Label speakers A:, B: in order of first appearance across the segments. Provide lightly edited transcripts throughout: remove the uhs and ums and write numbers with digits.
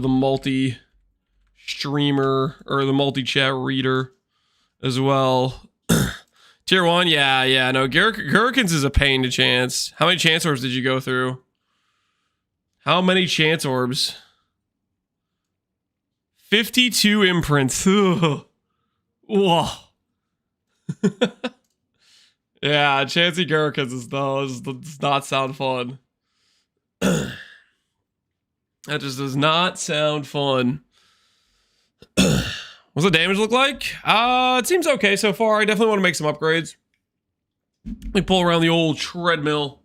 A: the multi streamer or the multi chat reader as well. Tier 1, yeah, no, Gherkins is a pain to chance. How many chance orbs did you go through? How many chance orbs? 52 imprints. Ugh. Whoa. Yeah, Chancey Gherkins does not sound fun. That just does not sound fun. What's the damage look like? It seems okay so far. I definitely want to make some upgrades. Let me pull around the old treadmill.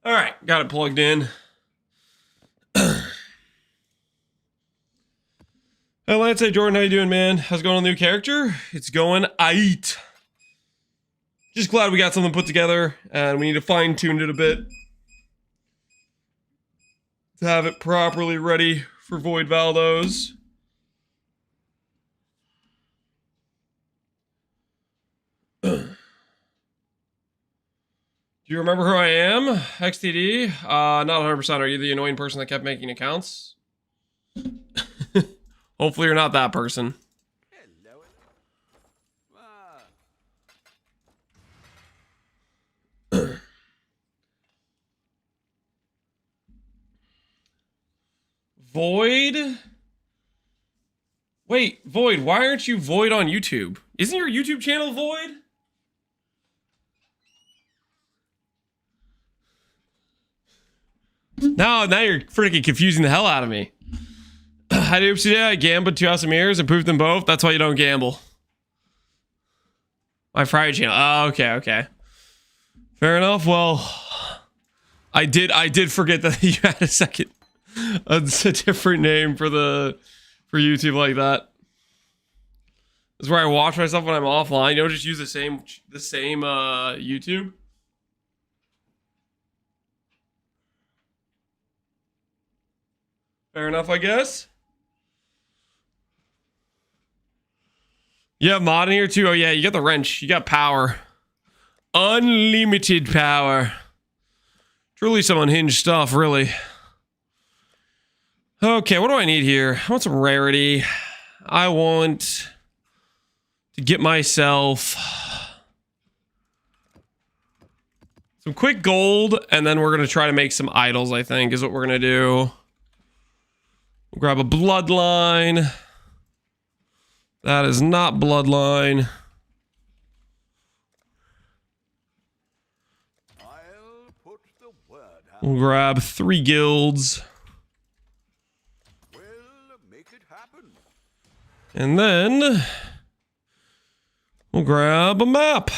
A: All right, got it plugged in. Hey, Lance, hey, Jordan, how you doing, man? How's it going on the new character? It's going aight. Just glad we got something put together, and we need to fine-tune it a bit to have it properly ready for Void Valdos. Do you remember who I am, XTD? Not 100%. Are you the annoying person that kept making accounts? Hopefully you're not that person. Void? Wait, Void, why aren't you Void on YouTube? Isn't your YouTube channel Void? No, now you're freaking confusing the hell out of me. I do today. I gambled 2 awesome years and proved them both. That's why you don't gamble. My Friday channel. Oh, okay. Fair enough. Well, I did forget that you had a second, a different name for YouTube like that. That's where I watch myself when I'm offline. You don't just use the same YouTube. Fair enough, I guess. You have mod in here too. Oh yeah, you got the wrench. You got power. Unlimited power. Truly some unhinged stuff, really. Okay, what do I need here? I want some rarity. I want to get myself some quick gold, and then we're going to try to make some idols, I think, is what we're going to do. We'll grab a bloodline. That is not bloodline.
B: I'll put the word out.
A: We'll grab 3 guilds.
B: We'll make it happen.
A: And then we'll grab a map.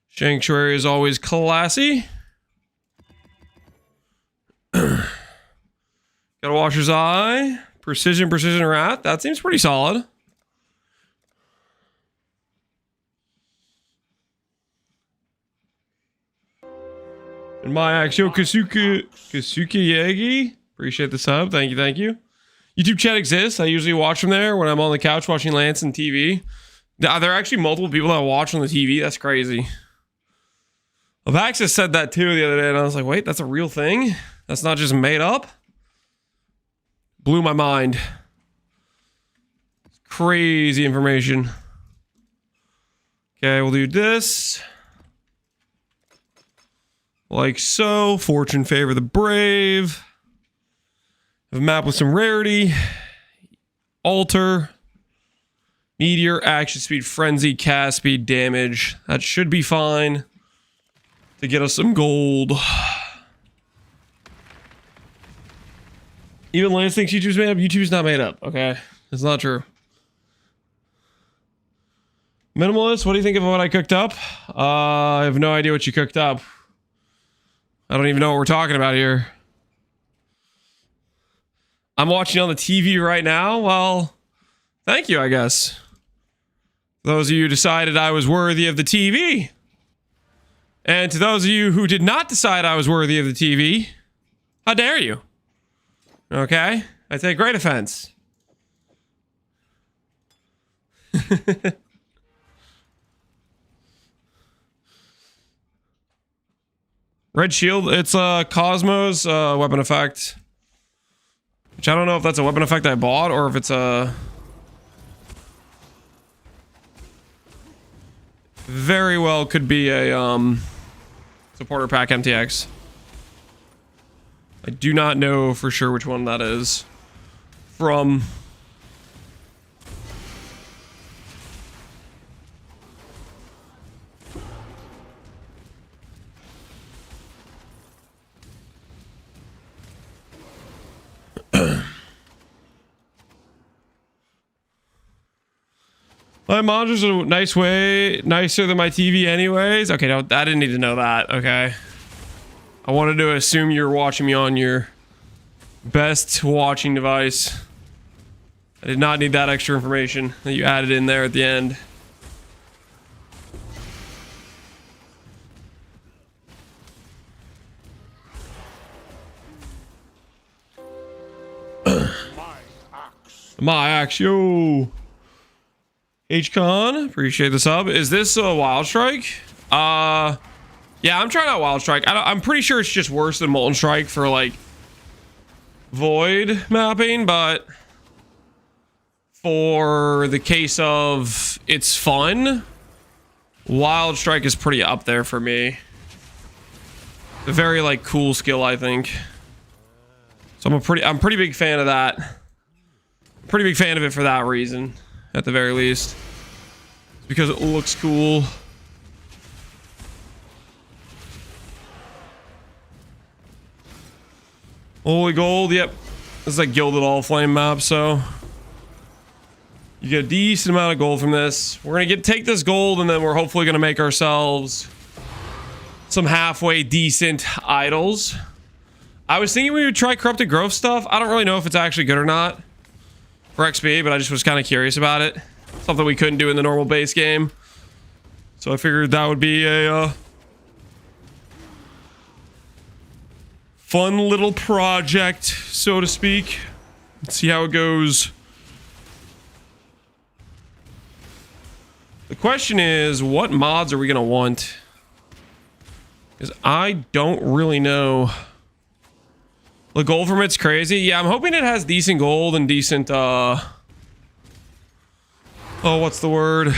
A: Sanctuary is always classy. Got a Washer's Eye. Precision Wrath. That seems pretty solid. And my Axio Kasuke Yagi. Appreciate the sub. Thank you. YouTube chat exists. I usually watch from there when I'm on the couch watching Lance and TV. There are actually multiple people that watch on the TV. That's crazy. Avaxis said that too the other day, and I was like, wait, that's a real thing? That's not just made up? Blew my mind. Crazy information. Okay, we'll do this. Like so. Fortune favor the brave. Have a map with some rarity. Altar. Meteor, action speed, frenzy, cast speed, damage. That should be fine to get us some gold. Even Lance thinks YouTube's made up. YouTube's not made up, okay? It's not true. Minimalist, what do you think of what I cooked up? I have no idea what you cooked up. I don't even know what we're talking about here. I'm watching on the TV right now. Well, thank you, I guess. Those of you who decided I was worthy of the TV. And to those of you who did not decide I was worthy of the TV, how dare you? Okay? I take great offense. Red shield, it's a Cosmos weapon effect. Which I don't know if that's a weapon effect I bought or if it's a... Very well could be a supporter pack MTX. I do not know for sure which one that is from. My monitor's a nice way nicer than my TV anyways. Okay, no, I didn't need to know that. Okay. I wanted to assume you're watching me on your best watching device. I did not need that extra information that you added in there at the end. My axe, yo. HCon, appreciate the sub. Is this a Wild Strike? Yeah, I'm trying out Wild Strike. I'm pretty sure it's just worse than Molten Strike for like void mapping, but for the case of it's fun, Wild Strike is pretty up there for me. A very like cool skill, I think. So I'm a pretty big fan of that. Pretty big fan of it for that reason, at the very least. It's because it looks cool. Holy gold, yep. This is like Gilded All Flame map, so you get a decent amount of gold from this. We're gonna take this gold and then we're hopefully gonna make ourselves some halfway decent idols. I was thinking we would try Corrupted Growth stuff. I don't really know if it's actually good or not for XP, but I just was kind of curious about it. Something we couldn't do in the normal base game. So I figured that would be a fun little project, so to speak. Let's see how it goes. The question is, what mods are we gonna want? Because I don't really know. The gold from it's crazy. Yeah, I'm hoping it has decent gold and decent, oh, what's the word?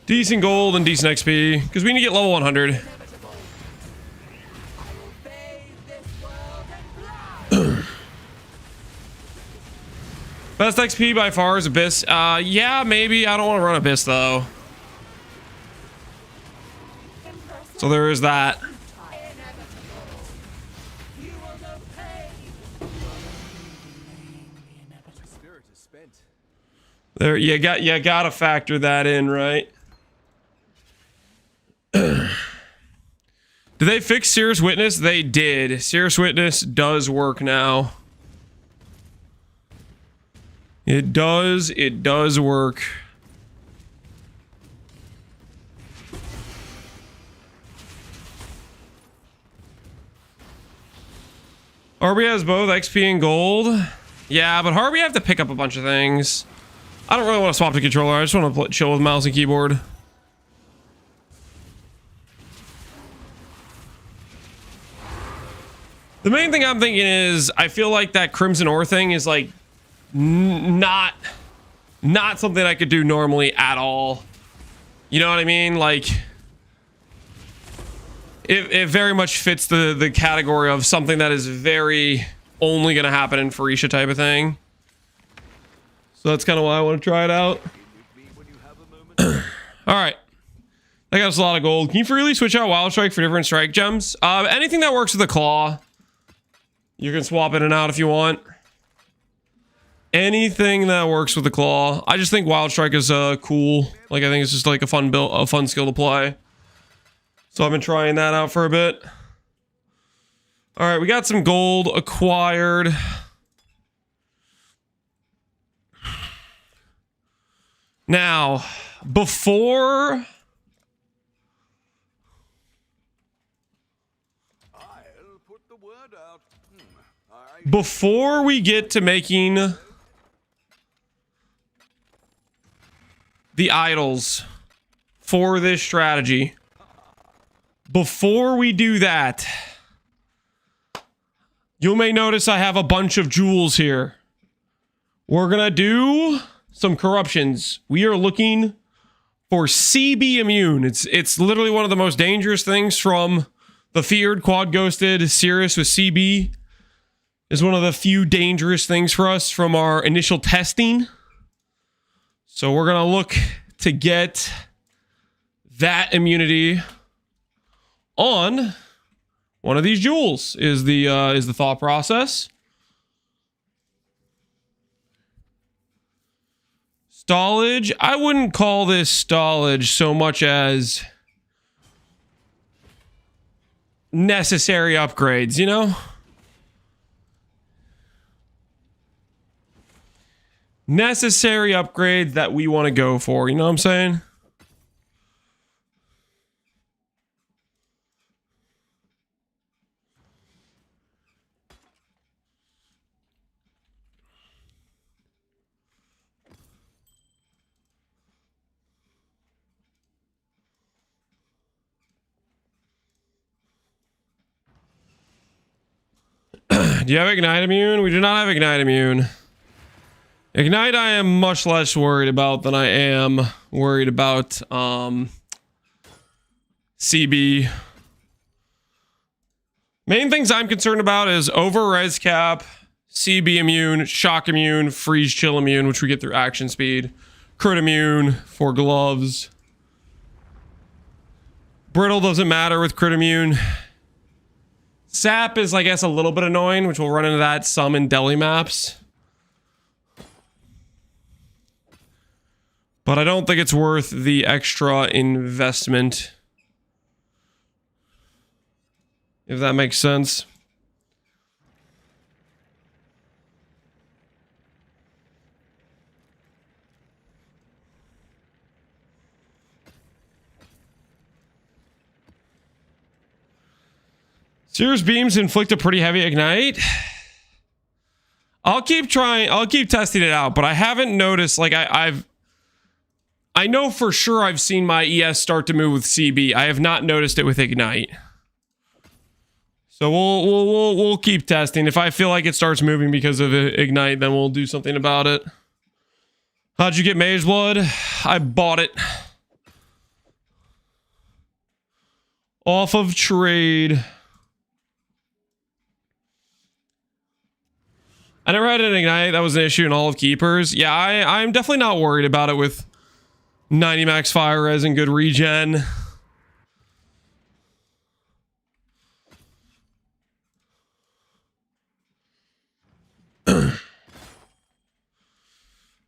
A: Decent gold and decent XP, because we need to get level 100. Best XP by far is Abyss. Yeah, maybe. I don't want to run Abyss, though. So there is that. There, you gotta factor that in, right? Did they fix Seer's Witness? They did. Seer's Witness does work now. It does work. Harvey has both XP and gold. Yeah, but Harvey have to pick up a bunch of things. I don't really want to swap the controller. I just want to chill with mouse and keyboard. The main thing I'm thinking is I feel like that Crimson Ore thing is like not something I could do normally at all. You know what I mean? Like it very much fits the category of something that is very only gonna happen in Farisha type of thing. So that's kind of why I want to try it out. All right, that got us a lot of gold. Can you freely switch out Wild Strike for different strike gems? Anything that works with a claw. You can swap in and out if you want. Anything that works with the claw. I just think Wild Strike is cool. Like, I think it's just like a fun build, a fun skill to play. So I've been trying that out for a bit. All right, we got some gold acquired. Now, before we get to making the idols for this strategy, before we do that, you may notice I have a bunch of jewels here. We're gonna do some corruptions. We are looking for CB immune. It's literally one of the most dangerous things from the feared quad ghosted Sirius with CB. Is one of the few dangerous things for us from our initial testing. So we're gonna look to get that immunity on one of these jewels is the thought process. Stallage, I wouldn't call this stallage so much as necessary upgrades, you know? Necessary upgrades that we want to go for, you know what I'm saying? Do you have Ignite Immune? We do not have Ignite Immune. Ignite I am much less worried about than I am worried about CB. Main things I'm concerned about is over res cap, CB immune, shock immune, freeze chill immune, which we get through action speed, crit immune for gloves. Brittle doesn't matter with crit immune. Sap is, I guess, a little bit annoying, which we'll run into that some in deli maps. But I don't think it's worth the extra investment. If that makes sense. Sears beams inflict a pretty heavy ignite. I'll keep trying. I'll keep testing it out, but I haven't noticed. Like I know for sure I've seen my ES start to move with CB. I have not noticed it with ignite. So we'll keep testing. If I feel like it starts moving because of ignite, then we'll do something about it. How'd you get Mage Blood? I bought it off of trade. I never had an ignite. That was an issue in all of Keepers. Yeah, I'm definitely not worried about it with 90 max fire res and good regen.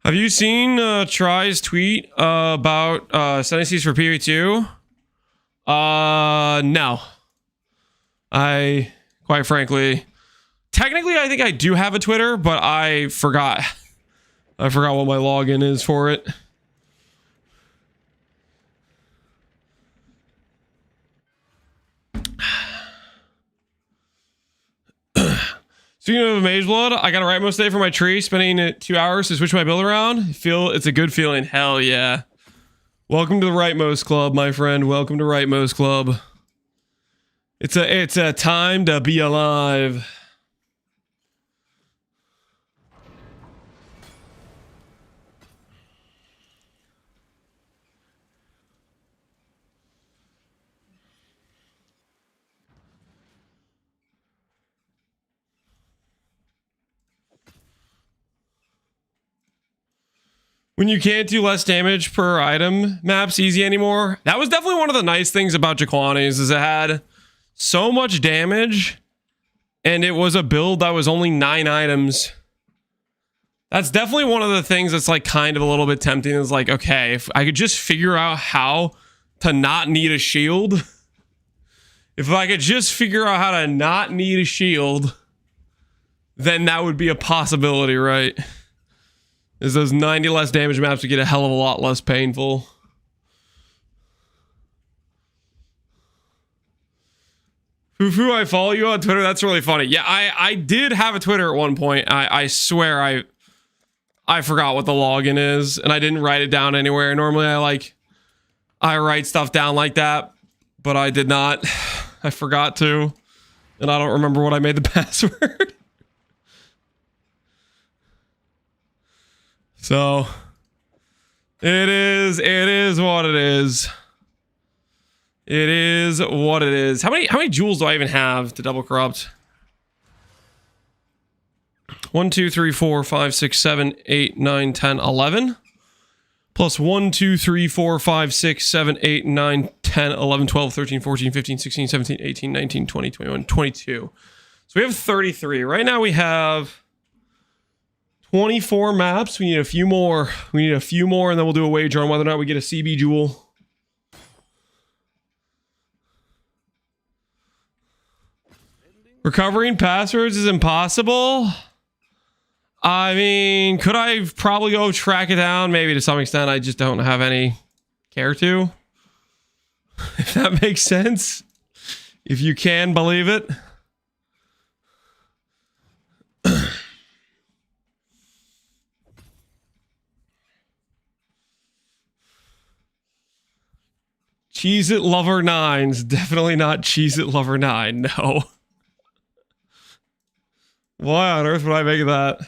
A: Have you seen Try's tweet about Ascendancies for PvE2? No. I, quite frankly, technically I think I do have a Twitter, but I forgot. I forgot what my login is for it. Speaking of Mage Blood, I got a right most day for my tree, spending 2 hours to switch my build around. It's a good feeling. Hell yeah. Welcome to the Rightmost Club, my friend. Welcome to Rightmost Club. It's a time to be alive. When you can't do less damage per item maps easy anymore. That was definitely one of the nice things about Jaquanis is it had so much damage and it was a build that was only 9 items. That's definitely one of the things that's like kind of a little bit tempting. Is like, okay, if I could just figure out how to not need a shield. If I could just figure out how to not need a shield, then that would be a possibility, right? Is those 90 less damage maps would get a hell of a lot less painful. Fufu, I follow you on Twitter. That's really funny. Yeah, I did have a Twitter at one point. I swear I forgot what the login is, and I didn't write it down anywhere. Normally I write stuff down like that, but I did not. I forgot to, and I don't remember what I made the password. So it is what it is. It is what it is. How many jewels do I even have to double corrupt? 1, 2, 3, 4, 5, 6, 7, 8, 9, 10, 11. Plus 1, 2, 3, 4, 5, 6, 7, 8, 9, 10, 11, 12, 13, 14, 15, 16, 17, 18, 19, 20, 21, 22. So we have 33. Right now we have 24 maps. We need a few more. We need a few more, and then we'll do a wager on whether or not we get a CB jewel. Recovering passwords is impossible. I mean, could I probably go track it down? Maybe to some extent. I just don't have any care to. If that makes sense. If you can believe it. Cheez-It Lover 9's definitely not Cheez-It Lover 9. No. Why on earth would I make that?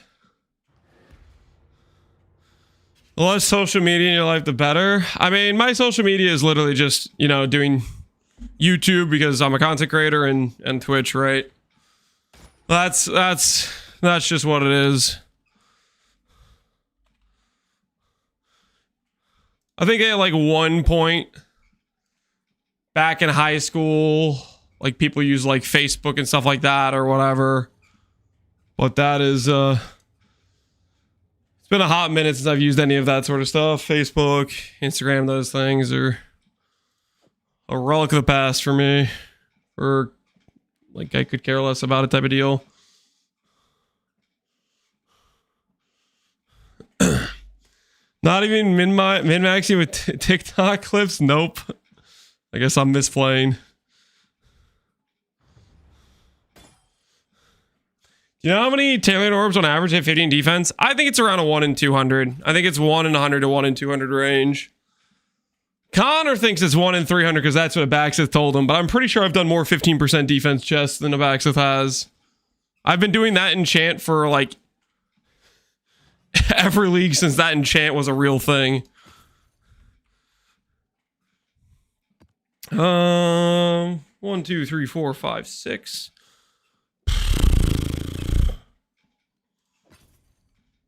A: The less social media in your life, the better. I mean, my social media is literally just, you know, doing YouTube because I'm a content creator and Twitch, right? That's just what it is. I think at like one point back in high school, like people use like Facebook and stuff like that or whatever. But that is, it's been a hot minute since I've used any of that sort of stuff. Facebook, Instagram, those things are a relic of the past for me. Or, like, I could care less about it type of deal. Not even min-maxing with TikTok clips? Nope. I guess I'm misplaying. You know how many tailored orbs on average hit 50 in defense? I think it's around a 1 in 200. I think it's 1 in 100 to 1 in 200 range. Connor thinks it's 1 in 300 because that's what Abaxith told him, but I'm pretty sure I've done more 15% defense chests than Abaxith has. I've been doing that enchant for like every league since that enchant was a real thing. 1, 2, 3, 4, 5, 6.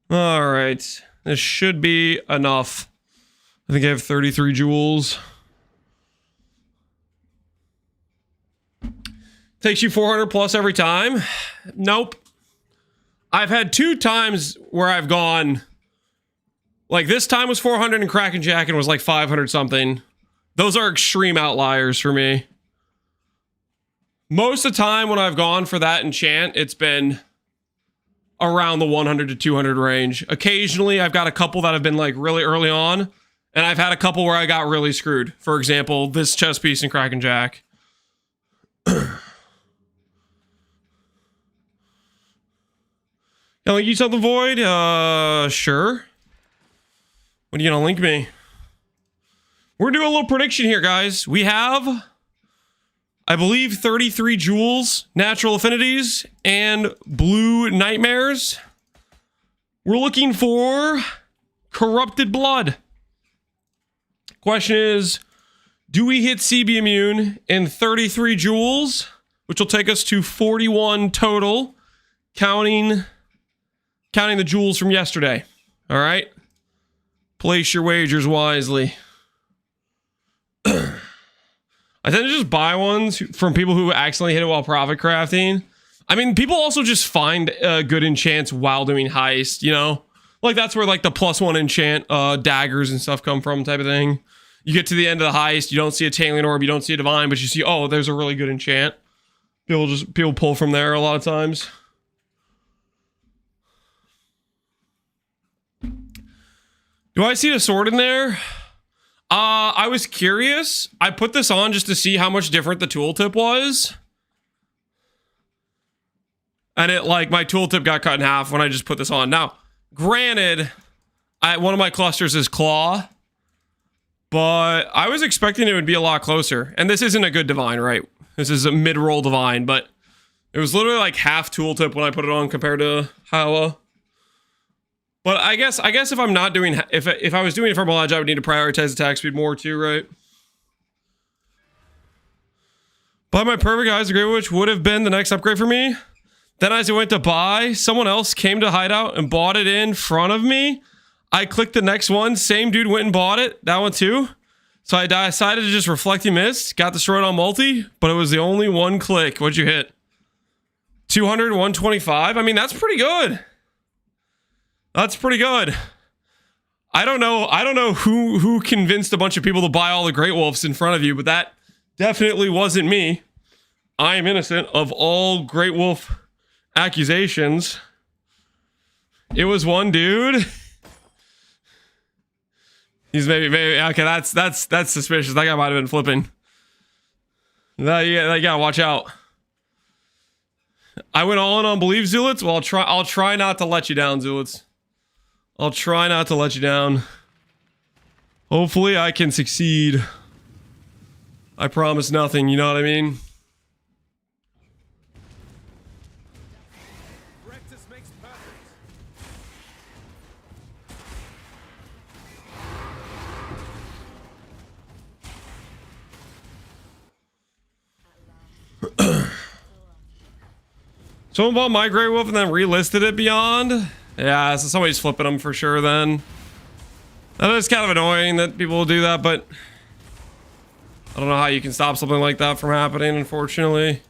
A: All right, this should be enough. I think I have 33 jewels. Takes you 400 plus every time. Nope. I've had 2 times where I've gone, like this time was 400 and Kraken Jack and was like 500 something. Those are extreme outliers for me. Most of the time when I've gone for that enchant, it's been around the 100 to 200 range. Occasionally, I've got a couple that have been like really early on, and I've had a couple where I got really screwed. For example, this chest piece in Kraken Jack. Can I link you something, Void? Sure. When are you gonna link me? We're doing a little prediction here, guys. We have, I believe, 33 jewels, natural affinities, and blue nightmares. We're looking for corrupted blood. Question is, do we hit CB immune in 33 jewels, which will take us to 41 total, counting the jewels from yesterday. All right? Place your wagers wisely. I tend to just buy ones from people who accidentally hit it while profit crafting. I mean, people also just find good enchants while doing heist, you know? Like, that's where, like, the +1 enchant daggers and stuff come from type of thing. You get to the end of the heist, you don't see a Tailing Orb, you don't see a Divine, but you see, oh, there's a really good enchant. People pull from there a lot of times. Do I see the sword in there? I was curious. I put this on just to see how much different the tooltip was. And it, like, my tooltip got cut in half when I just put this on. Now, granted, one of my clusters is claw, but I was expecting it would be a lot closer. And this isn't a good divine, right? This is a mid-roll divine, but it was literally like half tooltip when I put it on compared to HoWA. But I guess if I'm not doing, if I was doing it for Lodge, I would need to prioritize attack speed more too, right? But my perfect eyes, the Great Witch would have been the next upgrade for me. Then as I went to buy, someone else came to hideout and bought it in front of me. I clicked the next one. Same dude went and bought it. That one too. So I decided to just Reflecting Mist. Got destroyed on multi, but it was the only one click. What'd you hit? 200, 125? I mean, that's pretty good. That's pretty good. I don't know who convinced a bunch of people to buy all the Great Wolves in front of you, but that definitely wasn't me. I am innocent of all Great Wolf accusations. It was one dude. He's maybe okay. That's suspicious. That guy might have been flipping. You gotta watch out. I went all in on Believe, Zulitz. Well, I'll try not to let you down, Zulitz. I'll try not to let you down. Hopefully, I can succeed. I promise nothing. You know what I mean?
B: Practice makes perfect.
A: Someone bought my Grey Wolf and then relisted it beyond? Yeah, so somebody's flipping them for sure then. That is kind of annoying that people will do that, but I don't know how you can stop something like that from happening, unfortunately.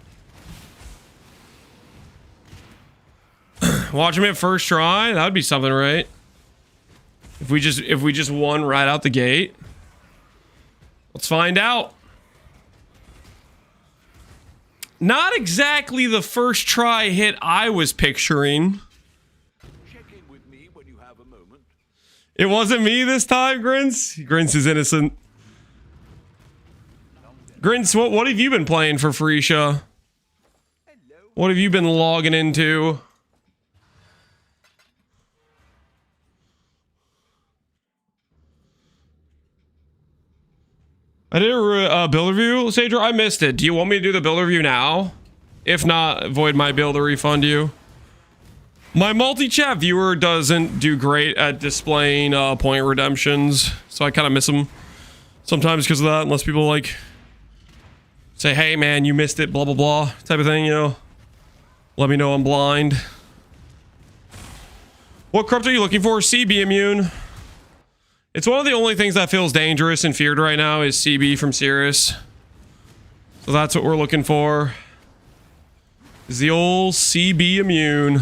A: Watch him at first try, that would be something, right? If we just won right out the gate. Let's find out. Not exactly the first try hit I was picturing.
B: Check in with me when you have a moment.
A: It wasn't me this time, Grins. Grins is innocent. Grins, what have you been playing for Freesia? What have you been logging into? I did a build review, Sadra. I missed it. Do you want me to do the build review now? If not, Void might be able to refund you. My multi-chat viewer doesn't do great at displaying point redemptions, so I kind of miss them sometimes because of that, unless people like say, hey man, you missed it, blah blah blah type of thing, you know. Let me know I'm blind. What corrupt are you looking for? CB immune. It's one of the only things that feels dangerous and feared right now is CB from Cirrus. So that's what we're looking for. Is the old CB immune.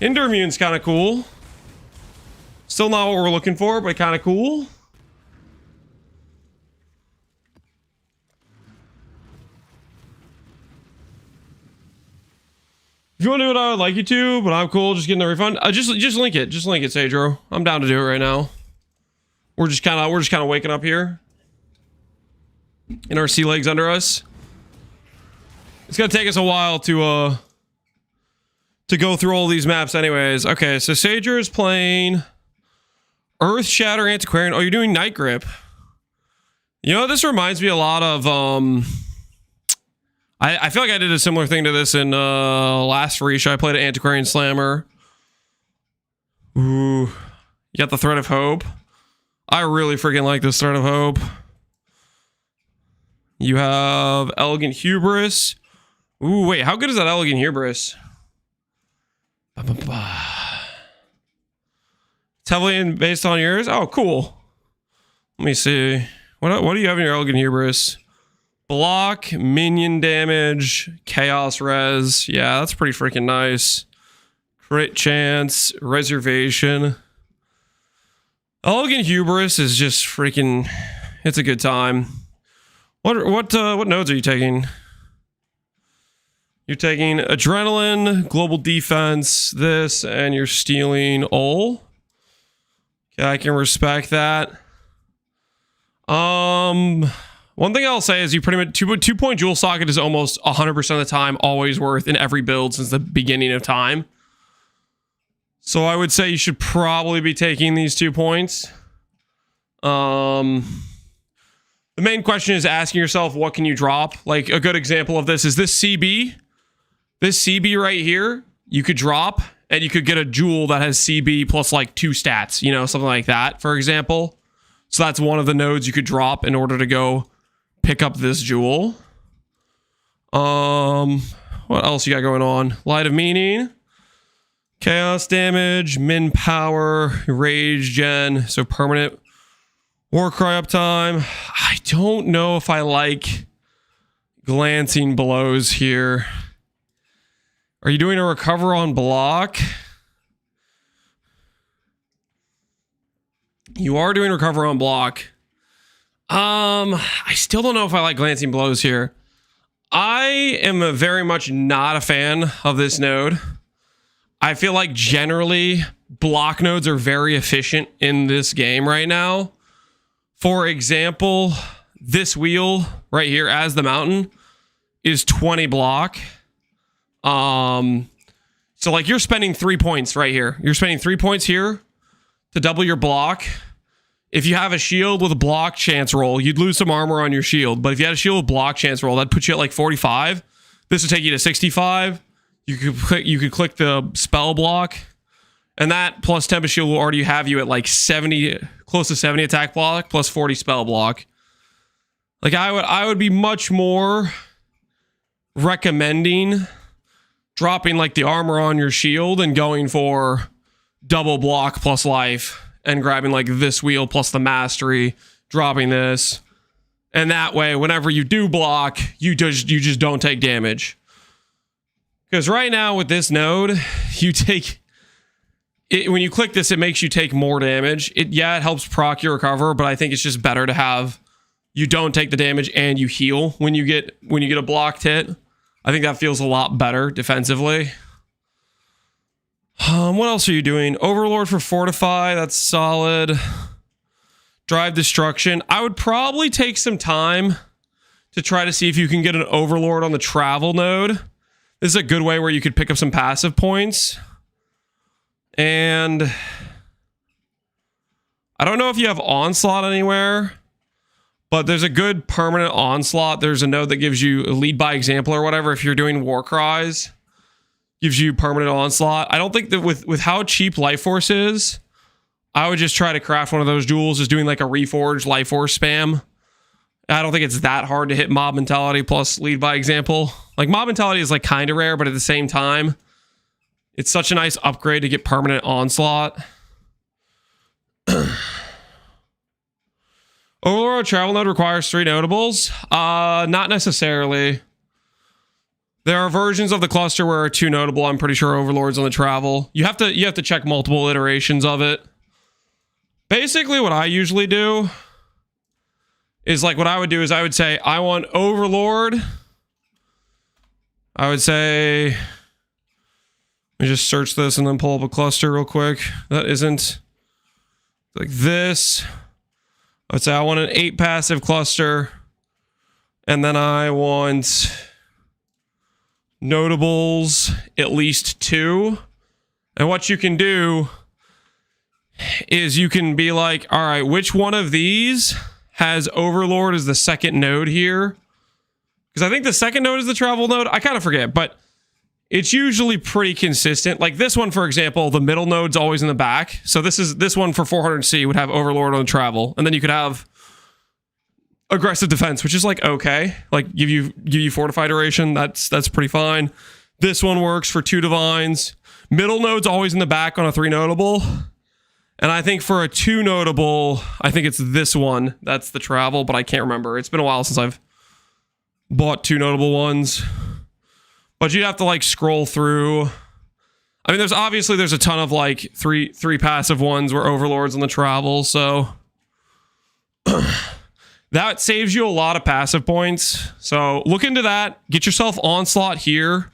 A: Ender immune's kind of cool. Still not what we're looking for, but kind of cool. If you want to do it, I would like you to, but I'm cool just getting the refund. Just link it. Just link it, Sadro. I'm down to do it right now. We're just kind of waking up here. In our sea legs under us. It's gonna take us a while to go through all these maps anyways. Okay, so Sager is playing Earth Shatter Antiquarian. Oh, you're doing Night Grip. You know, this reminds me a lot of I feel like I did a similar thing to this in last Freesia. I played an Antiquarian Slammer. Ooh. You got the Thread of Hope. I really freaking like this Thread of Hope. You have Elegant Hubris. Ooh, wait, how good is that Elegant Hubris? It's heavily based on yours. Oh, cool. Let me see. What do you have in your Elegant Hubris? Block, minion damage, chaos res. Yeah, that's pretty freaking nice. Crit chance, reservation. Elegant Hubris is just freaking... It's a good time. What nodes are you taking? You're taking Adrenaline, Global Defense, this, and you're stealing Ol. Okay, I can respect that. One thing I'll say is you pretty much 2-point Jewel Socket is almost 100% of the time always worth in every build since the beginning of time. So I would say you should probably be taking these 2 points. The main question is asking yourself, what can you drop? Like a good example of this is this CB. This CB right here, you could drop and you could get a jewel that has CB plus like 2 stats, you know, something like that, for example. So that's one of the nodes you could drop in order to go pick up this jewel. What else you got going on? Light of Meaning, chaos damage, min power, rage gen, so permanent war cry uptime. I don't know if I like glancing blows here. Are you doing a recover on block? You are doing recover on block. I still don't know if I like glancing blows here. I am very much not a fan of this node. I feel like generally block nodes are very efficient in this game right now. For example, this wheel right here as the mountain is 20 block. So like you're spending 3 points right here. You're spending 3 points here to double your block. If you have a shield with a block chance roll, you'd lose some armor on your shield. But if you had a shield with block chance roll, that'd put you at like 45. This would take you to 65. You could click the spell block, and that plus Tempest Shield will already have you at like 70, close to 70 attack block plus 40 spell block. Like I would be much more recommending dropping like the armor on your shield and going for double block plus life and grabbing like this wheel plus the mastery, dropping this. And that way, whenever you do block, you just don't take damage. Because right now with this node, you take it when you click this, it makes you take more damage. It helps proc your recover, but I think it's just better to have you don't take the damage and you heal when you get a blocked hit. I think that feels a lot better defensively. What else are you doing? Overlord for Fortify, that's solid. Drive Destruction. I would probably take some time to try to see if you can get an Overlord on the Travel node. This is a good way where you could pick up some passive points. And I don't know if you have Onslaught anywhere, but there's a good permanent Onslaught. There's a node that gives you a lead by example or whatever if you're doing War Cries. Gives you permanent Onslaught. I don't think that with how cheap Life Force is, I would just try to craft one of those jewels, just doing like a Reforged Life Force spam. I don't think it's that hard to hit Mob Mentality plus lead by example. Like Mob Mentality is like kind of rare, but at the same time, it's such a nice upgrade to get permanent Onslaught. Overlord Travel node requires 3 notables. Not necessarily. There are versions of the cluster where are 2 notable. I'm pretty sure Overlord's on the Travel. You have to check multiple iterations of it. Basically, what I usually do is like what I would do is I would say I want Overlord. I would say, let me just search this and then pull up a cluster real quick. That isn't like this. I would say I want an 8 passive cluster, and then I want notables at least 2. And what you can do is you can be like, all right, which one of these has Overlord as the second node here? Because I think the second node is the Travel node. I kind of forget, but it's usually pretty consistent. Like this one, for example, the middle node's always in the back. So this one for 400C would have Overlord on the Travel, and then you could have aggressive defense, which is like okay, like give you fortify duration. That's pretty fine. This one works for 2 divines. Middle node's always in the back on a 3 notable, And I think for a 2 notable, I think it's this one. That's the travel, but I can't remember. It's been a while since I've bought 2 notable ones. But you'd have to like scroll through. I mean, there's a ton of like three passive ones where Overlord's on the travel, so that saves you a lot of passive points. So look into that. Get yourself Onslaught here.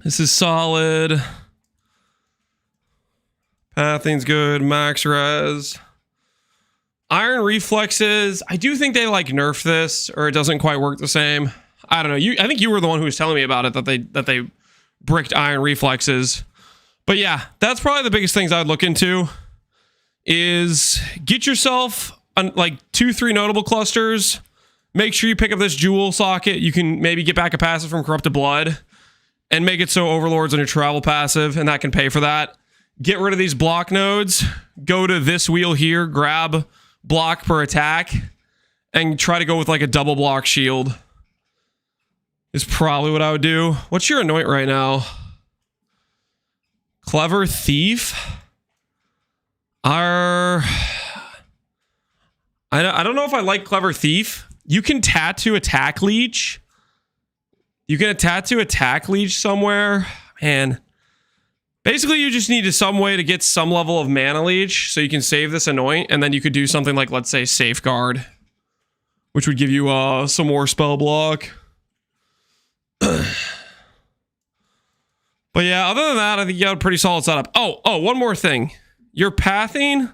A: This is solid. Pathing's good. Max res. Iron Reflexes. I do think they like nerfed this, or it doesn't quite work the same. I don't know. I think you were the one who was telling me about it, that they bricked Iron Reflexes. But yeah, that's probably the biggest things I'd look into. Is get yourself like 2-3 notable clusters. Make sure you pick up this jewel socket. You can maybe get back a passive from Corrupted Blood. And make it so Overlord's on your travel passive, and that can pay for that. Get rid of these block nodes. Go to this wheel here, grab block per attack, and try to go with like a double block shield. Is probably what I would do. What's your anoint right now? Clever Thief? I don't know if I like Clever Thief. You can tattoo Attack Leech. You can tattoo Attack Leech somewhere. Man. Basically, you just need some way to get some level of Mana Leech so you can save this Anoint, and then you could do something like, let's say, Safeguard, which would give you some more spell block. But yeah, other than that, I think you got a pretty solid setup. Oh, one more thing. You're pathing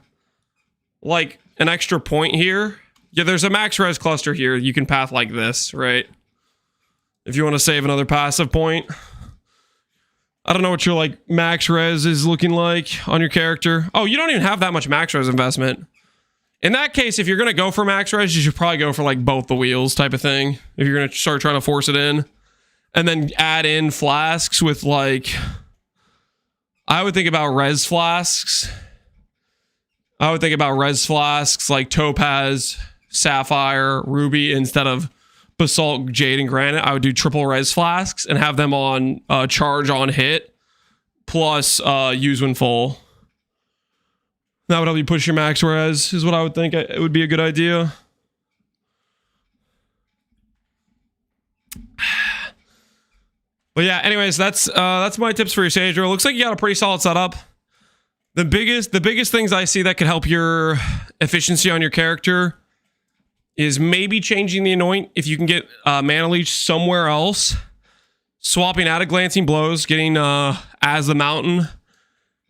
A: like an extra point here. Yeah, there's a max res cluster here. You can path like this, right? If you want to save another passive point. I don't know what your like max res is looking like on your character. Oh, you don't even have that much max res investment. In that case, if you're going to go for max res, you should probably go for like both the wheels type of thing. If you're going to start trying to force it in. And then add in flasks with like... I would think about res flasks. I would think about res flasks like Topaz, Sapphire, Ruby instead of Basalt, Jade, and Granite. I would do triple res flasks and have them on charge on hit plus use when full. That would help you push your max res is what I would think it would be a good idea. But yeah, anyways, that's my tips for your Sage Row. Looks like you got a pretty solid setup. The biggest things I see that could help your efficiency on your character is maybe changing the Anoint if you can get Mana Leech somewhere else. Swapping out of Glancing Blows, getting As the Mountain,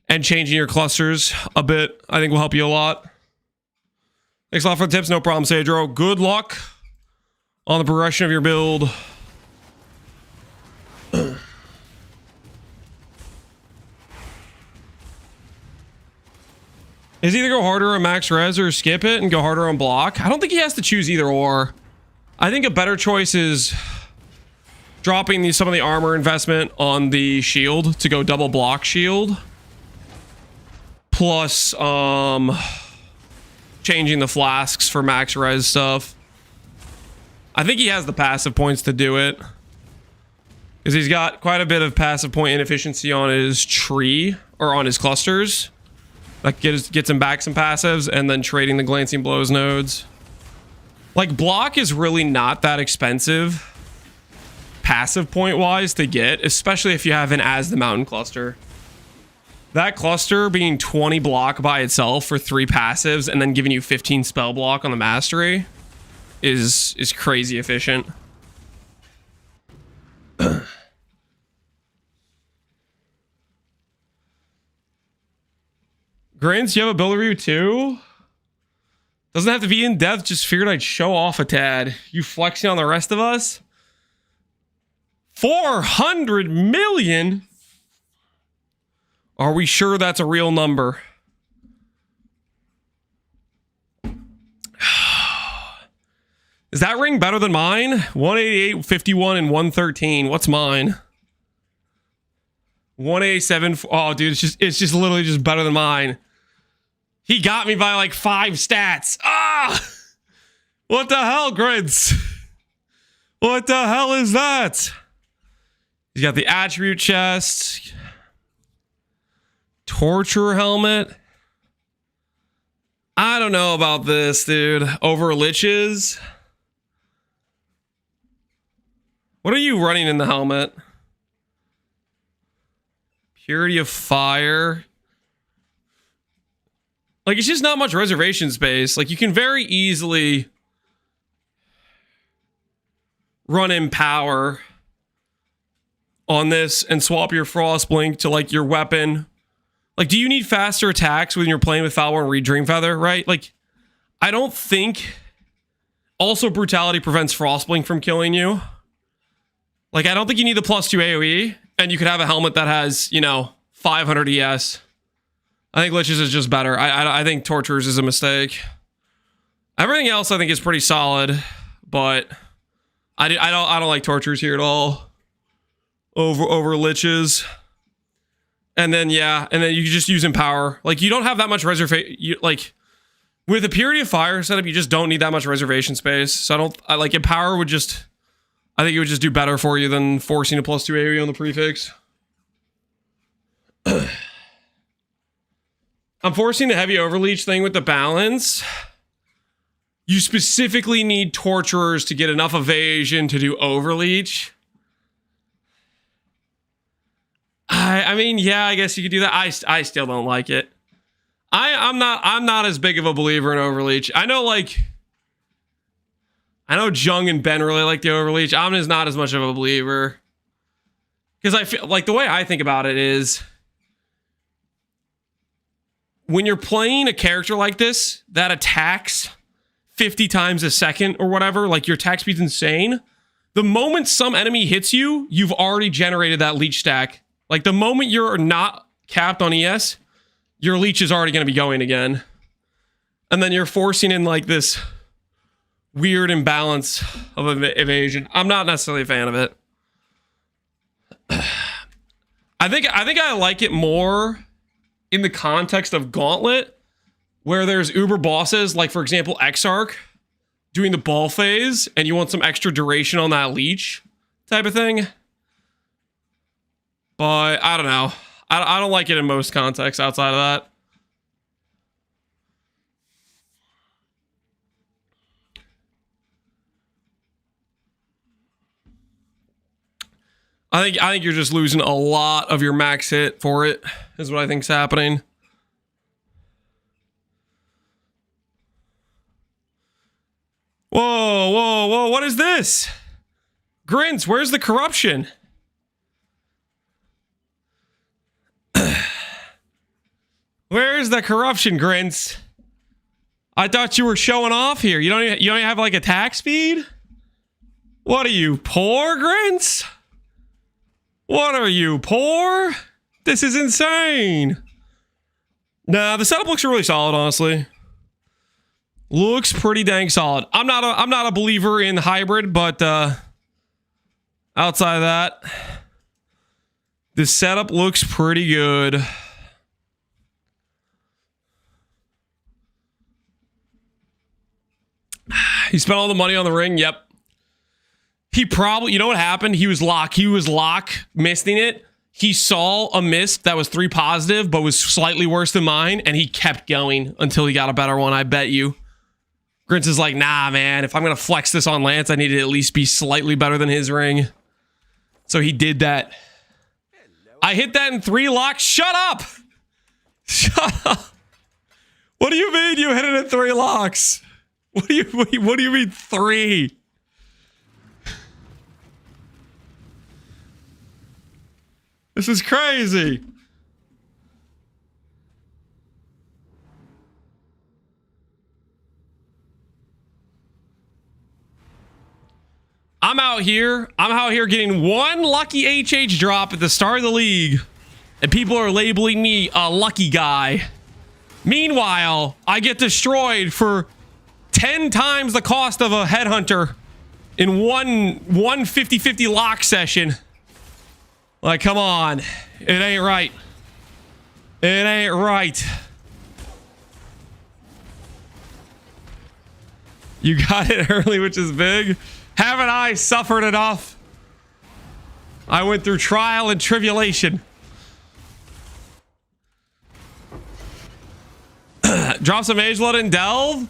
A: and changing your clusters a bit, I think will help you a lot. Thanks a lot for the tips. No problem, Sage Row. Good luck on the progression of your build. Is either go harder on max res or skip it and go harder on block? I don't think he has to choose either or. I think a better choice is dropping some of the armor investment on the shield to go double block shield. Plus, changing the flasks for max res stuff. I think he has the passive points to do it. Because he's got quite a bit of passive point inefficiency on his tree, or on his clusters. That gets him back some passives, and then trading the Glancing Blows nodes. Like, block is really not that expensive, passive point-wise, to get, especially if you have an As the Mountain cluster. That cluster being 20 block by itself for 3 passives, and then giving you 15 spell block on the mastery, is crazy efficient. Grins, you have a build review too? Doesn't have to be in depth, just figured I'd show off a tad. You flexing on the rest of us? 400 million? Are we sure that's a real number? Is that ring better than mine? 188, 51, and 113. What's mine? 187. Oh, dude, it's just literally just better than mine. He got me by like 5 stats. Ah! What the hell, Grids? What the hell is that? He's got the attribute chest. Torture helmet. I don't know about this, dude. Over liches. What are you running in the helmet? Purity of fire. Like, it's just not much reservation space. Like, you can very easily run in power on this and swap your frost blink to like your weapon. Like, do you need faster attacks when you're playing with Foul and Reed Dream Feather, right? Like, I don't think. Also, brutality prevents Frostblink from killing you. Like, I don't think you need the +2 AoE, and you could have a helmet that has, you know, 500 ES. I think Liches is just better. I think Torturers is a mistake. Everything else I think is pretty solid, but I don't like Torturers here at all. Over Liches. And then, yeah, and then you just use Empower. Like, you don't have that much reservation. Like, with a Purity of Fire setup, you just don't need that much reservation space. So I like, Empower would just, I think it would just do better for you than forcing a +2 AoE on the prefix. I'm forcing the heavy overleach thing with the balance. You specifically need Torturers to get enough evasion to do overleach. I mean, yeah, I guess you could do that. I still don't like it. I'm not as big of a believer in overleach. I know Jung and Ben really like the overleach. I'm just not as much of a believer. Because I feel like the way I think about it is when you're playing a character like this that attacks 50 times a second or whatever, like your attack speed's insane. The moment some enemy hits you, you've already generated that leech stack. Like, the moment you're not capped on ES, your leech is already going to be going again. And then you're forcing in, like, this weird imbalance of evasion. I'm not necessarily a fan of it. I think I like it more in the context of Gauntlet, where there's uber bosses, like, for example, Exarch, doing the ball phase, and you want some extra duration on that leech type of thing. But I don't know. I don't like it in most contexts outside of that. I think you're just losing a lot of your max hit for it, is what I think's happening. Whoa, what is this? Grins, where's the corruption? Where's the corruption, Grins? I thought you were showing off here. You don't even have like attack speed? What are you, poor, Grins? What are you, poor? This is insane. Nah, the setup looks really solid, honestly. Looks pretty dang solid. I'm not a believer in hybrid, but outside of that, the setup looks pretty good. He spent all the money on the ring. Yep. He probably, you know what happened? He was lock missing it. He saw a mist that was 3 positive, but was slightly worse than mine, and he kept going until he got a better one, I bet you. Grins is like, nah, man, if I'm going to flex this on Lance, I need to at least be slightly better than his ring. So he did that. I hit that in 3 locks. Shut up! Shut up! What do you mean you hit it in 3 locks? What do you mean 3? This is crazy. I'm out here getting 1 lucky HH drop at the start of the league, and people are labeling me a lucky guy. Meanwhile, I get destroyed for 10 times the cost of a headhunter in one 50-50 lock session. Like, come on. It ain't right. It ain't right. You got it early, which is big. Haven't I suffered enough? I went through trial and tribulation. Drop some Mage Blood and Delve.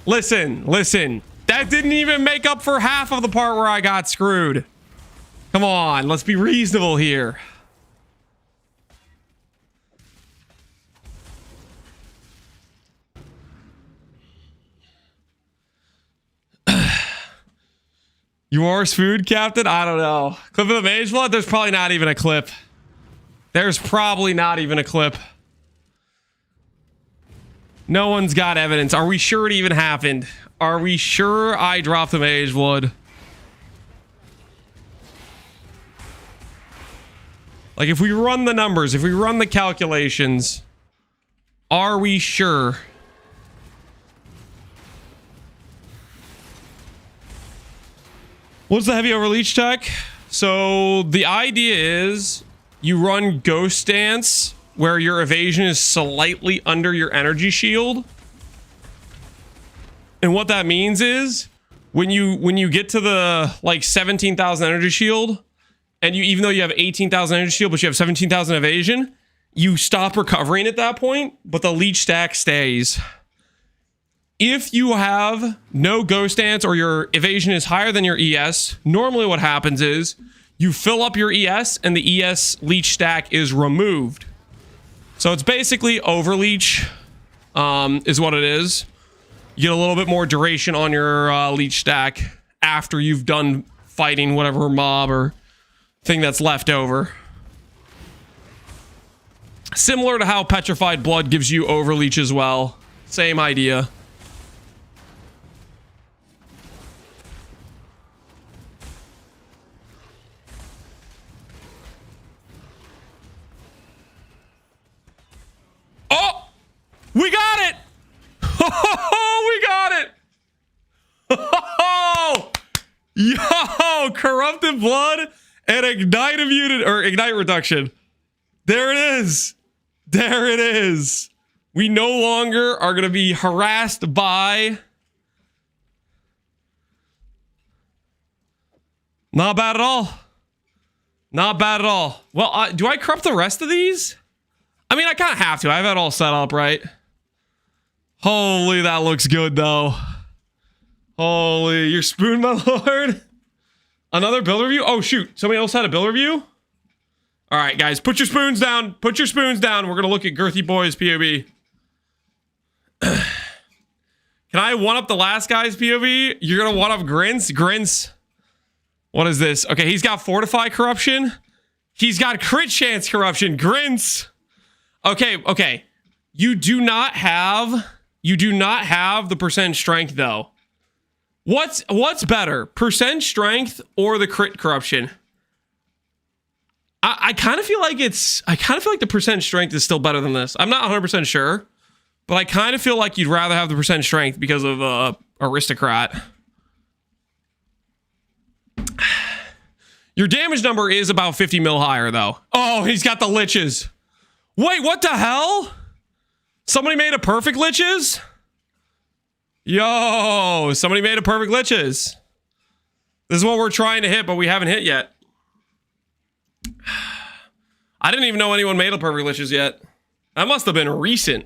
A: Listen. That didn't even make up for half of the part where I got screwed. Come on, let's be reasonable here. Yours food, Captain? I don't know. Clip of the Mage Blood? There's probably not even a clip. No one's got evidence. Are we sure it even happened? Are we sure I dropped the Mage Blood? Like, if we run the numbers, if we run the calculations, are we sure? What's the heavy overleach tech? So the idea is you run Ghost Dance where your evasion is slightly under your energy shield. And what that means is when you get to the like 17,000 energy shield, and you, even though you have 18,000 energy shield, but you have 17,000 evasion, you stop recovering at that point, but the leech stack stays. If you have no Ghost Dance or your evasion is higher than your ES, normally what happens is you fill up your ES and the ES leech stack is removed. So it's basically overleech, is what it is. You get a little bit more duration on your leech stack after you've done fighting whatever mob or thing that's left over. Similar to how Petrified Blood gives you overleech as well. Same idea. Oh! We got it! Oh, we got it! Oh! Yo! Corrupted Blood and Ignite Immunity, or Ignite Reduction. There it is. There it is. We no longer are going to be harassed by... Not bad at all. Not bad at all. Well, do I corrupt the rest of these? I mean, I kind of have to. I have it all set up, right? Holy, that looks good, though. Holy, your spoon, my lord. Another build review? Oh, shoot. Somebody else had a build review? All right, guys, put your spoons down. Put your spoons down. We're going to look at Girthy Boy's POV. Can I one-up the last guy's POV? You're going to one-up Grince? Grince. What is this? Okay, he's got Fortify Corruption. He's got Crit Chance Corruption. Grince. Okay. You do not have the percent strength, though. What's better? Percent strength or the crit corruption? I kind of feel like the percent strength is still better than this. I'm not 100% sure, but I kind of feel like you'd rather have the percent strength because of Aristocrat. Your damage number is about 50 mil higher, though. Oh, he's got the liches. Wait, what the hell? Somebody made a perfect liches? Yo, somebody made a perfect liches. This is what we're trying to hit, but we haven't hit yet. I didn't even know anyone made a perfect liches yet. That must have been recent.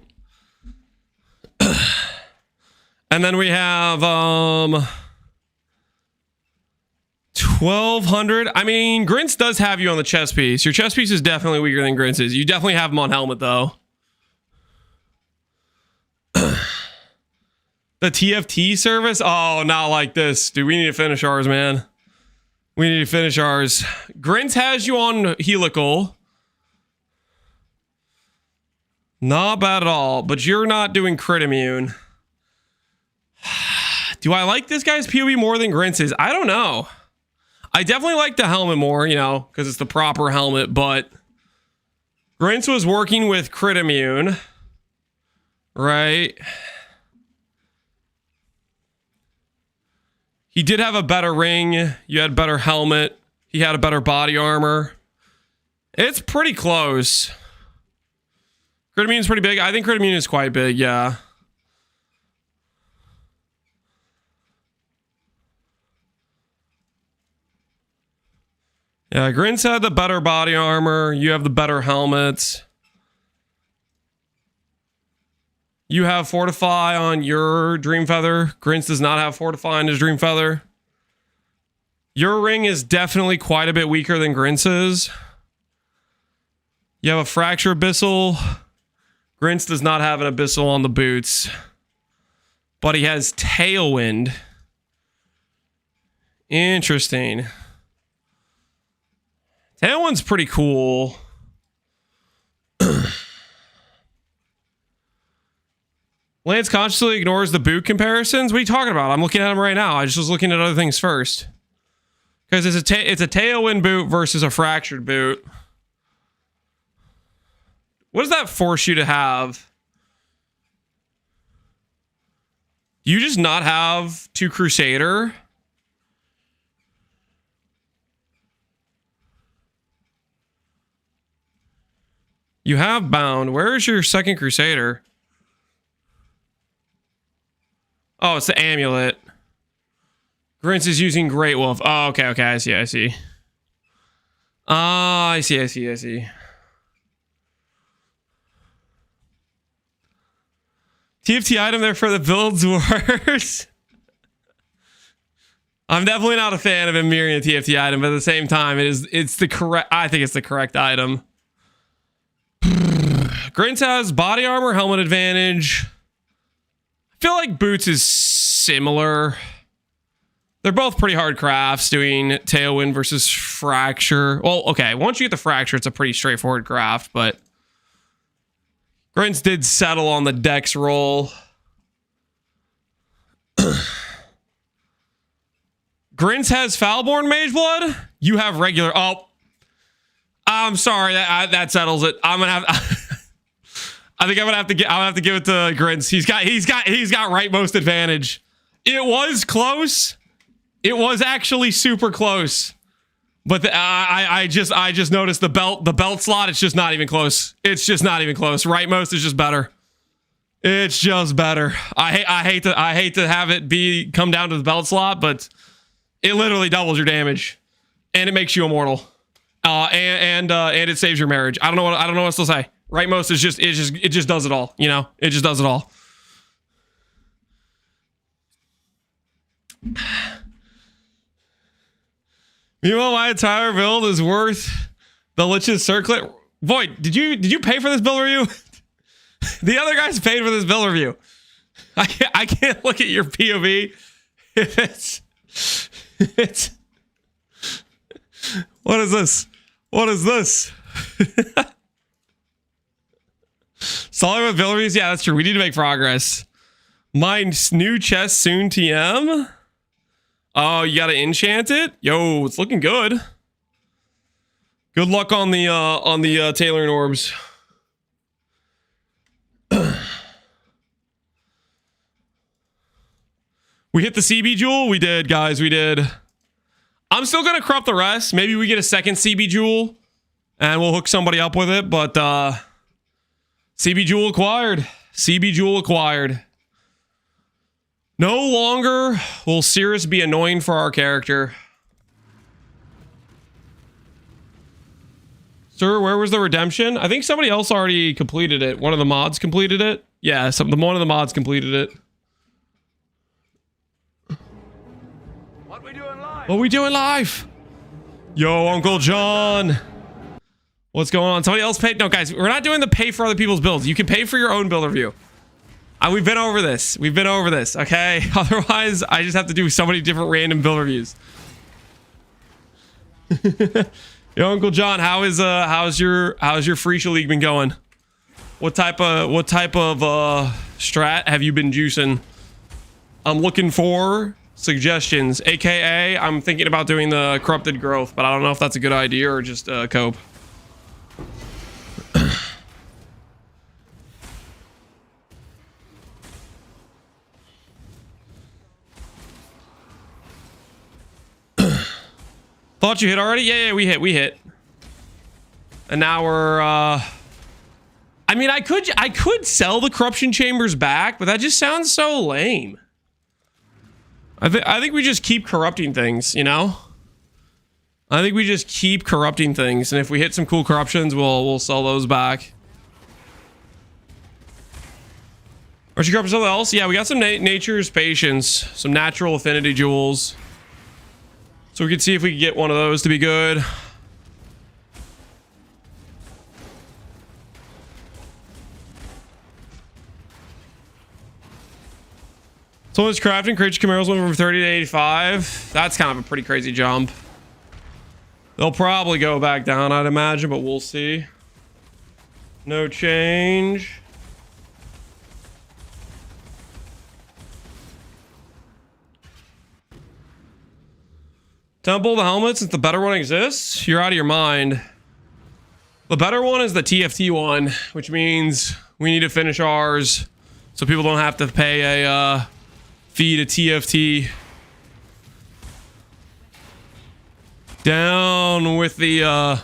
A: And then we have 1200. I mean, Grince does have you on the chest piece. Your chest piece is definitely weaker than Grince's. You definitely have him on helmet, though. The TFT service? Oh, not like this. Dude, we need to finish ours, man. We need to finish ours. Grince has you on helical. Not bad at all, but you're not doing crit immune. Do I like this guy's PoE more than Grince's? I don't know. I definitely like the helmet more, you know, because it's the proper helmet, but Grince was working with crit immune, right? He did have a better ring. You had better helmet. He had a better body armor. It's pretty close. Crit immune is pretty big. I think crit immune is quite big, yeah. Yeah, Grince had the better body armor. You have the better helmets. You have Fortify on your Dream Feather. Grince does not have Fortify on his Dream Feather. Your ring is definitely quite a bit weaker than Grince's. You have a Fracture Abyssal. Grince does not have an Abyssal on the boots. But he has Tailwind. Interesting. Tailwind's pretty cool. Lance consciously ignores the boot comparisons. What are you talking about? I'm looking at them right now. I just was looking at other things first. Because it's a Tailwind boot versus a Fractured boot. What does that force you to have? Do you just not have 2 Crusader? You have Bound. Where is your second Crusader? Oh, it's the amulet. Grince is using Great Wolf. Oh, okay, okay. I see. I see. TFT item there for the builds wars. I'm definitely not a fan of him mirroring the TFT item, but at the same time, it's the correct. I think it's the correct item. Grince has body armor, helmet advantage. I feel like boots is similar. They're both pretty hard crafts doing Tailwind versus Fracture. Well, okay, once you get the Fracture, it's a pretty straightforward craft, but Grince did settle on the Dex roll. Grince has Foulborn Mage Blood. You have regular. Oh, I'm sorry. That settles it. I'm gonna have. I think I'm gonna have to give it to Grince. He's got rightmost advantage. It was close. It was actually super close. But I just noticed the belt slot. It's just not even close. It's just not even close. Rightmost is just better. It's just better. I hate to have it come down to the belt slot, but it literally doubles your damage, and it makes you immortal, and it saves your marriage. I don't know what else to say. Rightmost is it just does it all. You know, it just does it all. Meanwhile, my entire build is worth the Lich's Circlet. Void, did you pay for this build review? The other guys paid for this build review. I can't look at your POV. It's what is this? What is this? Solid with build reviews? Yeah, that's true. We need to make progress. My new chest soon TM. Oh, you gotta enchant it? Yo, it's looking good. Good luck on the tailoring orbs. We hit the CB jewel? We did, guys, we did. I'm still gonna crop the rest. Maybe we get a second CB jewel and we'll hook somebody up with it, but CB jewel acquired. CB jewel acquired. No longer will Cirrus be annoying for our character. Sir, where was the redemption? I think somebody else already completed it. One of the mods completed it. Yeah, one of the mods completed it.
B: What we doing live?
A: What we doing live? Yo, Uncle John. What's going on? Somebody else paid? No, guys, we're not doing the pay for other people's builds. You can pay for your own build review. We've been over this. We've been over this, okay? Otherwise, I just have to do so many different random build reviews. Yo, Uncle John, how's your Freesia League been going? What type of strat have you been juicing? I'm looking for suggestions. AKA, I'm thinking about doing the corrupted growth, but I don't know if that's a good idea or just cope. Thought you hit already? Yeah, we hit. And now we're I mean, I could sell the corruption chambers back, but that just sounds so lame. I think we just keep corrupting things, you know? I think we just keep corrupting things, and if we hit some cool corruptions, we'll sell those back. Or should corrupt something else? Yeah, we got some nature's patience, some natural affinity jewels. So we can see if we can get one of those to be good. So much crafting, creature chimeras went from 30 to 85. That's kind of a pretty crazy jump. They'll probably go back down, I'd imagine, but we'll see. No change. Temple the helmet since the better one exists? You're out of your mind. The better one is the TFT one, which means we need to finish ours so people don't have to pay a fee to TFT. Down with the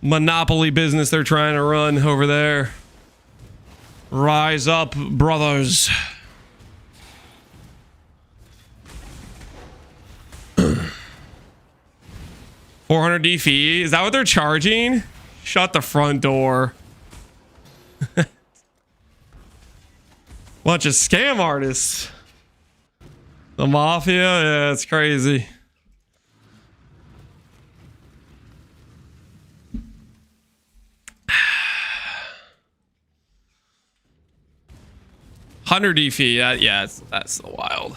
A: monopoly business they're trying to run over there. Rise up, brothers. $400 fee. Is that what they're charging? Shut the front door. Bunch of scam artists. The mafia? Yeah, it's crazy. $100 fee. Yeah, that's still wild.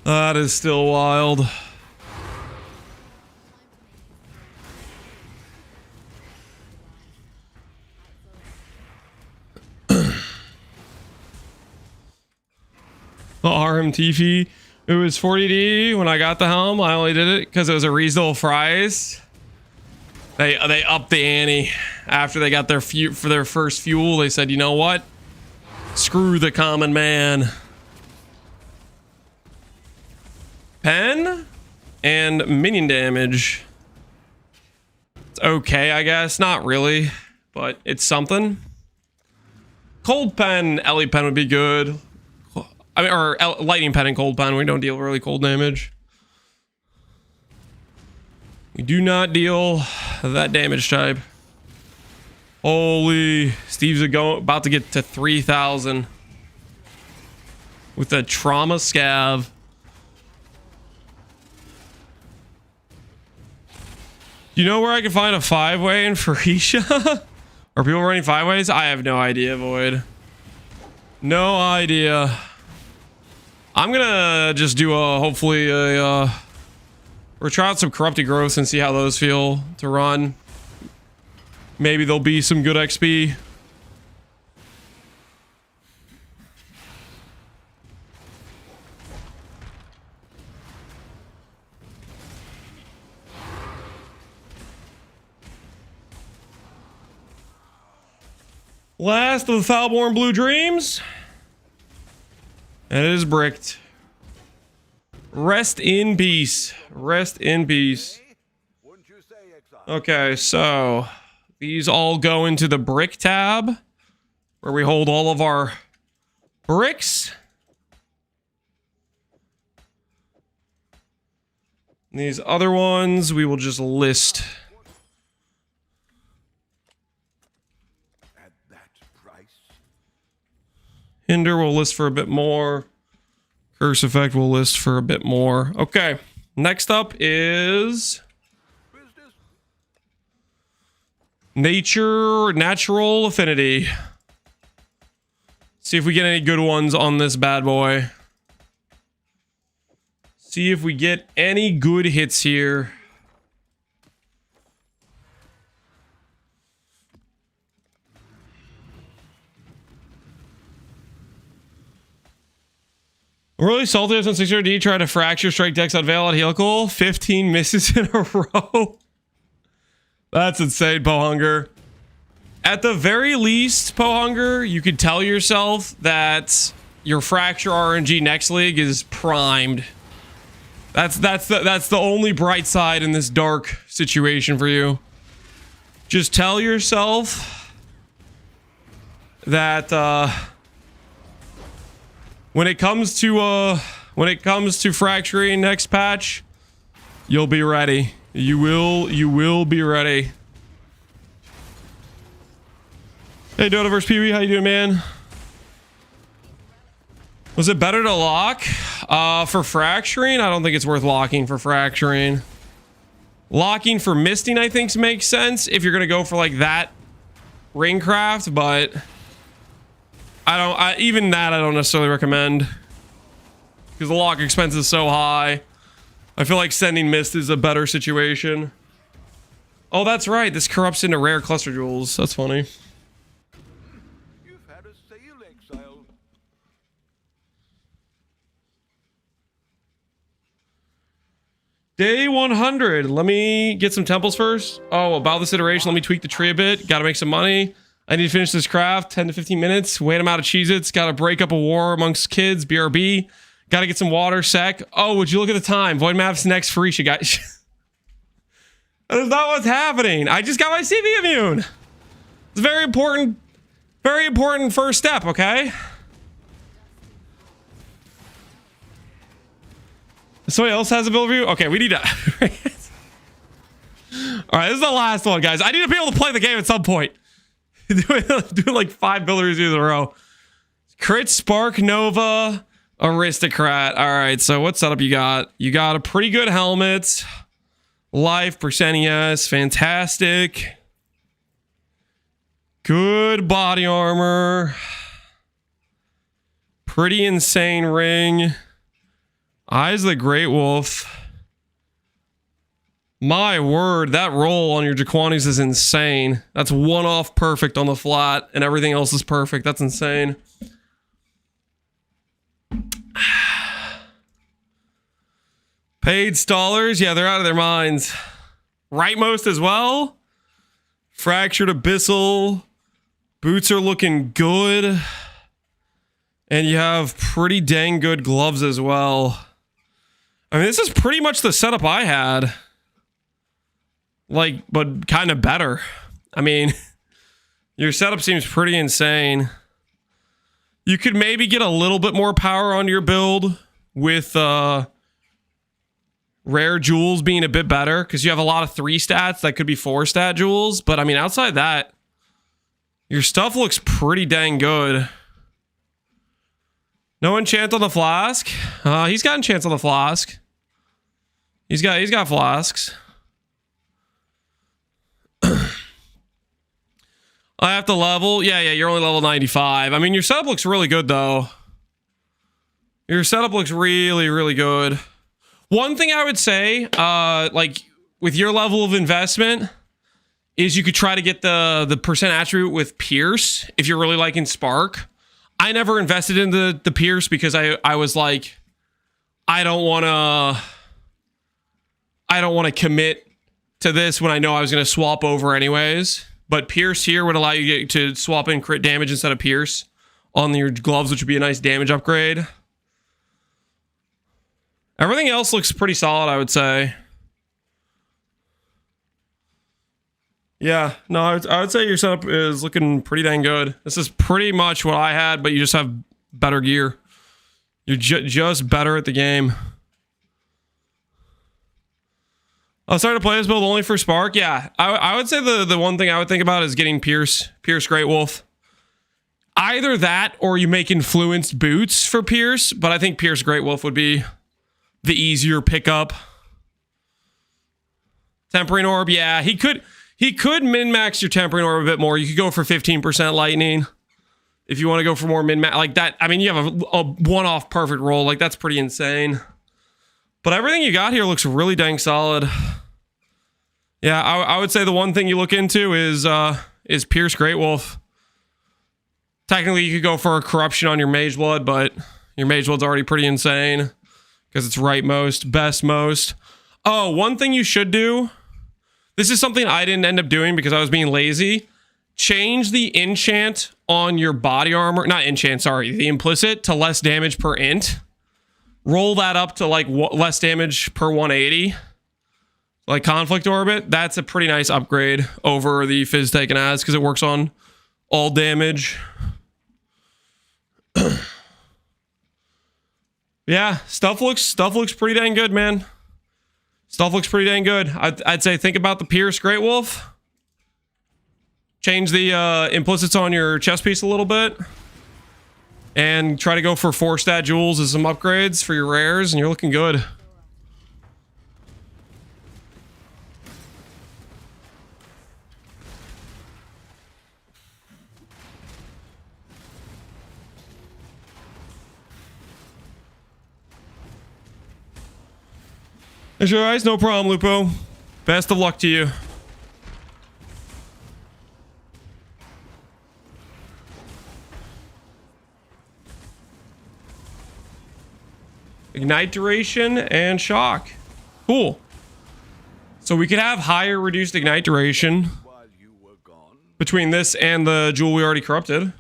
A: That is still wild. The RMT fee. It was 40D when I got the helm. I only did it because it was a reasonable price. They upped the ante after they got their for their first fuel. They said, you know what? Screw the common man. Pen and minion damage. It's okay, I guess. Not really, but it's something. Cold pen, Ellie pen would be good. I mean, or lightning pen and cold pen. We don't deal really cold damage. We do not deal that damage type. Holy, Steve's about to get to 3,000 with a trauma scav. You know where I can find a 5-way in Phoenicia? Are people running 5-ways? I have no idea, Void. No idea. I'm gonna just do hopefully we're trying some corrupted growth and see how those feel to run. Maybe there'll be some good XP. Last of the Foulborn Blue Dreams. And it is bricked. Rest in peace. Rest in peace. Okay, so these all go into the brick tab where we hold all of our bricks. And these other ones we will just list. Hinder will list for a bit more. Curse effect will list for a bit more. Okay, next up is natural affinity. See if we get any good ones on this bad boy. See if we get any good hits here. I'm really salty since 600D tried to fracture strike decks on Veil at Helical. 15 misses in a row. That's insane, Pohunger. At the very least, Pohunger, you could tell yourself that your fracture RNG next league is primed. That's the only bright side in this dark situation for you. Just tell yourself that when it comes to When it comes to fracturing next patch, you'll be ready. You will be ready. Hey, Dota vs. Pee-wee, how you doing, man? Was it better to lock for fracturing? I don't think it's worth locking for fracturing. Locking for misting, I think, makes sense if you're gonna go for like that ring craft, but even that I don't necessarily recommend because the lock expense is so high. I feel like sending mist is a better situation. Oh, that's right. This corrupts into rare cluster jewels. That's funny.
B: You've had a sale, Exile.
A: Day 100. Let me get some temples first. Oh, about this iteration, let me tweak the tree a bit. Gotta make some money. I need to finish this craft. 10 to 15 minutes. Wait, I'm out of Cheez-Its. Gotta break up a war amongst kids. BRB. Gotta get some water. Sec. Oh, would you look at the time? Void Map's next for Risha, guys. That is not what's happening. I just got my CV immune. It's a very important first step, okay? Somebody else has a build review? Okay, we need to... Alright, this is the last one, guys. I need to be able to play the game at some point. Doing like 5 build reviews in a row. Crit, Spark, Nova, Aristocrat. Alright, so what setup you got? You got a pretty good helmet. Life, percent ES, fantastic. Good body armor. Pretty insane ring. Eyes of the Great Wolf. My word, that roll on your Jaquanis is insane. That's one off perfect on the flat, and everything else is perfect. That's insane. Paid stallers, yeah, they're out of their minds. Rightmost as well. Fractured Abyssal. Boots are looking good. And you have pretty dang good gloves as well. I mean, this is pretty much the setup I had. Like, but kind of better. I mean, your setup seems pretty insane. You could maybe get a little bit more power on your build with rare jewels being a bit better, because you have a lot of 3 stats that could be 4 stat jewels. But I mean, outside that, your stuff looks pretty dang good. No enchant on the flask. He's got enchants on the flask. He's got flasks. I have to level. Yeah, you're only level 95. I mean, your setup looks really good though. Your setup looks really, really good. One thing I would say, like with your level of investment, is you could try to get the percent attribute with Pierce if you're really liking Spark. I never invested in the Pierce because I was like, I don't want to commit to this when I know I was going to swap over anyways. But Pierce here would allow you to swap in crit damage instead of Pierce on your gloves, which would be a nice damage upgrade. Everything else looks pretty solid, I would say. Yeah, no, I would say your setup is looking pretty dang good. This is pretty much what I had, but you just have better gear. You're just better at the game. I started to play this build only for Spark. Yeah, I would say the one thing I would think about is getting Pierce Great Wolf. Either that or you make influenced boots for Pierce, but I think Pierce Great Wolf would be the easier pickup. Tempering Orb, yeah, he could min-max your Tempering Orb a bit more. You could go for 15% Lightning if you want to go for more min-max. Like that, I mean, you have a one-off perfect roll. Like, that's pretty insane. But everything you got here looks really dang solid. Yeah, I would say the one thing you look into is Pierce Great Wolf. Technically, you could go for a corruption on your Mage Blood, but your Mage Blood's already pretty insane because it's rightmost, bestmost. Oh, one thing you should do. This is something I didn't end up doing because I was being lazy. Change the enchant on your body armor. Not enchant, sorry. The implicit to less damage per int. Roll that up to like less damage per 180. Like Conflict Orbit. That's a pretty nice upgrade over the Fizz taken as because it works on all damage. Yeah, stuff looks pretty dang good, man. Stuff looks pretty dang good. I'd say think about the Pierce Great Wolf. Change the implicits on your chest piece a little bit. And try to go for 4-stat jewels as some upgrades for your rares, and you're looking good. That's your eyes, no problem, Lupo. Best of luck to you. Ignite duration and shock. Cool. So we could have higher reduced ignite duration
B: While you were gone,
A: between this and the jewel we already corrupted.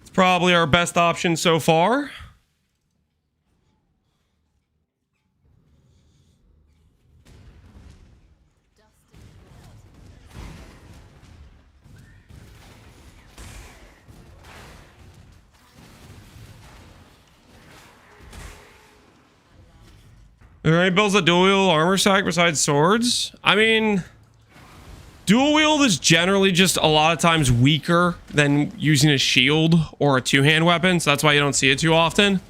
A: It's probably our best option so far. Are there any builds that dual wield armor stack besides swords? I mean, dual wield is generally just a lot of times weaker than using a shield or a two-hand weapon, so that's why you don't see it too often.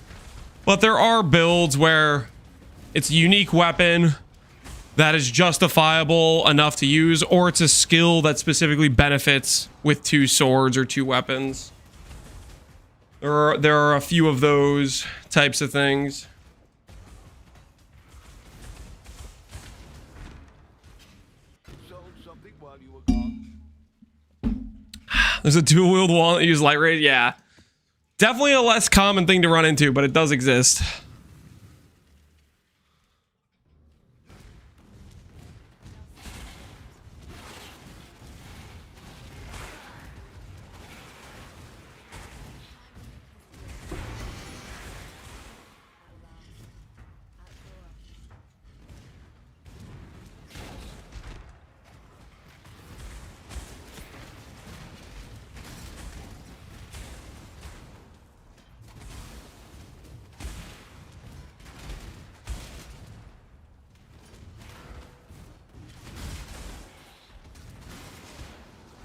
A: But there are builds where it's a unique weapon that is justifiable enough to use, or it's a skill that specifically benefits with 2 swords or 2 weapons. There are a few of those types of things.
B: sold something while you were gone.
A: There's a dual wield wall that uses light raid. Yeah. Definitely a less common thing to run into, but it does exist.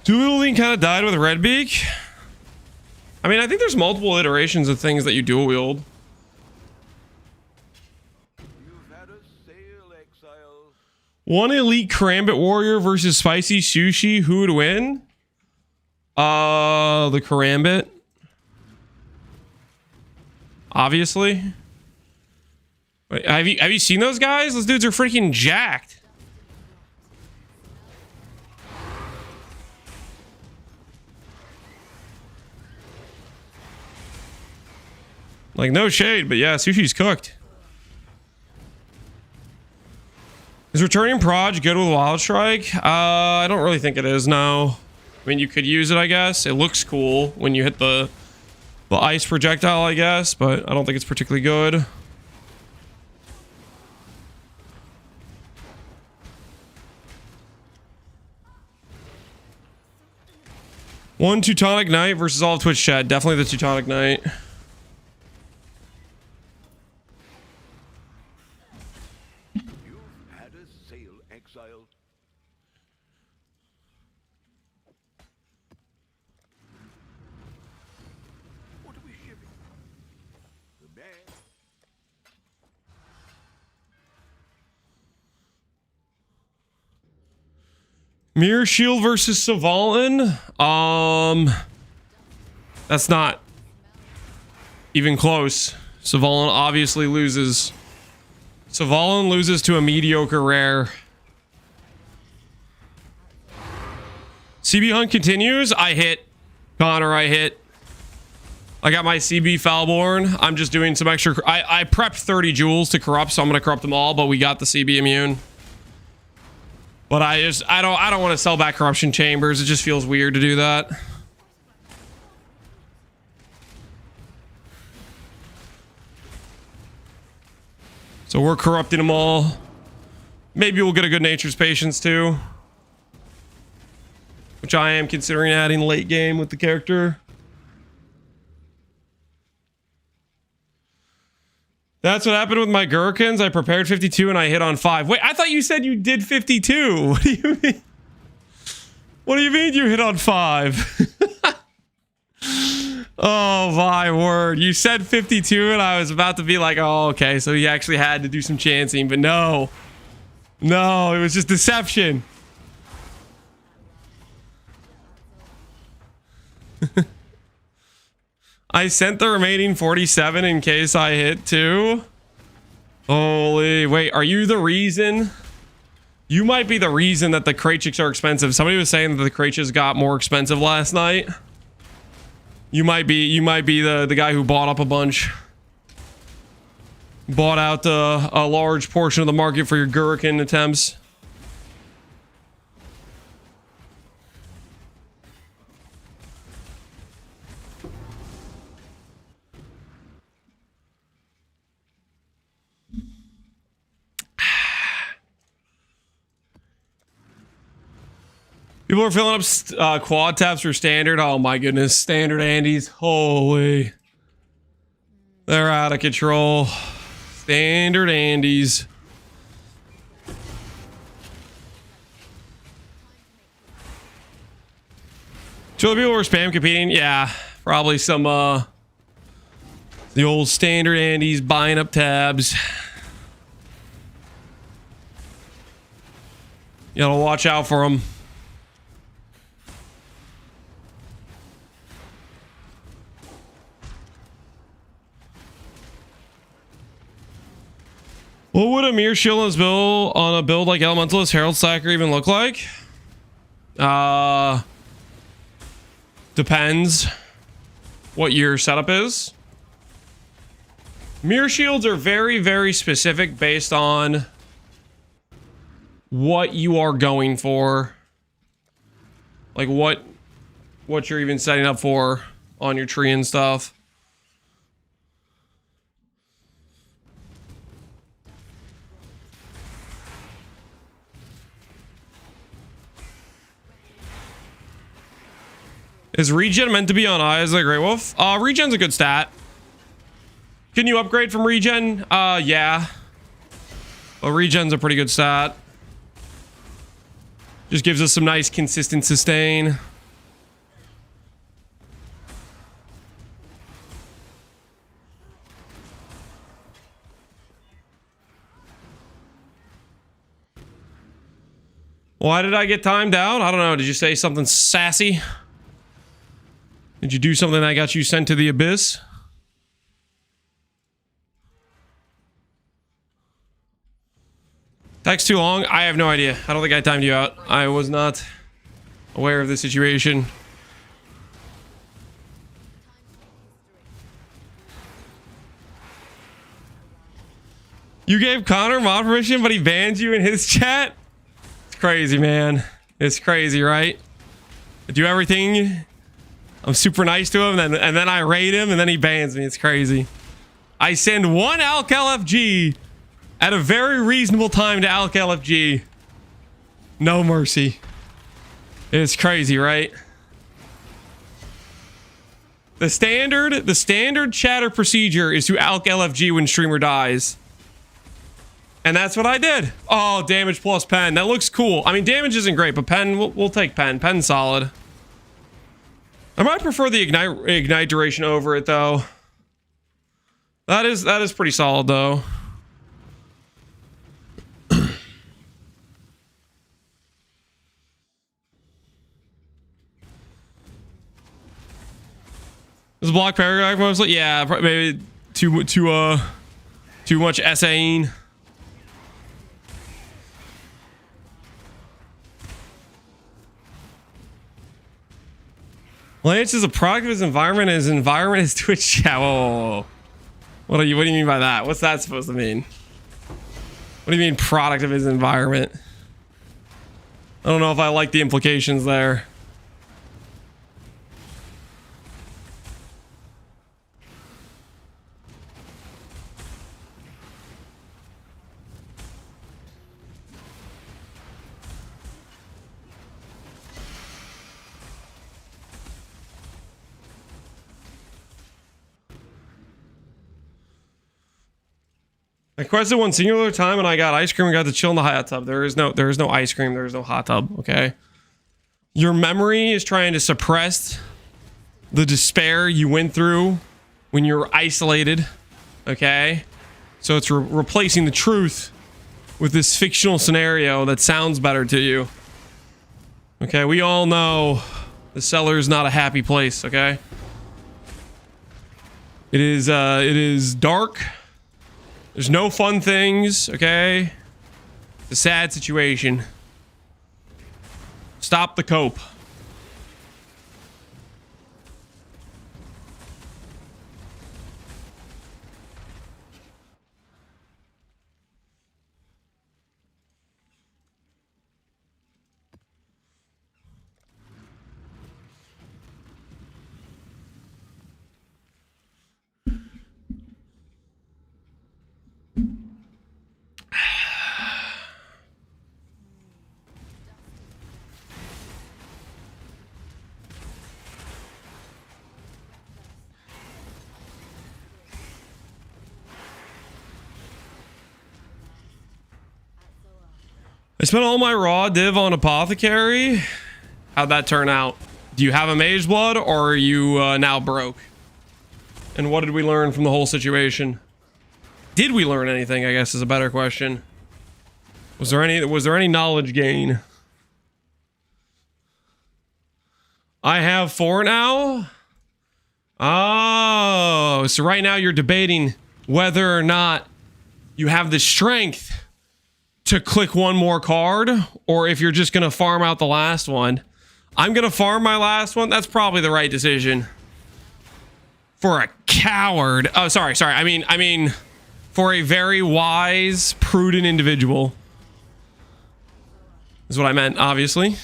A: Dual wielding kind of died with Redbeak. I mean, I think there's multiple iterations of things that you dual wield.
B: You've had a sale, Exile.
A: One elite Karambit warrior versus spicy sushi. Who would win? The Karambit. Obviously. Wait, have you seen those guys? Those dudes are freaking jacked. Like, no shade, but yeah, sushi's cooked. Is returning Proj good with Wild Strike? I don't really think it is, no. I mean, you could use it, I guess. It looks cool when you hit the ice projectile, I guess, but I don't think it's particularly good. One Teutonic Knight versus all of Twitch chat. Definitely the Teutonic Knight.
B: You've had a sale, Exile. What are we shipping? The man.
A: Mirror Shield versus Savalan. That's not even close. Savalan obviously loses. Savalan loses to a mediocre rare. CB hunt continues. I hit. Connor, I hit. I got my CB Falborn. I'm just doing some extra. I prepped 30 jewels to corrupt, so I'm gonna corrupt them all, but we got the CB immune. But I don't want to sell back corruption chambers. It just feels weird to do that. So we're corrupting them all. Maybe we'll get a good nature's patience too, which I am considering adding late game with the character. That's what happened with my gherkins. I prepared 52 and I hit on 5. Wait, I thought you said you did 52. What do you mean? What do you mean you hit on 5? Oh my word. You said 52 and I was about to be like, oh, okay. So you actually had to do some chancing, but no. No, it was just deception. I sent the remaining 47 in case I hit 2. Holy, wait, are you the reason? You might be the reason that the crate chicks are expensive. Somebody was saying that the crate chicks got more expensive last night. You might be the guy who bought up a bunch. Bought out a large portion of the market for your gherkin attempts. People are filling up quad tabs for standard. Oh my goodness, standard Andes. Holy. They're out of control. Standard Andes. So the people were spam competing? Yeah, probably some the old standard Andes buying up tabs. You gotta watch out for them. What would a mere shieldless build on a build like Elementalist Herald Stacker even look like? Depends what your setup is. Mirror shields are very, very specific based on what you are going for. Like what you're even setting up for on your tree and stuff. Is regen meant to be on Eyes like Grey Wolf? Regen's a good stat. Can you upgrade from regen? Yeah. But regen's a pretty good stat. Just gives us some nice consistent sustain. Why did I get timed out? I don't know. Did you say something sassy? Did you do something that got you sent to the abyss? Text too long? I have no idea. I don't think I timed you out. I was not aware of the situation. You gave Connor mod permission, but he banned you in his chat? It's crazy, man. It's crazy, right? I do everything. I'm super nice to him, and then I raid him, and then he bans me. It's crazy. I send one Alk LFG at a very reasonable time to Alk LFG. No mercy. It's crazy, right? The standard chatter procedure is to Alk LFG when streamer dies. And that's what I did. Oh, damage plus pen. That looks cool. I mean, damage isn't great, but pen, we'll take pen. Pen's solid. I might prefer the ignite duration over it though. That is pretty solid though. Is block paragraph mostly? Yeah, maybe too much essaying. Lance is a product of his environment, and his environment is Twitch chat. Whoa. What do you mean by that? What's that supposed to mean? What do you mean product of his environment? I don't know if I like the implications there. I quested one singular time and I got ice cream and got to chill in the hot tub. There is no ice cream. There is no hot tub. Okay. Your memory is trying to suppress the despair you went through when you were isolated. Okay. So it's replacing the truth with this fictional scenario that sounds better to you. Okay. We all know the cellar is not a happy place. Okay. It is dark. There's no fun things, okay? It's a sad situation. Stop the cope. I spent all my raw div on Apothecary. How'd that turn out? Do you have a Mage Blood, or are you now broke? And what did we learn from the whole situation? Did we learn anything, I guess, is a better question. Was there any knowledge gain? I have 4 now? Oh, so right now you're debating whether or not you have the strength to click one more card, or if you're just gonna farm out the last one. I'm gonna farm my last one. That's probably the right decision. For a coward. Oh, sorry. I mean, for a very wise, prudent individual. Is what I meant, obviously.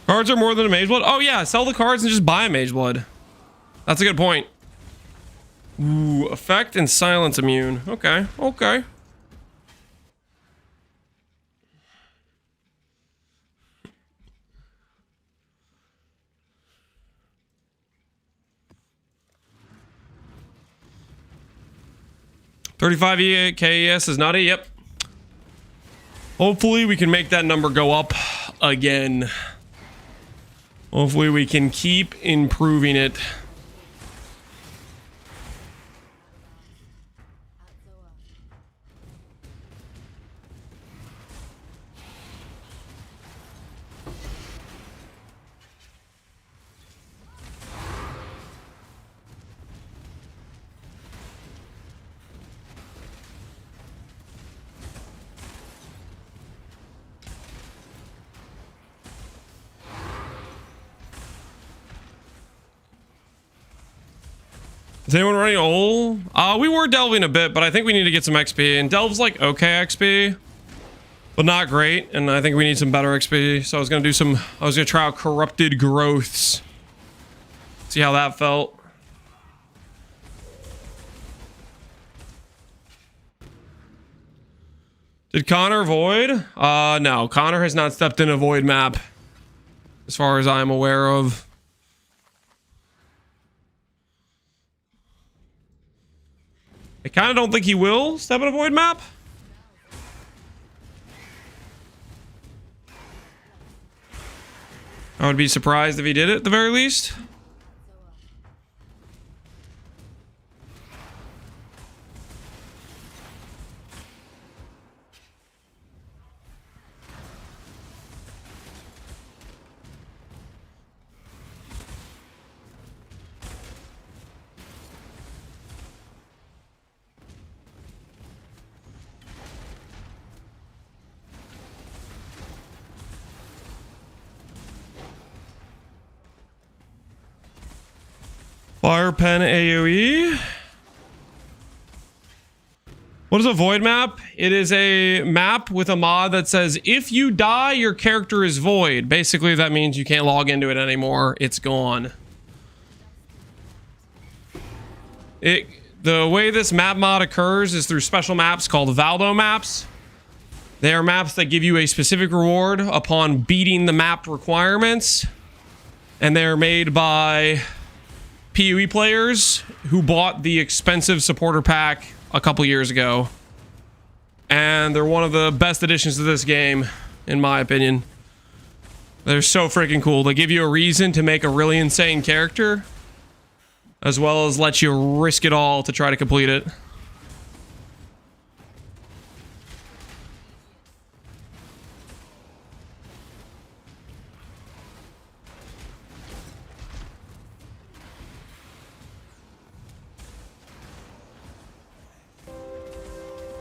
A: Cards are more than a Mage Blood? Oh yeah, sell the cards and just buy a Mage Blood. That's a good point. Ooh, effect and silence immune. Okay, okay. $35 KES is not it. Yep. Hopefully we can make that number go up again. Hopefully we can keep improving it. Is anyone running Ol? We were delving a bit, but I think we need to get some XP. And Delve's like okay XP, but not great. And I think we need some better XP. So I was gonna try out Corrupted Growths. See how that felt. Did Connor void? No, Connor has not stepped in a void map, as far as I'm aware of. I kind of don't think he will step in a void map. I would be surprised if he did it at the very least. Fire pen AoE. What is a void map? It is a map with a mod that says if you die, your character is void. Basically, that means you can't log into it anymore. It's gone. The way this map mod occurs is through special maps called Valdo maps. They are maps that give you a specific reward upon beating the map requirements. and they're made by PoE players who bought the expensive supporter pack a couple years ago. And they're one of the best additions to this game, in my opinion. They're so freaking cool. They give you a reason to make a really insane character, as well as let you risk it all to try to complete it.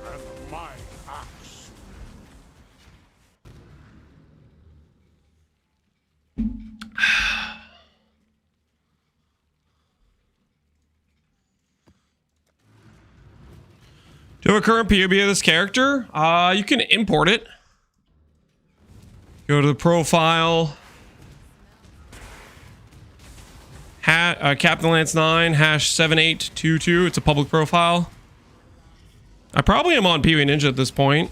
B: And my axe.
A: Do you have a current POB of this character? You can import it. Go to the profile. Captain Lance 9 #7822. It's a public profile. I probably am on PoE Ninja at this point,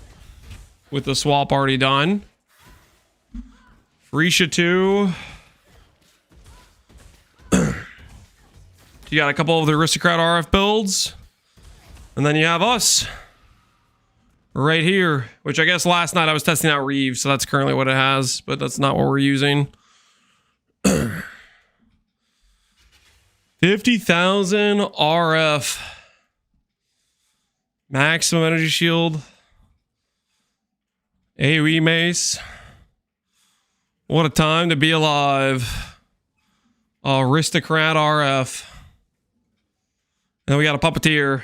A: with the swap already done. Risha 2. You got a couple of the Aristocrat RF builds. And then you have us. Right here. Which I guess last night I was testing out Reeve, so that's currently what it has. But that's not what we're using. 50,000 RF. Maximum energy shield. AoE mace. What a time to be alive. Aristocrat RF. And we got a puppeteer.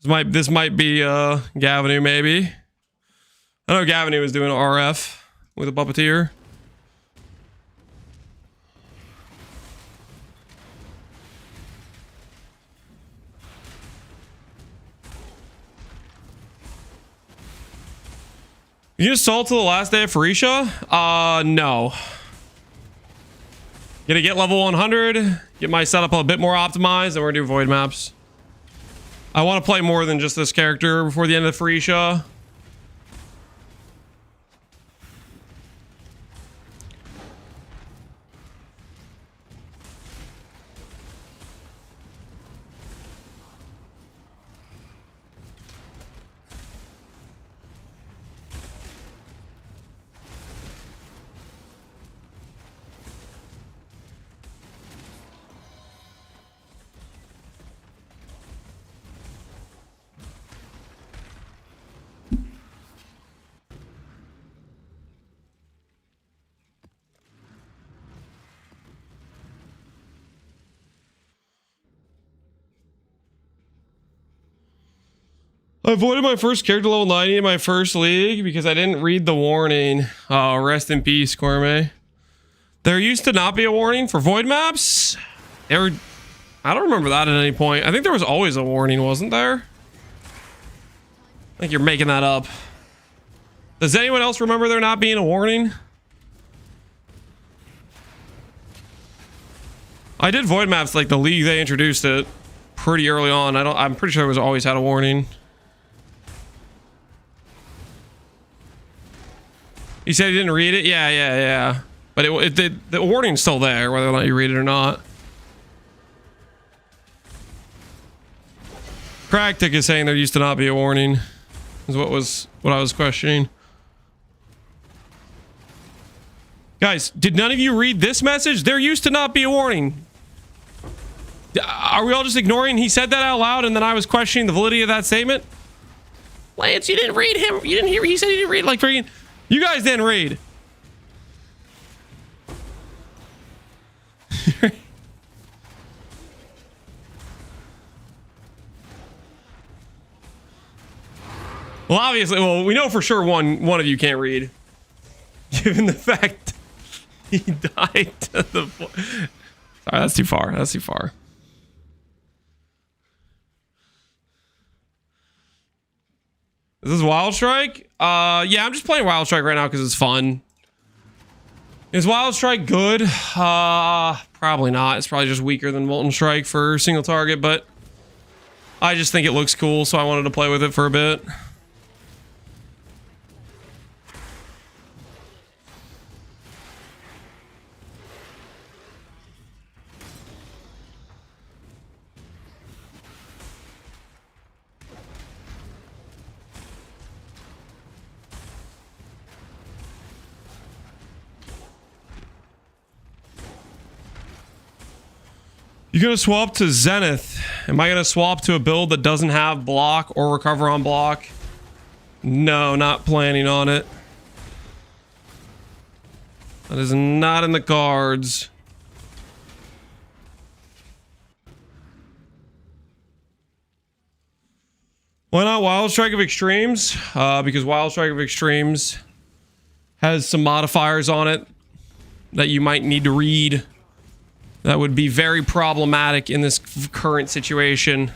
A: This might be Gavinu, maybe. I know Gavinu was doing RF with a puppeteer. You just sold to the last day of Farisha? No. Gonna get level 100, get my setup a bit more optimized, and we're gonna do void maps. I want to play more than just this character before the end of Farisha. I avoided my first character level 90 in my first league because I didn't read the warning. Oh, rest in peace, Gourmet. There used to not be a warning for void maps. I don't remember that at any point. I think there was always a warning, wasn't there? I think you're making that up. Does anyone else remember there not being a warning? I did void maps like the league they introduced it pretty early on. I'm pretty sure it was always had a warning. You said you didn't read it? Yeah. But the warning's still there, whether or not you read it or not. Cractic is saying there used to not be a warning. Is what I was questioning. Guys, did none of you read this message? There used to not be a warning. Are we all just ignoring he said that out loud and then I was questioning the validity of that statement? Lance, you didn't read him. You didn't hear. He said he didn't read like freaking. You guys didn't read. Well, obviously, we know for sure one of you can't read, given the fact he died to the. Sorry, that's too far. That's too far. Is this Wild Strike? Yeah, I'm just playing Wild Strike right now because it's fun. Is Wild Strike good? Probably not. It's probably just weaker than Molten Strike for single target, but I just think it looks cool, so I wanted to play with it for a bit. You gonna swap to Zenith? Am I gonna swap to a build that doesn't have block or recover on block? No, not planning on it. That is not in the cards. Why not Wild Strike of Extremes? Because Wild Strike of Extremes has some modifiers on it that you might need to read. That would be very problematic in this current situation.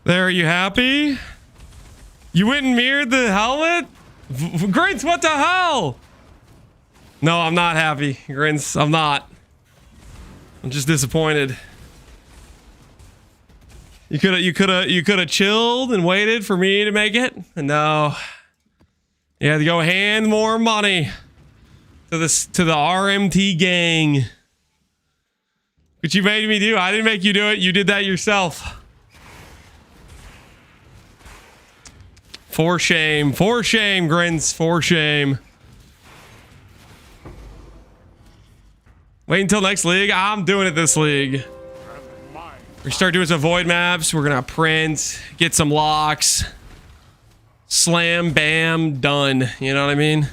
A: There, are you happy? You went and mirrored the helmet? Grins, what the hell? No, I'm not happy. Grins, I'm not. I'm just disappointed. You could have chilled and waited for me to make it. No. You had to go hand more money to the RMT gang. Which you made me do. I didn't make you do it. You did that yourself. For shame. For shame, Grins. For shame. Wait until next league. I'm doing it this league. We start doing some void maps. We're gonna print, get some locks, slam, bam, done. You know what I mean?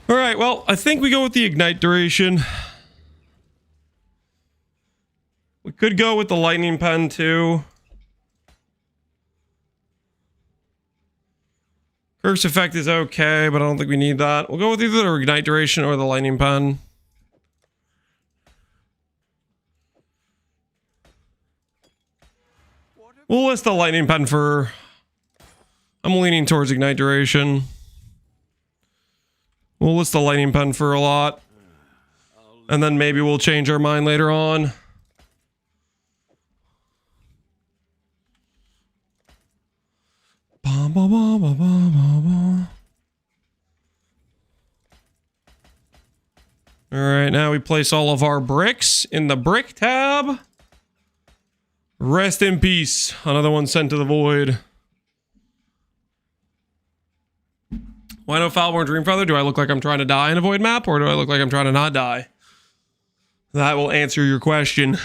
A: All right. Well, I think we go with the ignite duration. We could go with the lightning pen too. Curse effect is okay, but I don't think we need that. We'll go with either the ignite duration or the lightning pen. We'll list the lightning pen for... I'm leaning towards ignite duration. We'll list the lightning pen for a lot. And then maybe we'll change our mind later on. All right, now we place all of our bricks in the brick tab. Rest in peace. Another one sent to the void. Why no Foulborn Dreamfather? Do I look like I'm trying to die in a void map, or do I look like I'm trying to not die? That will answer your question.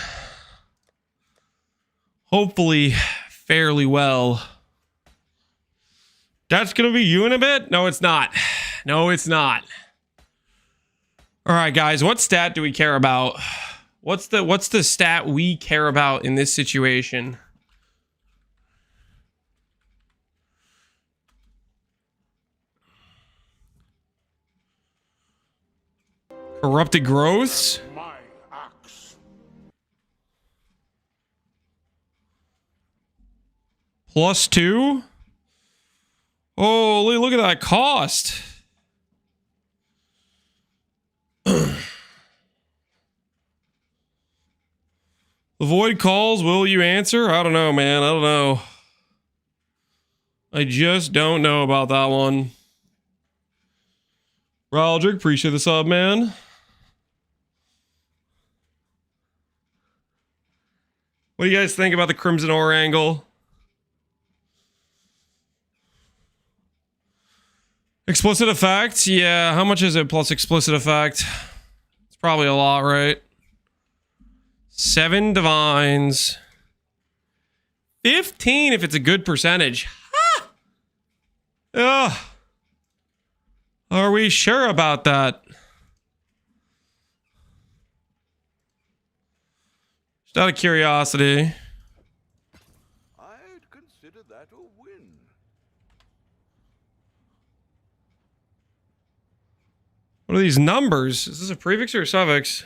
A: Hopefully, fairly well. That's gonna be you in a bit? No, it's not. No, it's not. All right, guys, what stat do we care about? What's the stat we care about in this situation? Corrupted growths?
B: My axe.
A: +2? Holy, look at that cost. The void calls, will you answer? I don't know, man. I don't know. I just don't know about that one. Roderick, appreciate the sub, man. What do you guys think about the Crimson Ore angle? Explicit effect? Yeah, how much is it plus explicit effect? It's probably a lot, right? 7 divines. 15 if it's a good percentage. Ha! Ugh. Are we sure about that? Just out of curiosity.
B: I'd consider that a win.
A: What are these numbers? Is this a prefix or a suffix?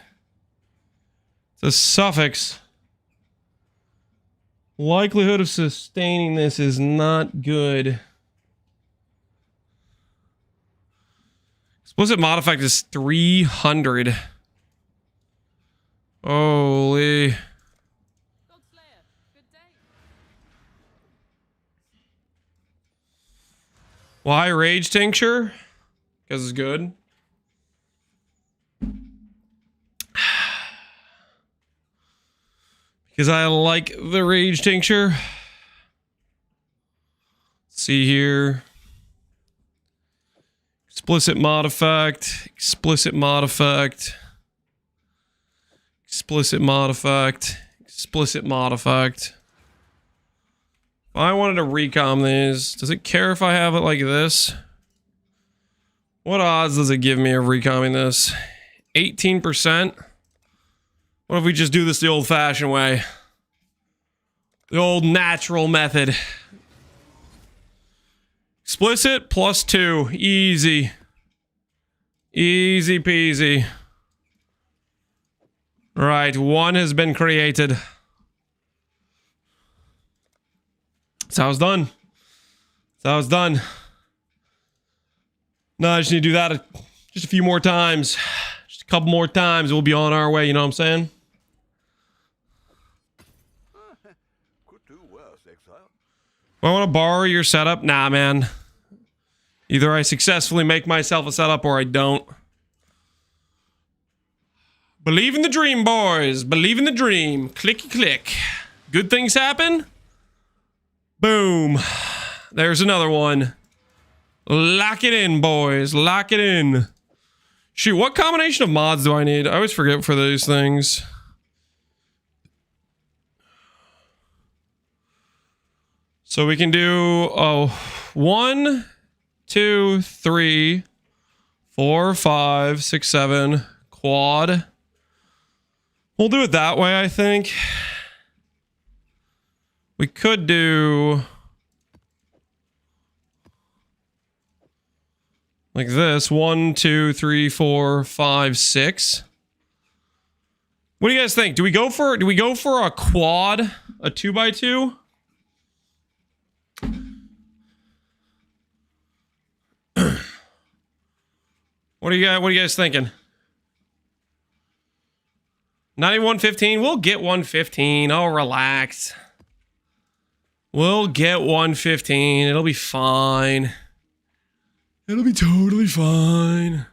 A: It's a suffix. Likelihood of sustaining this is not good. Explicit mod effect is 300. Holy. Why Rage Tincture? Because it's good. Because I like the Rage Tincture. Let's see here. Explicit mod effect. Explicit mod effect. Explicit mod effect. Explicit mod effect. If I wanted to recom these, does it care if I have it like this? What odds does it give me of recombing this? 18%? What if we just do this the old-fashioned way? The old natural method. Explicit +2. Easy. Easy peasy. Right, one has been created. That's how it's done. That's how it's done. No, I just need to do that just a few more times. Just a couple more times, we'll be on our way, you know what I'm saying?
B: Could do worse, Exile.
A: Do I want to borrow your setup? Nah, man. Either I successfully make myself a setup or I don't. Believe in the dream, boys. Believe in the dream. Clicky click. Good things happen. Boom. There's another one. Lock it in, boys. Lock it in. Shoot, what combination of mods do I need? I always forget for these things. So we can do 1, 2, 3, 4, 5, 6, 7 quad. We'll do it that way, I think. We could do like this. 1, 2, 3, 4, 5, 6. What do you guys think? Do we go for a quad? A 2x2? What are you guys thinking? Not even 115? We'll get 115. Oh, relax. We'll get 115. It'll be fine. It'll be totally fine.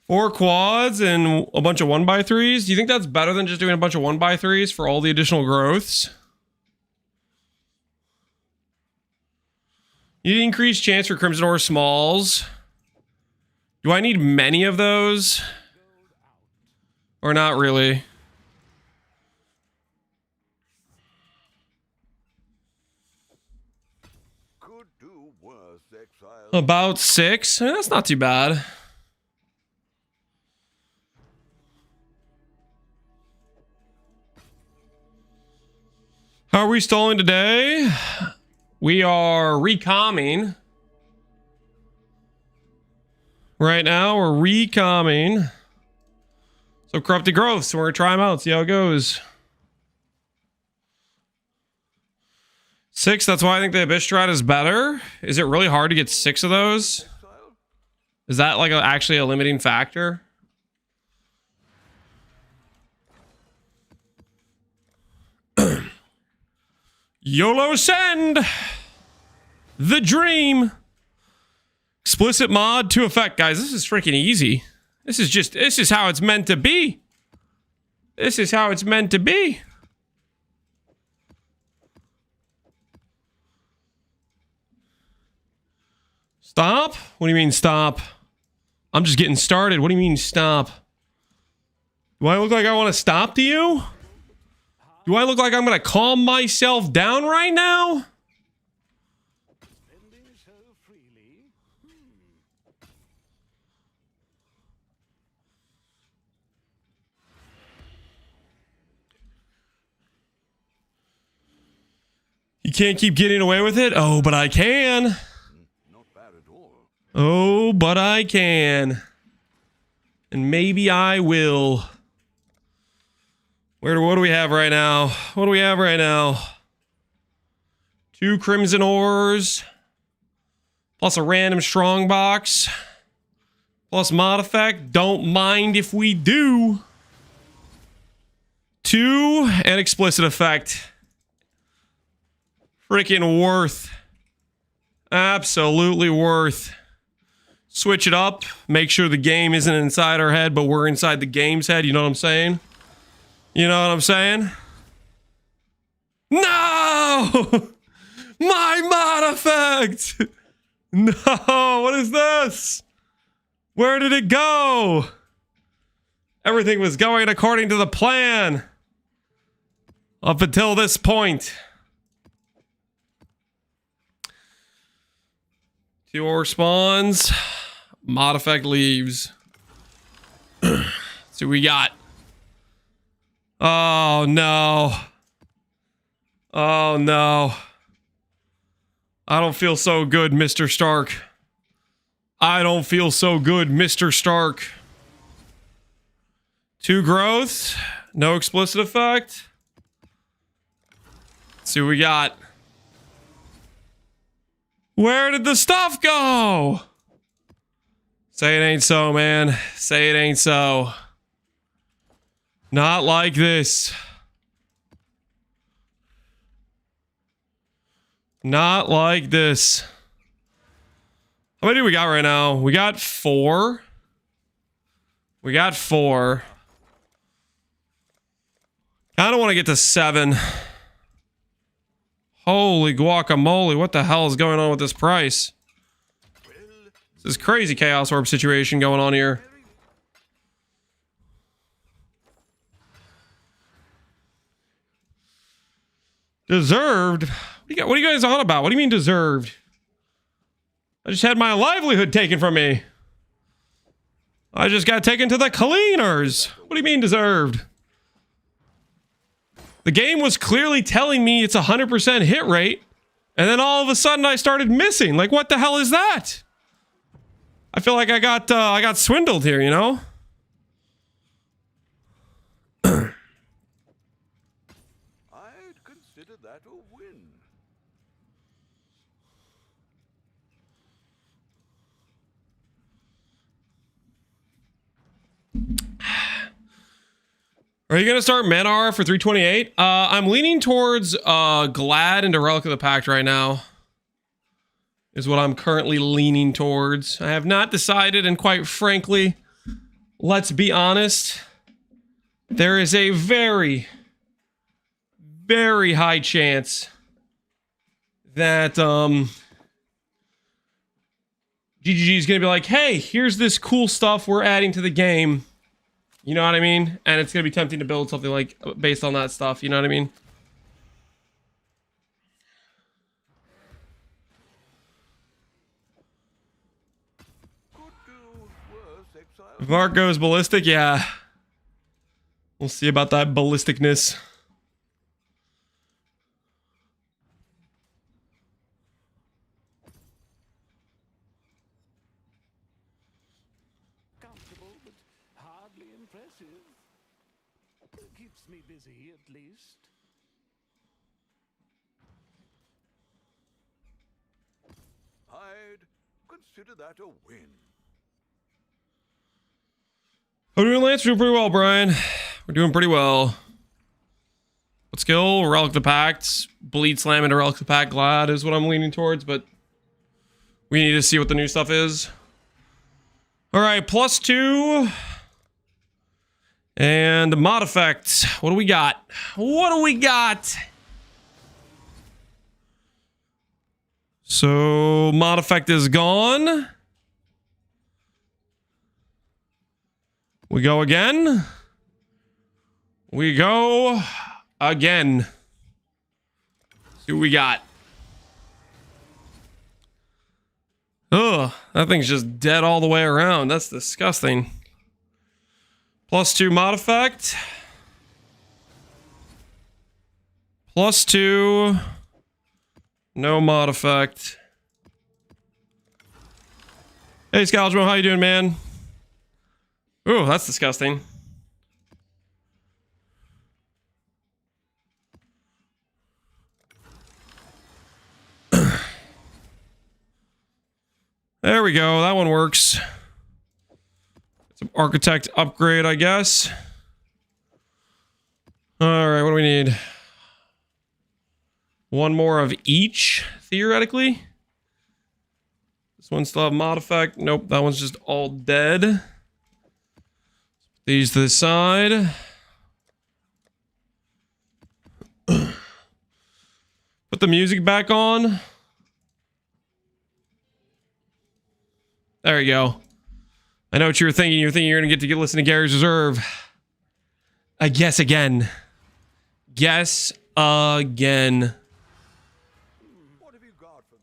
A: Four quads and a bunch of 1x3s. Do you think that's better than just doing a bunch of 1x3s for all the additional growths? You need increased chance for Crimson Ore Smalls. Do I need many of those? Or not really?
B: Could do worse, Exile.
A: About 6? That's not too bad. How are we stalling today? We are recomming. Right now, we're recomming. So corrupted growth. So we're gonna try them out, see how it goes. 6, that's why I think the Abyss Strat is better. Is it really hard to get 6 of those? Is that like actually a limiting factor? YOLO send! The dream! Explicit mod to effect, guys. This is freaking easy. This is how it's meant to be. This is how it's meant to be. Stop? What do you mean stop? I'm just getting started. What do you mean stop? Do I look like I want to stop to you? Do I look like I'm going to calm myself down right now? You can't keep getting away with it? Oh, but I can.
B: Not bad at all.
A: Oh, but I can. And maybe I will. What do we have right now? What do we have right now? 2 crimson ores. Plus a random strong box. Plus mod effect. Don't mind if we do. +2 and explicit effect. Freaking worth. Absolutely worth. Switch it up. Make sure the game isn't inside our head, but we're inside the game's head. You know what I'm saying? You know what I'm saying? No! My mod effect! No, what is this? Where did it go? Everything was going according to the plan. Up until this point. 2 ore spawns. Mod effect leaves. See what we got. Oh no. Oh no. I don't feel so good, Mr. Stark. I don't feel so good, Mr. Stark. 2 growth. No explicit effect. Let's see what we got. Where did the stuff go? Say it ain't so, man. Say it ain't so. Not like this. Not like this. How many do we got right now? We got 4. We got 4. Kinda wanna get to 7. Holy guacamole, what the hell is going on with this price? This is crazy Chaos Orb situation going on here. Deserved? What are you guys on about? What do you mean deserved? I just had my livelihood taken from me. I just got taken to the cleaners. What do you mean deserved? The game was clearly telling me it's 100% hit rate, and then all of a sudden I started missing. Like, what the hell is that? I feel like I got swindled here, you know?
B: I'd consider that a win.
A: Are you gonna start Manar for 328? I'm leaning towards Glad into Relic of the Pact right now. Is what I'm currently leaning towards. I have not decided, and quite frankly, let's be honest, there is a very, very high chance that GGG is gonna be like, hey, here's this cool stuff we're adding to the game. You know what I mean? And it's gonna be tempting to build something like based on that stuff, you know what I mean? If Mark goes ballistic, yeah. We'll see about that ballisticness.
B: Comfortable, but hardly impressive. Keeps me busy, at least. I'd consider that a win.
A: How are we doing, Lance? We're doing pretty well, Brian. We're doing pretty well. What skill? Relic of the Pact. Bleed Slam into Relic of the Pact. Glad is what I'm leaning towards, but we need to see what the new stuff is. Alright, +2. And mod effect. What do we got? What do we got? So, mod effect is gone. We go again. We go again. See what we got. Ugh, that thing's just dead all the way around. That's disgusting. +2 mod effect. +2. No mod effect. Hey, Scalgemo, how you doing, man? Ooh, that's disgusting. There we go. That one works. Some architect upgrade, I guess. All right, what do we need? One more of each, theoretically. This one still have mod effect. Nope, that one's just all dead. These to the side. Put the music back on. There you go. I know what you were thinking. You're thinking you're going to listen to Gary's Reserve. I guess again. Guess again.
B: What have you got for me?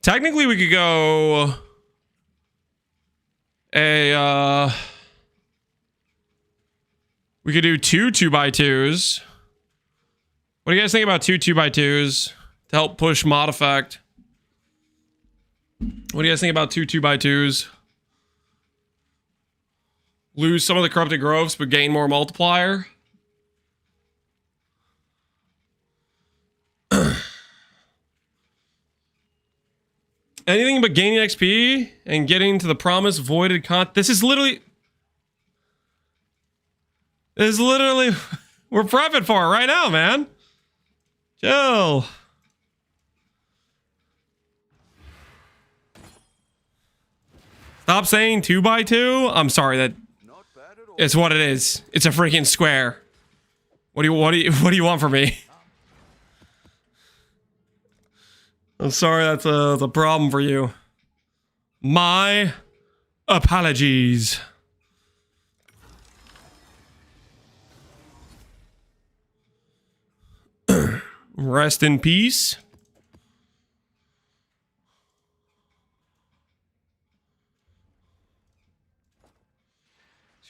A: Technically, we could go we could do 2 2x2s. What do you guys think about 2 2x2s to help push mod effect? What do you guys think about 2 2x2s? Lose some of the corrupted groves, but gain more multiplier. Anything but gaining XP and getting to the promised voided This is literally we're prepping for it right now, man. Chill. Stop saying 2x2. I'm sorry, that
B: Not bad at all.
A: it's what it is. It's a freaking square. What do you want from me? I'm sorry, that's a problem for you. My apologies. Rest in peace.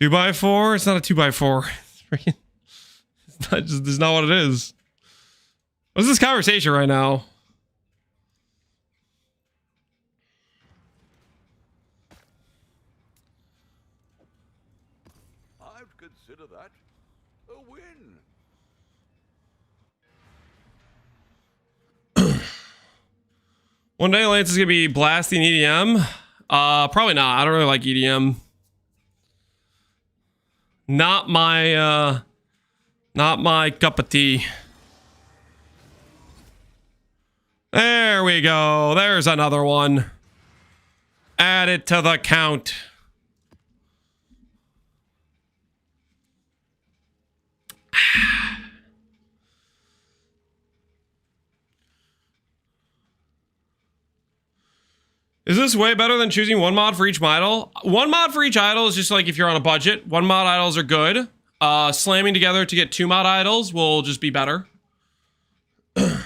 A: Two by four? It's not a 2x4. It's not what it is. What's this conversation right now?
B: I'd consider that a win.
A: One day Lance is gonna be blasting EDM. Probably not. I don't really like EDM. Not my cup of tea. There we go. There's another one. Add it to the count. Is this way better than choosing one mod for each idol? One mod for each idol is just like if you're on a budget. One mod idols are good. Slamming together to get 2 mod idols will just be better. I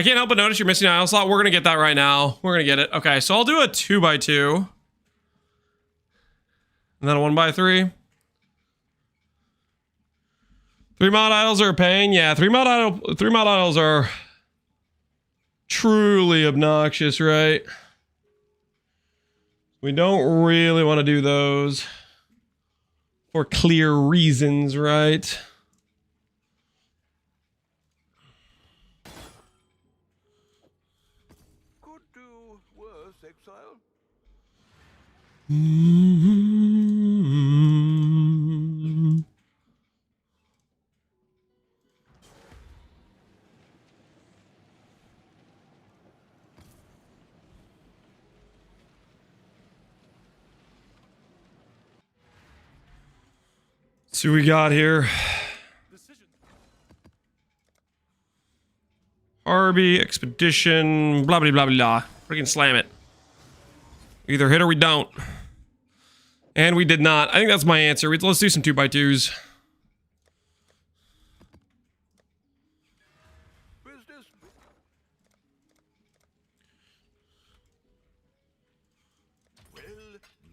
A: can't help but notice you're missing an idol slot. We're going to get that right now. We're going to get it. Okay, so I'll do a 2x2. And then a 1x3. 3 mod idols are a pain. Yeah, 3 mod idols are truly obnoxious, right? We don't really want to do those for clear reasons, right?
B: Could do worse, Exile.
A: See what we got here. Arby, Expedition, blah, blah, blah, blah. Freaking slam it. We either hit or we don't. And we did not. I think that's my answer. Let's do some 2x2s.
B: Business. We'll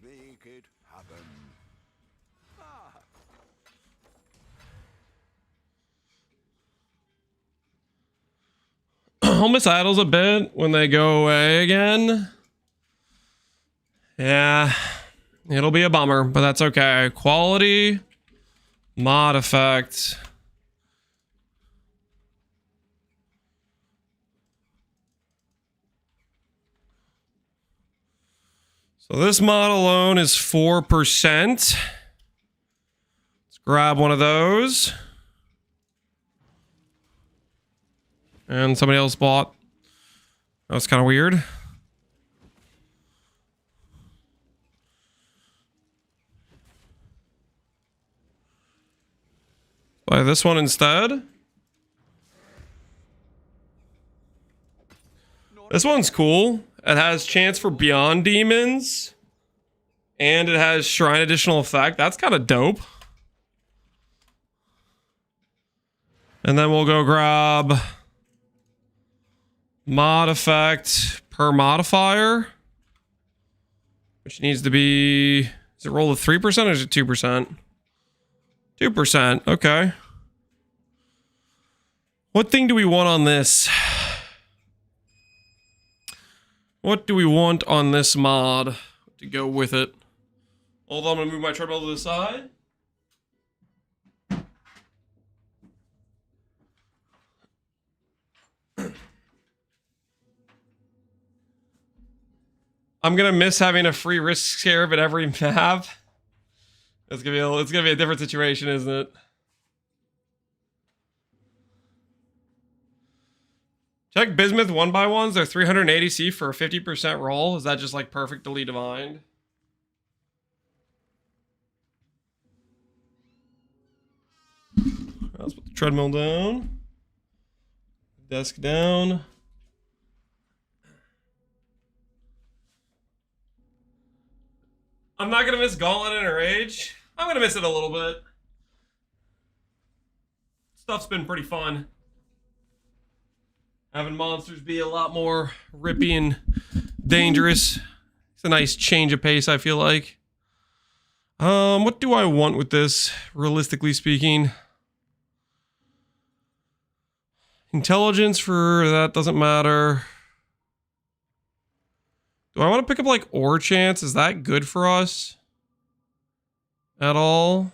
B: make it happen. Ah.
A: I'll miss idols a bit when they go away again. Yeah, it'll be a bummer, but that's okay. Quality, mod effect. So this mod alone is 4%. Let's grab one of those. And somebody else bought. That was kind of weird. Buy this one instead. This one's cool. It has chance for Beyond Demons. And it has Shrine additional effect. That's kind of dope. And then we'll go grab mod effect per modifier. Which needs to be... Is it roll of 3% or is it 2%? 2%. Okay. What thing do we want on this? What do we want on this mod to go with it? Hold on, I'm going to move my treadmill to the side. I'm going to miss having a free risk scarab at every map. It's gonna be a different situation, isn't it? Check Bismuth 1x1s. They're 380 C for a 50% roll. Is that just like perfectly divined? Let's put the treadmill down. Desk down. I'm not gonna miss Gauntlet in a Rage. I'm gonna miss it a little bit. Stuff's been pretty fun. Having monsters be a lot more rippy and dangerous. It's a nice change of pace, I feel like. What do I want with this, realistically speaking? Intelligence for that doesn't matter. Do I want to pick up like Ore Chance? Is that good for us? At all?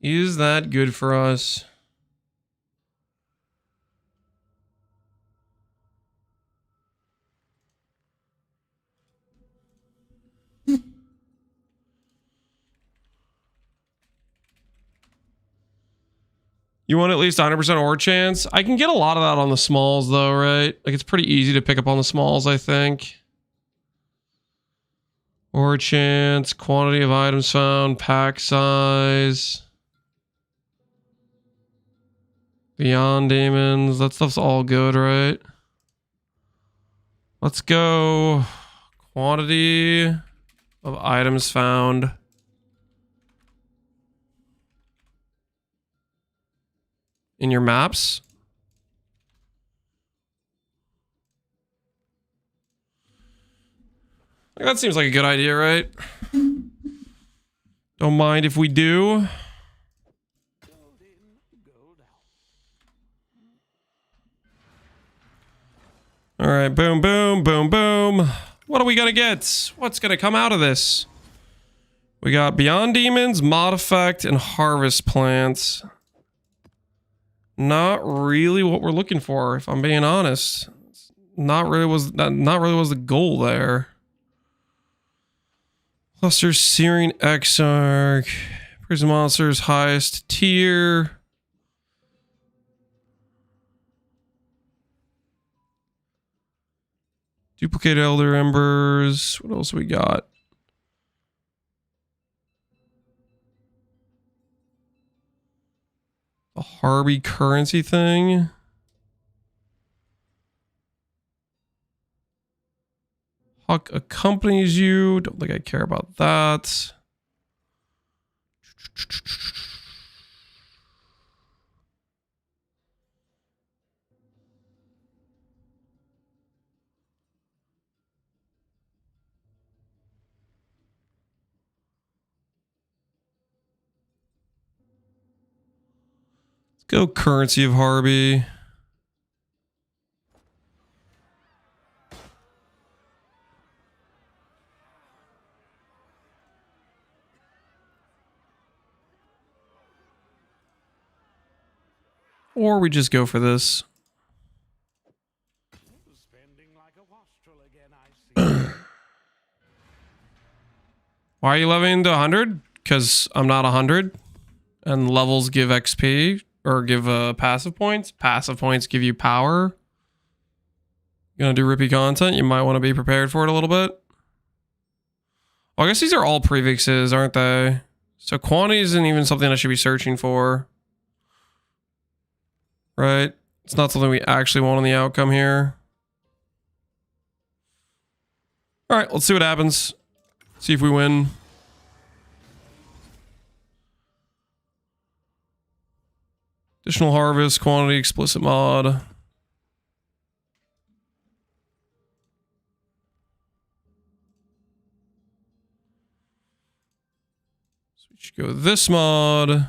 A: Is that good for us? You want at least 100% Ore Chance? I can get a lot of that on the smalls though, right? Like it's pretty easy to pick up on the smalls, I think. Ore Chance, quantity of items found, pack size. Beyond Demons, that stuff's all good, right? Let's go quantity of items found. In your maps. That seems like a good idea, right? Don't mind if we do. All right, boom, boom, boom, boom. What are we gonna get? What's gonna come out of this? We got Beyond Demons, Mod Effect, and Harvest Plants. Not really what we're looking for, if I'm being honest. Not really was the goal there. Cluster Searing Exarch. Prison Monsters, highest tier. Duplicate Elder Embers. What else we got? A Harvey currency thing. Huck accompanies you. Don't think I care about that. Let's go currency of Harvey. Or we just go for this.
B: Spending like a wastrel again, I see.
A: Why are you leveling to 100? Because I'm not 100. And levels give XP or give passive points. Passive points give you power. Gonna do rippy content. You might want to be prepared for it a little bit. Well, I guess these are all prefixes, aren't they? So quantity isn't even something I should be searching for. Right? It's not something we actually want in the outcome here. Alright, let's see what happens. See if we win. Additional harvest, quantity, explicit mod. So we should go with this mod.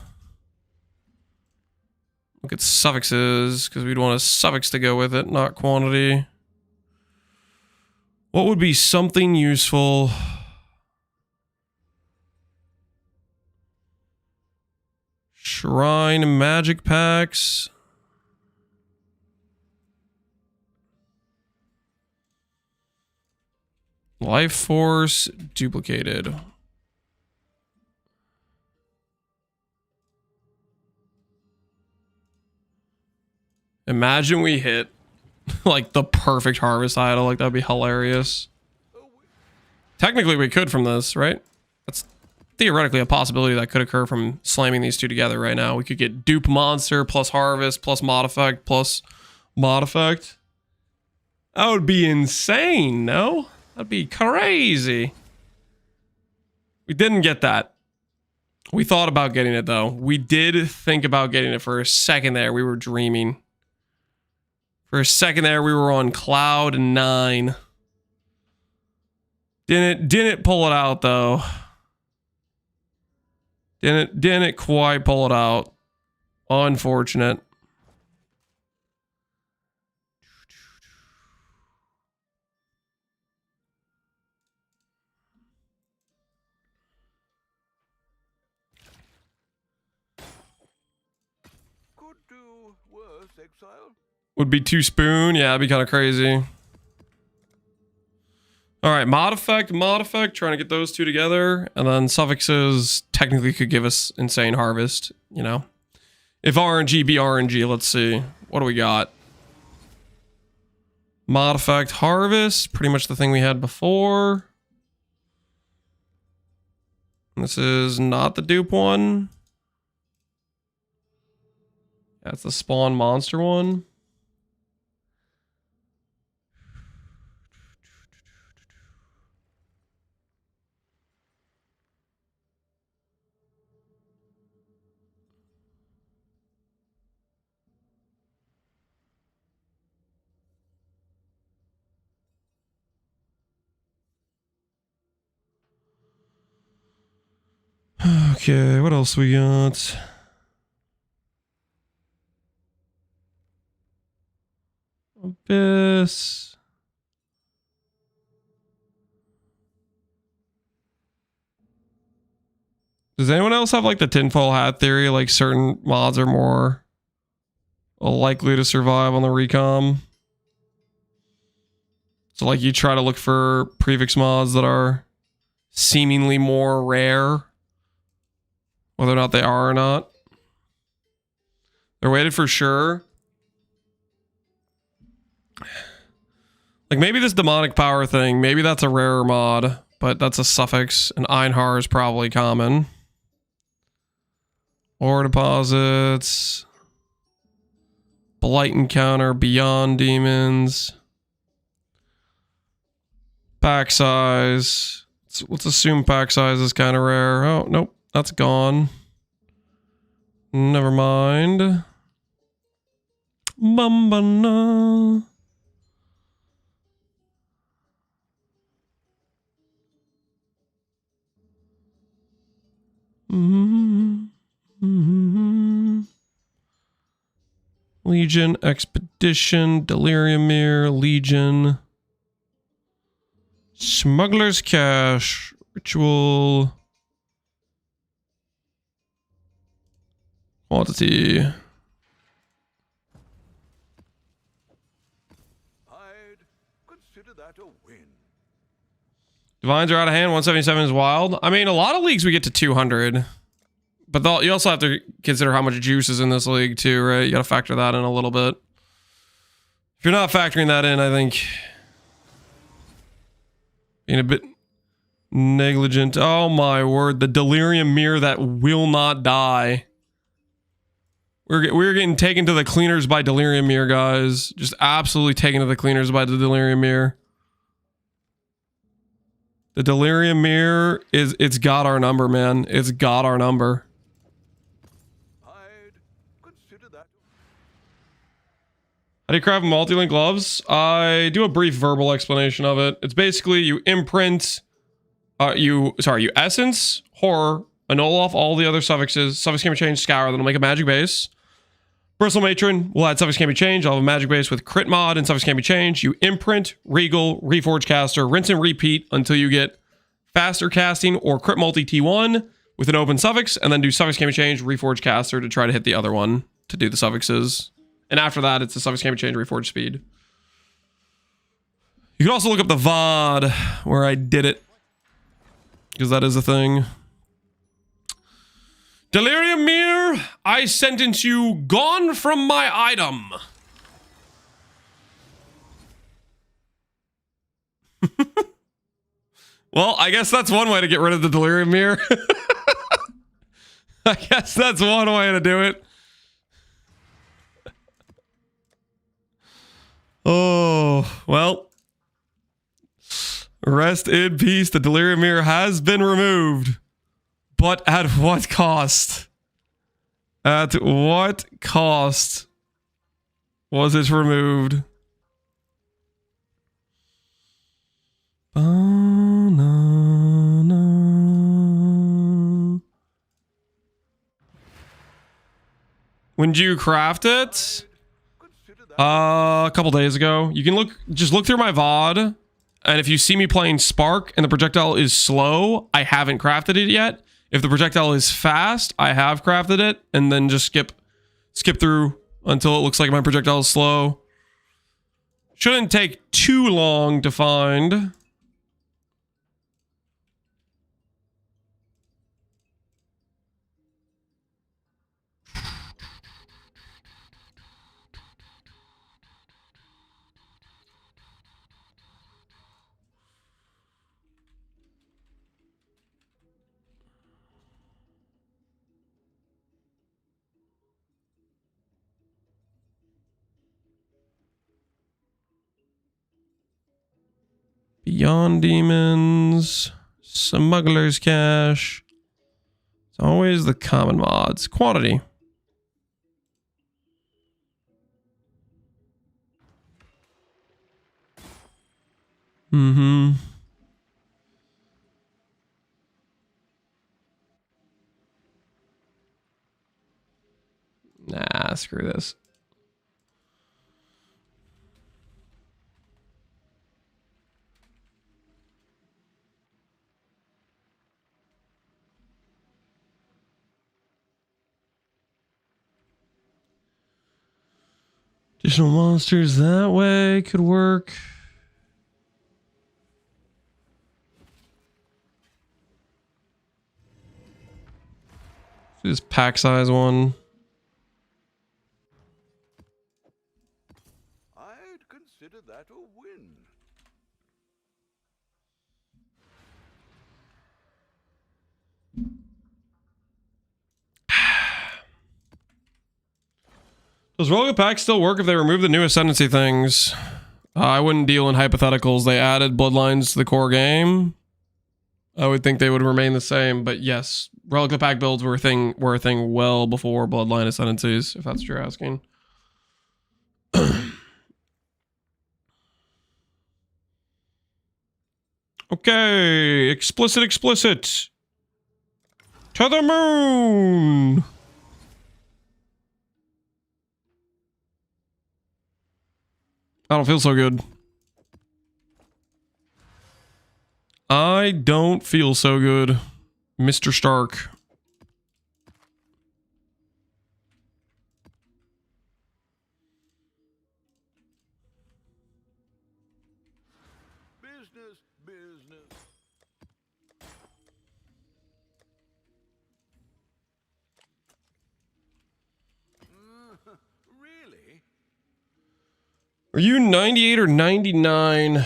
A: Look at suffixes, because we'd want a suffix to go with it, not quantity. What would be something useful? Shrine magic packs. Life force duplicated. Imagine we hit like the perfect harvest idol. Like that'd be hilarious. Technically we could from this, right? That's theoretically a possibility that could occur from slamming these two together right now. We could get dupe monster plus harvest plus mod effect plus mod effect. That would be insane, no? That'd be crazy. We didn't get that. We thought about getting it though. We did think about getting it for a second there. We were dreaming. For a second there, we were on cloud 9. Didn't pull it out though. Didn't quite pull it out. Unfortunate.
B: Could do worse, Exile.
A: Would be 2 spoon. Yeah, that'd be kind of crazy. All right, mod effect, trying to get those two together. And then suffixes technically could give us insane harvest, you know. If RNG be RNG, let's see. What do we got? Mod effect, harvest, pretty much the thing we had before. This is not the dupe one. That's the spawn monster one. Okay, what else we got? Abyss. Does anyone else have like the tinfoil hat theory? Like certain mods are more likely to survive on the recom. So like you try to look for prefix mods that are seemingly more rare. Whether or not they are or not. They're weighted for sure. Like maybe this demonic power thing, maybe that's a rarer mod, but that's a suffix, and Einhar is probably common. Ore deposits. Blight encounter, beyond demons. Pack size. Let's assume pack size is kind of rare. Oh, nope. That's gone. Never mind. Bambana. Legion, Expedition, Delirium Mirror, Legion. Smuggler's Cache, Ritual. Quantity.
B: Hide consider that a win.
A: Divines are out of hand. 177 is wild. I mean, a lot of leagues we get to 200. But you also have to consider how much juice is in this league too, right? You got to factor that in a little bit. If you're not factoring that in, I think being a bit negligent. Oh my word. The delirium mirror that will not die. We're getting taken to the cleaners by delirium mirror, guys. Just absolutely taken to the cleaners by the delirium mirror. The delirium mirror it's got our number, man. It's got our number.
B: I'd consider that.
A: How do you craft multi-link gloves? I do a brief verbal explanation of it. It's basically you imprint, you essence, horror, annul off all the other suffixes. Suffix can be changed, scour, then I'll make a magic base. Bristle Matron will add suffix can be changed. I'll have a magic base with crit mod and suffix can be changed. You imprint, regal, reforge caster, rinse and repeat until you get faster casting or crit multi T1 with an open suffix, and then do suffix can be changed, reforge caster to try to hit the other one to do the suffixes. And after that, it's the suffix can be changed, reforge speed. You can also look up the VOD where I did it, because that is a thing. Delirium Mirror, I sentence you gone from my item. Well, I guess that's one way to get rid of the Delirium Mirror. I guess that's one way to do it. Oh, well. Rest in peace. The Delirium Mirror has been removed. But at what cost? At what cost was it removed? When did you craft it? A couple days ago. You can just look through my VOD, and if you see me playing Spark and the projectile is slow, I haven't crafted it yet. If the projectile is fast, I have crafted it, and then just skip through until it looks like my projectile is slow. Shouldn't take too long to find. Beyond Demons, Smuggler's Cache. It's always the common mods. Quantity. Mm-hmm. Nah, screw this. Additional monsters that way could work. This pack size one.
B: I'd consider that a win.
A: Does Rogue Pack still work if they remove the new Ascendancy things? I wouldn't deal in hypotheticals. They added Bloodlines to the core game. I would think they would remain the same, but yes, Relic of the Pack builds were a thing well before Bloodline Ascendancies, if that's what you're asking. Okay, explicit. To the moon! I don't feel so good. I don't feel so good, Mr. Stark.
B: Business. Really?
A: Are you 98 or 99?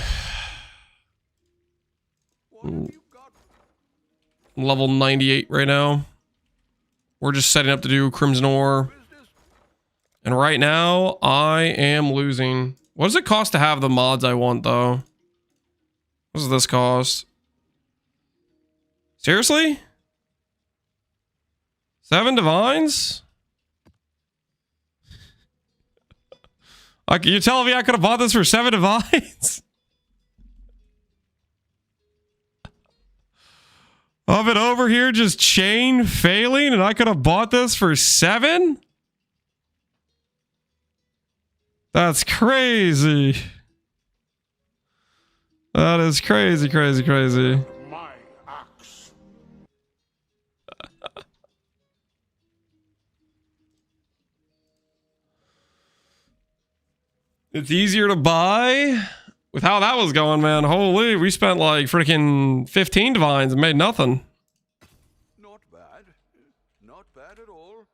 B: What have you got?
A: Level 98 right now. We're just setting up to do Crimson Ore.
B: Business?
A: And right now, I am losing. What does it cost to have the mods I want, though? What does this cost? Seriously? 7 divines? You're telling me I could have bought this for 7 divines? I've been over here just chain failing and I could have bought this for 7? That's crazy. That is crazy, crazy, crazy.
B: My axe.
A: It's easier to buy. With how that was going, man. Holy, we spent like freaking 15 divines and made nothing.
B: Not bad. Not bad at all.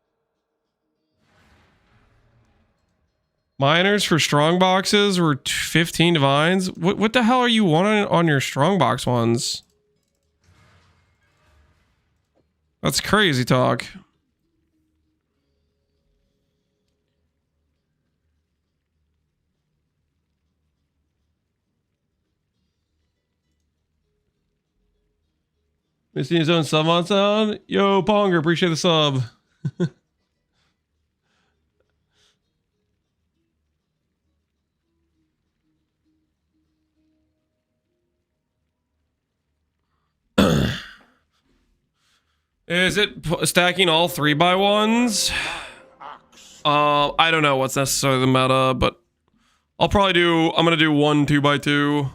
A: Miners for strong boxes were 15 divines. What the hell are you wanting on your strong box ones? That's crazy talk. Missing his own sub on sound. Yo, Ponger, appreciate the sub. Is it stacking all 3x1s? I don't know what's necessarily the meta, but I'll probably do. I'm gonna do 1 2x2.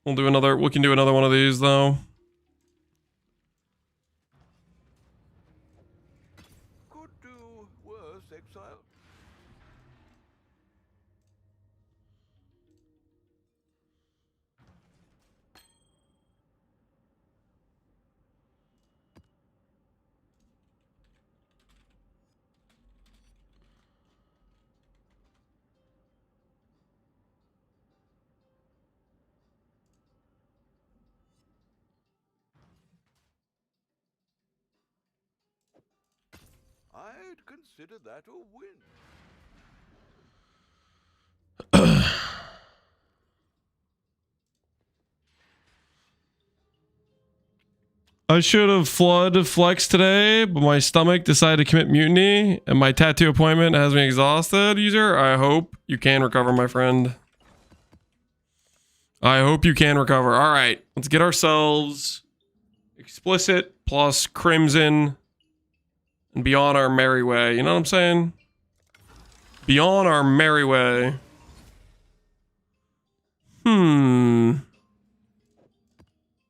A: We'll do another. We can do another one of these though.
B: Could do worse, Exile. I'd consider that a win.
A: I should have flood flex today, but my stomach decided to commit mutiny, and my tattoo appointment has me exhausted. User, I hope you can recover, my friend. I hope you can recover. All right, let's get ourselves explicit plus crimson and be on our merry way. You know what I'm saying? Be on our merry way.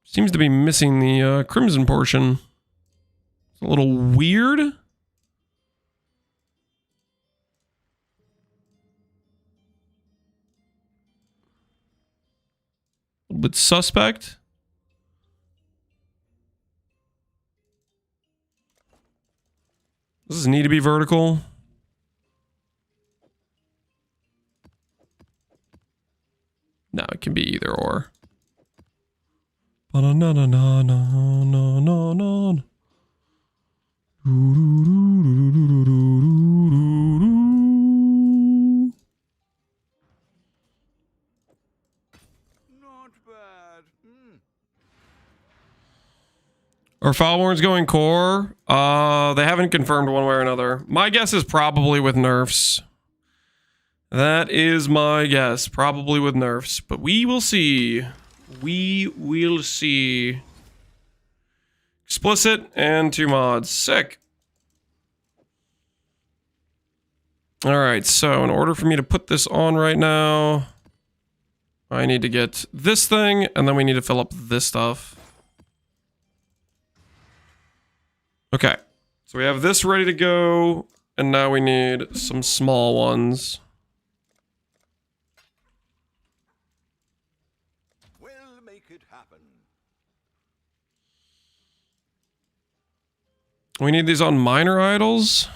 A: Seems to be missing the crimson portion. It's a little weird. A little bit suspect. Does this need to be vertical? No, it can be either or. Ba-na-na-na-na-na-na-na.
B: Not bad.
A: Are Foulborns going core? They haven't confirmed one way or another. My guess is probably with nerfs. That is my guess. Probably with nerfs. But we will see. We will see. Explicit and 2 mods. Sick. Alright, so in order for me to put this on right now, I need to get this thing, and then we need to fill up this stuff. Okay, so we have this ready to go, and now we need some small ones.
B: Well,
C: to make it happen.
A: We need these on minor idols.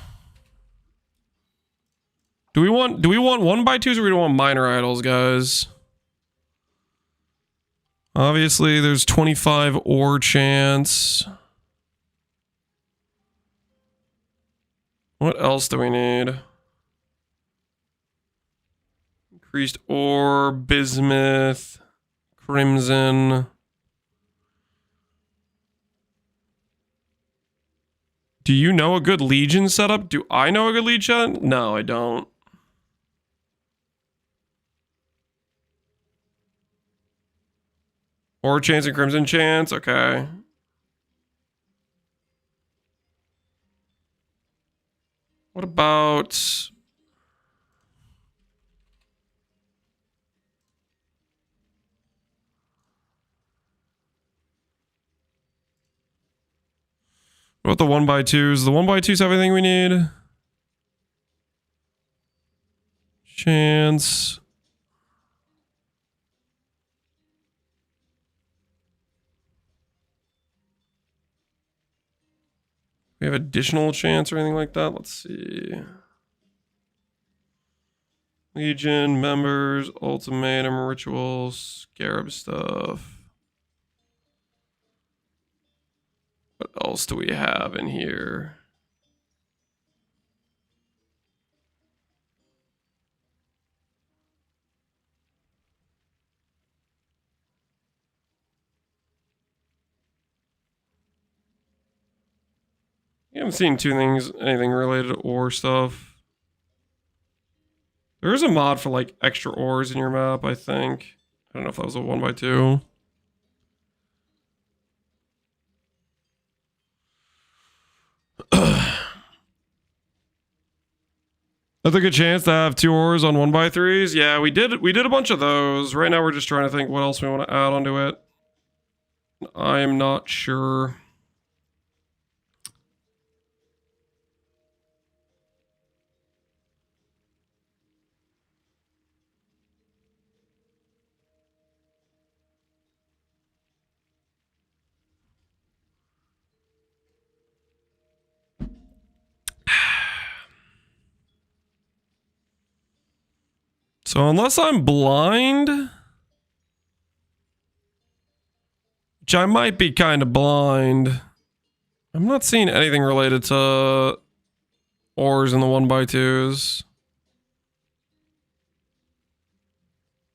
A: Do we want 1x2s or we don't want minor idols, guys? Obviously, there's 25 ore chance. What else do we need? Increased ore, bismuth, crimson. Do you know a good Legion setup? Do I know a good Legion? No, I don't. Ore chance and crimson chance, okay. What about... What about the 1x2s? The 1x2s have everything we need? Chance. We have additional chance or anything like that? Let's see. Legion, members, ultimatum, rituals, scarab stuff. What else do we have in here? I haven't seen anything related to ore stuff. There is a mod for like extra ores in your map, I think. I don't know if that was a 1x2. That's a good chance to have 2 ores on 1x3s. Yeah, we did a bunch of those. Right now we're just trying to think what else we want to add onto it. I'm not sure. So unless I'm blind, which I might be kind of blind, I'm not seeing anything related to ores in the 1x2s.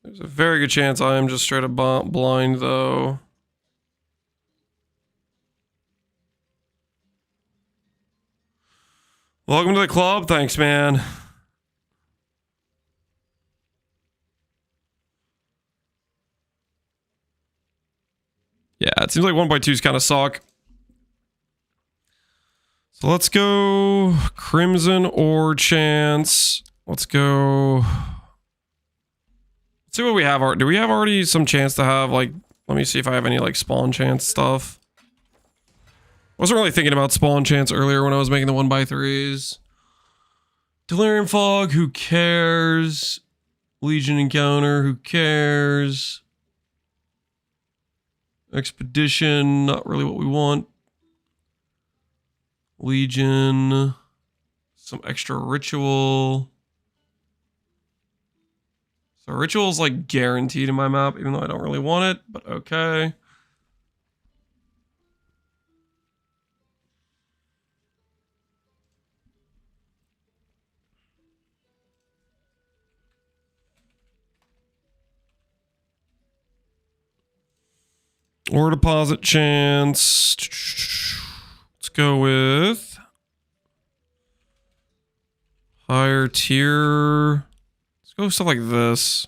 A: There's a very good chance I am just straight up blind though. Welcome to the club. Thanks, man. Yeah, it seems like 1x2s kind of suck. So let's go Crimson Ore chance. Let's go. Let's see what we have. Do we have already some chance to have, like, let me see if I have any, like, spawn chance stuff. Wasn't really thinking about spawn chance earlier when I was making the 1x3s. Delirium Fog, who cares? Legion Encounter, who cares? Expedition, not really what we want. Legion, some extra ritual. So ritual's like guaranteed in my map, even though I don't really want it, but okay. Ore deposit chance. Let's go with higher tier. Let's go with stuff like this.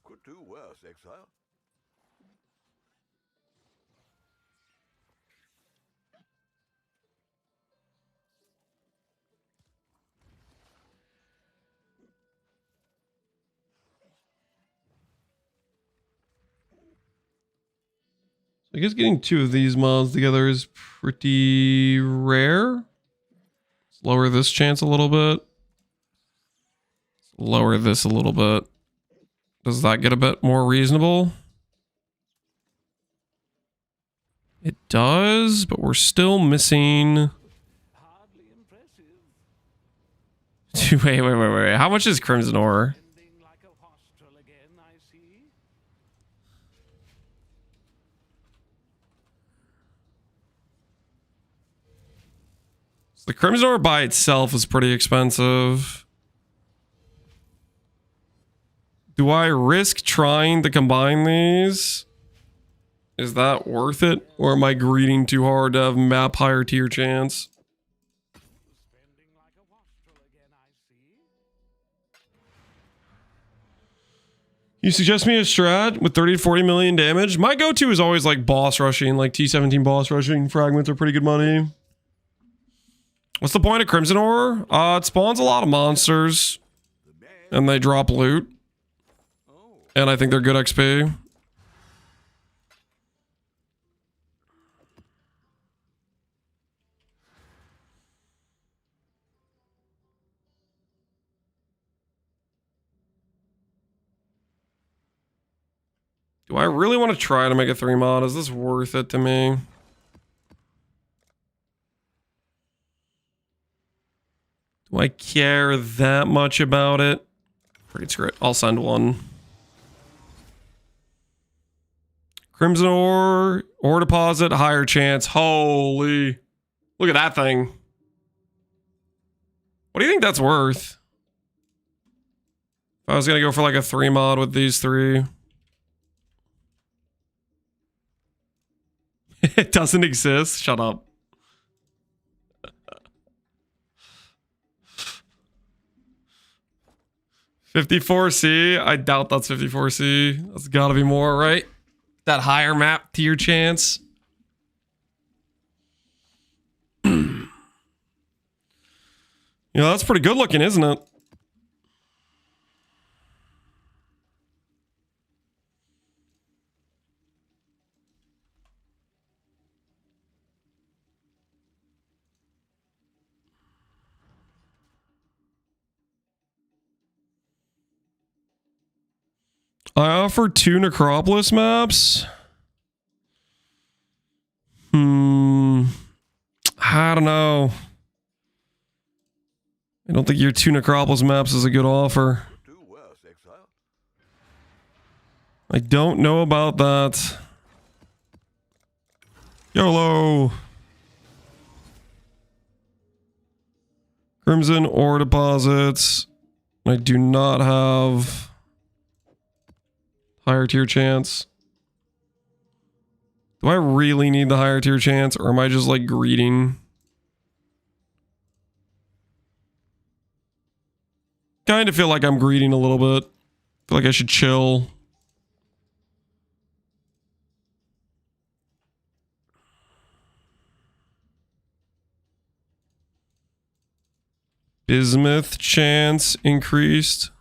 C: Could do worse, Exile.
A: I guess getting 2 of these mods together is pretty rare. Let's lower this chance a little bit. Lower this a little bit. Does that get a bit more reasonable? It does, but we're still missing.
B: Hardly impressive.
A: Wait. How much is Crimson Ore?
B: Ending like a wastrel again, I see.
A: The Crimson Ore by itself is pretty expensive. Do I risk trying to combine these? Is that worth it? Or am I greeding too hard to have map higher tier chance?
B: Spending like a wastrel again, I see.
A: You suggest me a strat with 30 to 40 million damage? My go-to is always like boss rushing, like T17 boss rushing. Fragments are pretty good money. What's the point of Crimson Ore? It spawns a lot of monsters. And they drop loot. And I think they're good XP. Do I really want to try to make a 3 mod? Is this worth it to me? Do I care that much about it? Pretty screw it. I'll send one. Crimson Ore, Ore Deposit, higher chance. Holy. Look at that thing. What do you think that's worth? If I was going to go for like a 3 mod with these 3. It doesn't exist. Shut up. $54C. I doubt that's $54C. That's got to be more, right? That higher map tier chance. Yeah, that's pretty good looking, isn't it? I offer 2 Necropolis maps. I don't know. I don't think your 2 Necropolis maps is a good offer.
C: Do worse, Exile.
A: I don't know about that. YOLO. Crimson Ore Deposits. I do not have higher tier chance. Do I really need the higher tier chance, or am I just like greeting? Kind of feel like I'm greeting a little bit. Feel like I should chill. Bismuth chance increased.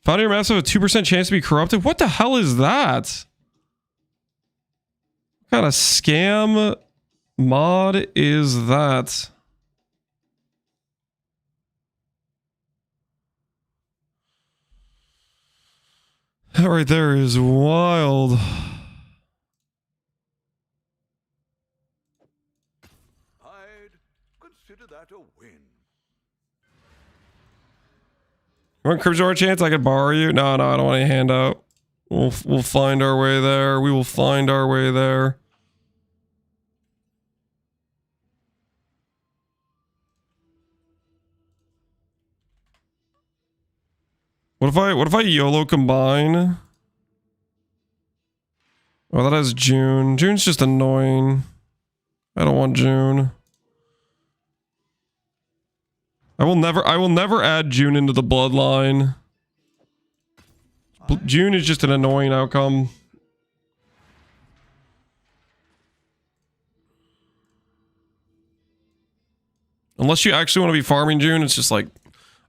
A: Found your maps have a 2% chance to be corrupted. What the hell is that? What kind of scam mod is that? That right there is wild.
C: I'd consider that a win.
A: You want Crimson Ore chance? I could borrow you. No, I don't want any handout. We'll find our way there. We will find our way there. What if I YOLO combine? Oh, that has June. June's just annoying. I don't want June. I will never add June into the bloodline. June is just an annoying outcome. Unless you actually want to be farming June, it's just like,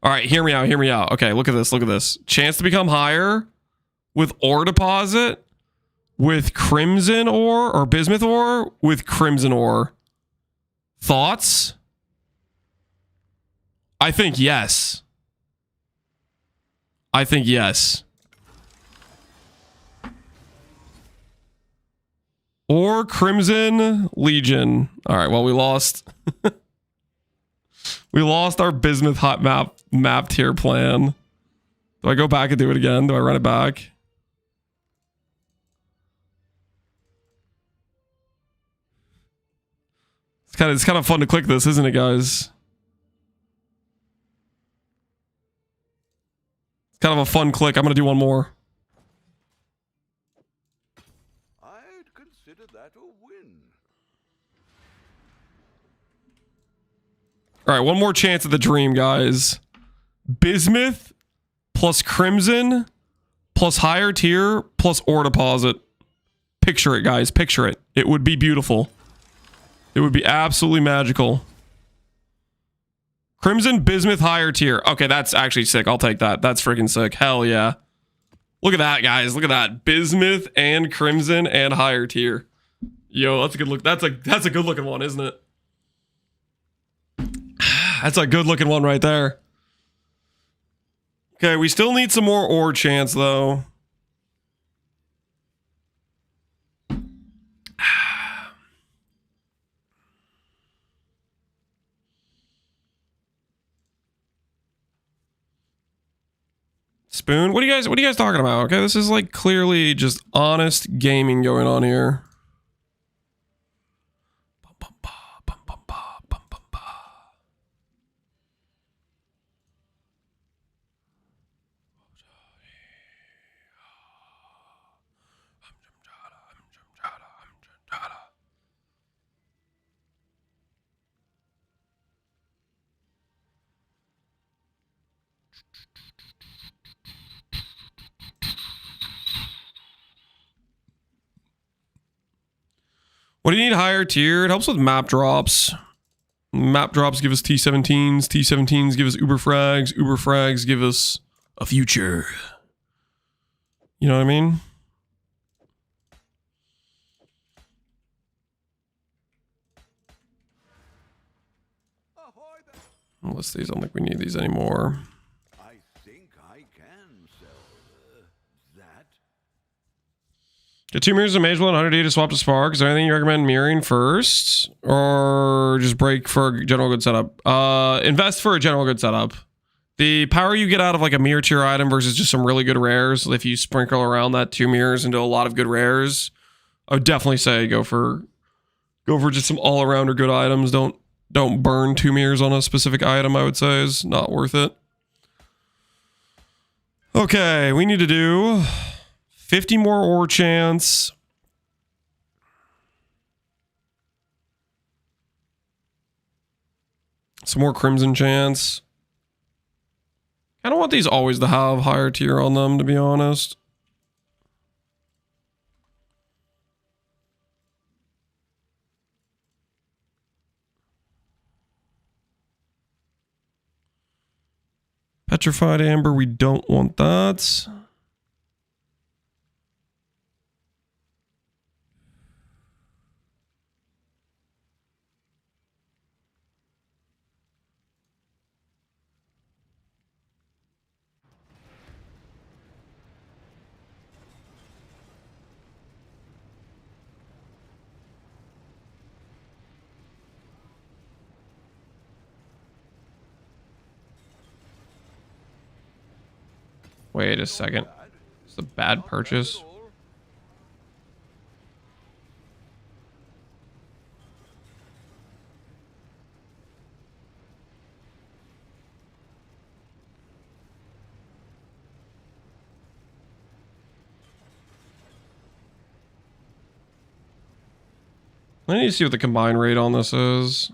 A: all right, hear me out, hear me out. Okay, look at this, look at this. Chance to become higher with ore deposit, with crimson ore, or bismuth ore, with crimson ore. Thoughts? I think yes. I think yes. Or Crimson Legion. All right, well, we lost. We lost our bismuth hot map tier plan. Do I go back and do it again? Do I run it back? It's kind of fun to click this, isn't it, guys? It's kind of a fun click. I'm gonna do one more.
C: I'd consider that a win.
A: All right, one more chance at the dream, guys. Bismuth plus Crimson plus higher tier plus ore deposit. Picture it, guys. Picture it. It would be beautiful. It would be absolutely magical. Crimson, Bismuth, higher tier. Okay, that's actually sick. I'll take that. That's freaking sick. Hell yeah. Look at that, guys. Look at that. Bismuth and Crimson and higher tier. Yo, that's a good look. That's a good looking one, isn't it? That's a good looking one right there. Okay, we still need some more ore chance though. Spoon, what are you guys talking about? Okay, this is like clearly just honest gaming going on here. What do you need higher tier? It helps with map drops. Map drops give us T17s. T17s give us Uber frags. Uber frags give us a future. You know what I mean? Unless these, I don't think we need these anymore.
C: I think I can sell that.
A: Get 2 mirrors of Mage Blood, 100D to swap to Spark. Is there anything you recommend mirroring first? Or just break for a general good setup? Invest for a general good setup. The power you get out of like a mirror tier item versus just some really good rares, if you sprinkle around that 2 mirrors into a lot of good rares, I would definitely say go for just some all-arounder good items. Don't burn 2 mirrors on a specific item, I would say is not worth it. Okay, we need to do 50 more ore chance. Some more crimson chance. I don't want these always to have higher tier on them, to be honest. Petrified Amber, we don't want that. Wait a second. It's a bad purchase. I need to see what the combine rate on this is.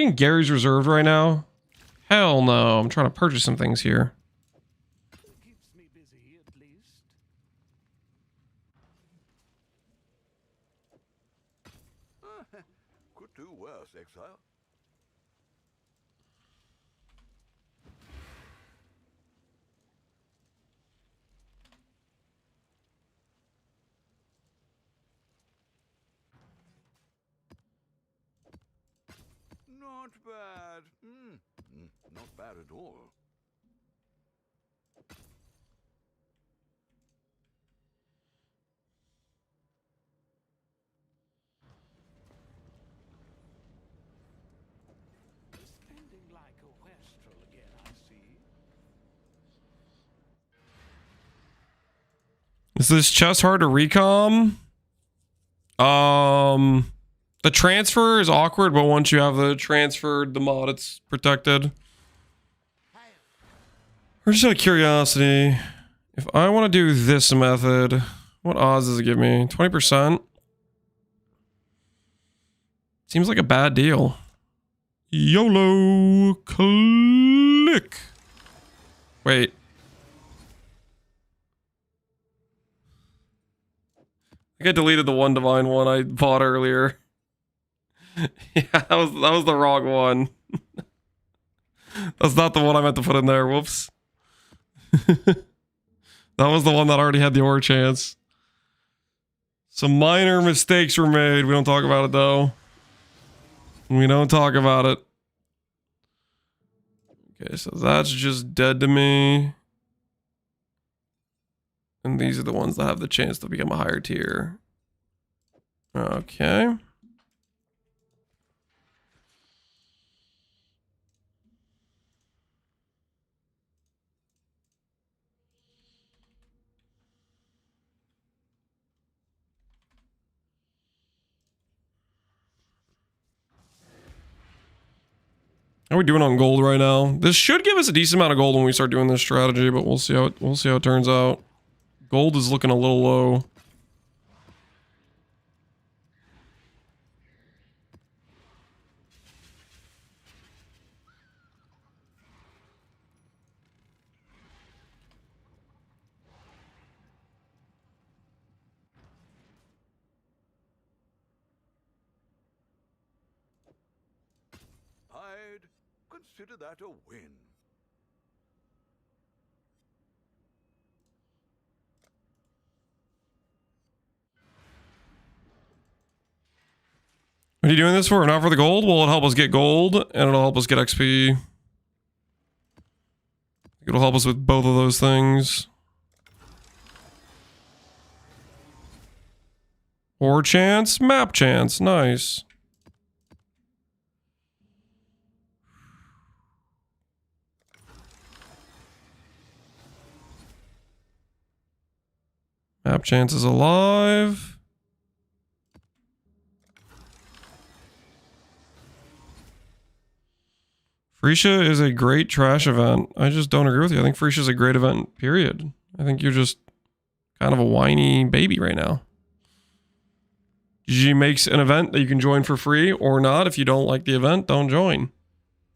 A: in Gary's Reserved right now? Hell no. I'm trying to purchase some things here.
B: Keeps me busy, at least.
C: Could do worse, Exile. Not bad. Not bad at all.
B: Spending like a wastrel again, I see.
A: Is this chest hard to recom? The transfer is awkward, but once you have the transferred, the mod, it's protected. Or just out of curiosity, if I want to do this method, what odds does it give me? 20%? Seems like a bad deal. YOLO click. Wait. I think I deleted the one divine one I bought earlier. Yeah, that was the wrong one. That's not the one I meant to put in there. Whoops. That was the one that already had the ore chance. Some minor mistakes were made. We don't talk about it though. We don't talk about it. Okay, so that's just dead to me. And these are the ones that have the chance to become a higher tier. Okay. How are we doing on gold right now? This should give us a decent amount of gold when we start doing this strategy, but we'll see how it turns out. Gold is looking a little low.
C: I'd consider that a win.
A: What are you doing this for? Not for the gold? Well, it'll help us get gold, and it'll help us get XP. It'll help us with both of those things. Ore chance, map chance. Nice. Map chance is alive. Freesia is a great trash event. I just don't agree with you. I think Freesia is a great event, period. I think you're just kind of a whiny baby right now. She makes an event that you can join for free or not. If you don't like the event, don't join.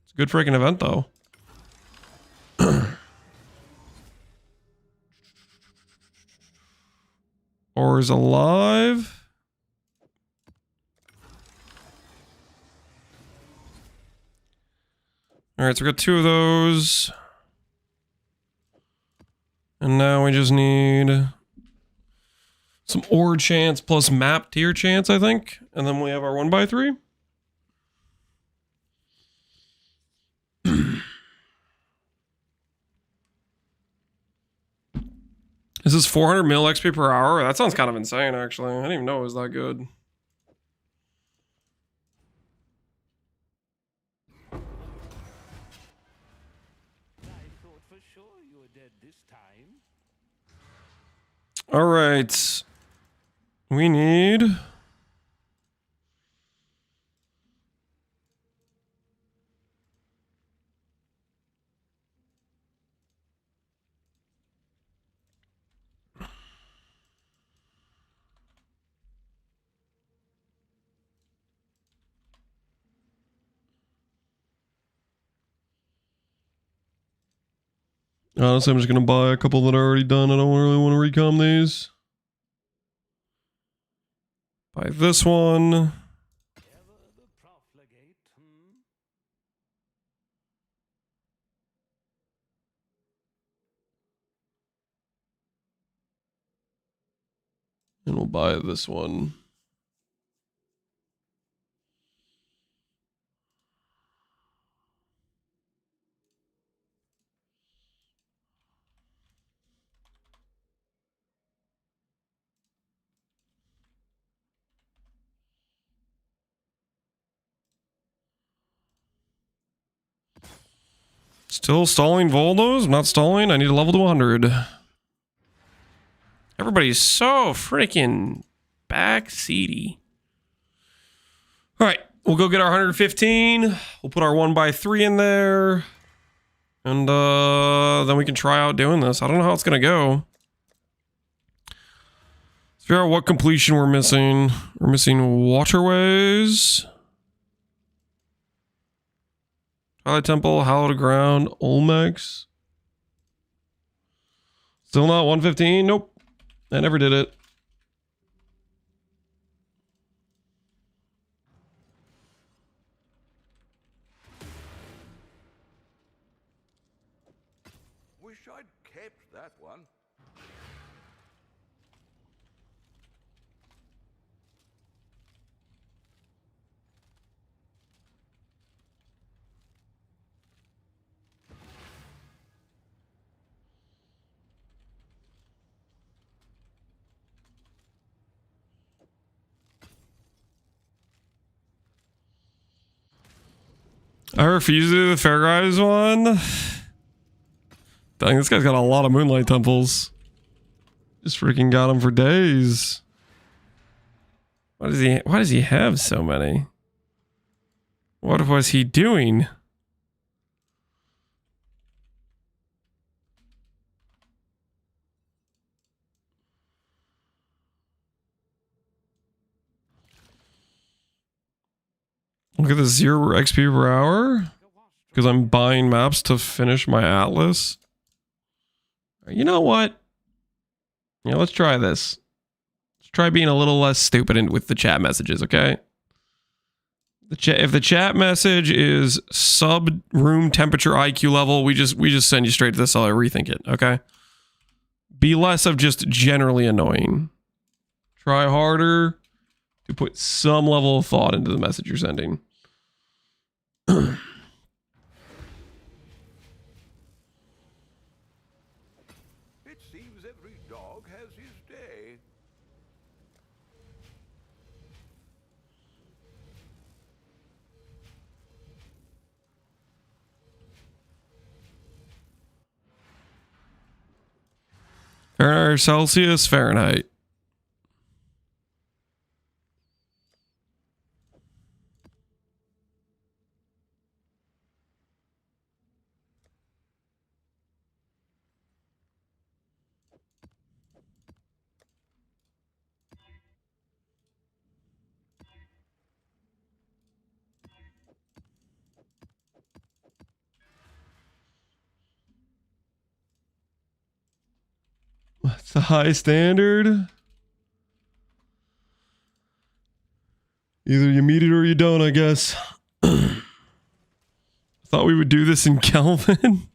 A: It's a good freaking event, though. Or is alive. All right, so we got 2 of those. And now we just need some ore chance plus map tier chance, I think. And then we have our 1x3. Is this 400 mil XP per hour? That sounds kind of insane, actually. I didn't even know it was that good.
B: I thought for sure you were dead this time.
A: All right. We need... Honestly, I'm just gonna buy a couple that are already done. I don't really want to recom these. Buy this one.
B: Ever the profligate,
A: And we'll buy this one. Still stalling Voldos? I'm not stalling. I need a level to 100. Everybody's so freaking backseaty. All right, we'll go get our 115. We'll put our 1x3 in there. And then we can try out doing this. I don't know how it's going to go. Let's figure out what completion we're missing. We're missing waterways. Twilight Temple, Hallowed Ground, Olmecs. Still not 115? Nope. I never did it.
C: Wish I'd kept that one.
A: I refuse to do the Fair Guys one. Dang, this guy's got a lot of Moonlight Temples. Just freaking got them for days. Why does he have so many? What was he doing? Look at the 0 XP per hour. Because I'm buying maps to finish my Atlas. You know what? Yeah, let's try this. Let's try being a little less stupid with the chat messages, okay? If the chat message is sub room temperature IQ level, we just send you straight to this. I'll rethink it, okay? Be less of just generally annoying. Try harder to put some level of thought into the message you're sending.
C: It seems every dog has his day.
A: Fahrenheit, Celsius, Fahrenheit. That's the high standard. Either you meet it or you don't, I guess. Thought we would do this in Kelvin.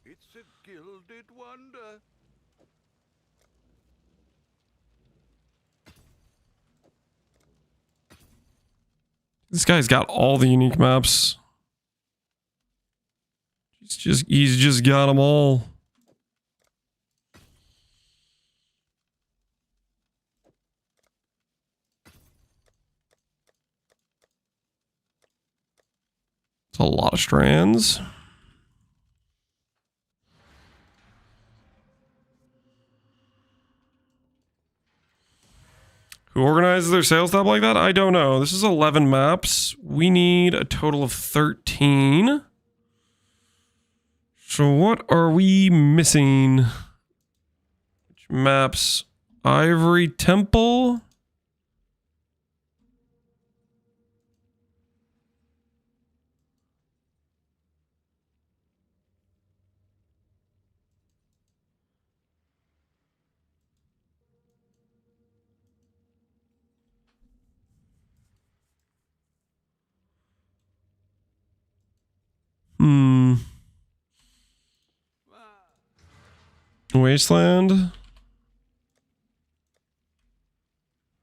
C: It's a gilded wonder.
A: This guy's got all the unique maps. He's just got them all. It's a lot of strands. Who organizes their sales tab like that? I don't know. This is 11 maps. We need a total of 13. So what are we missing? Which maps? Ivory Temple. Wasteland.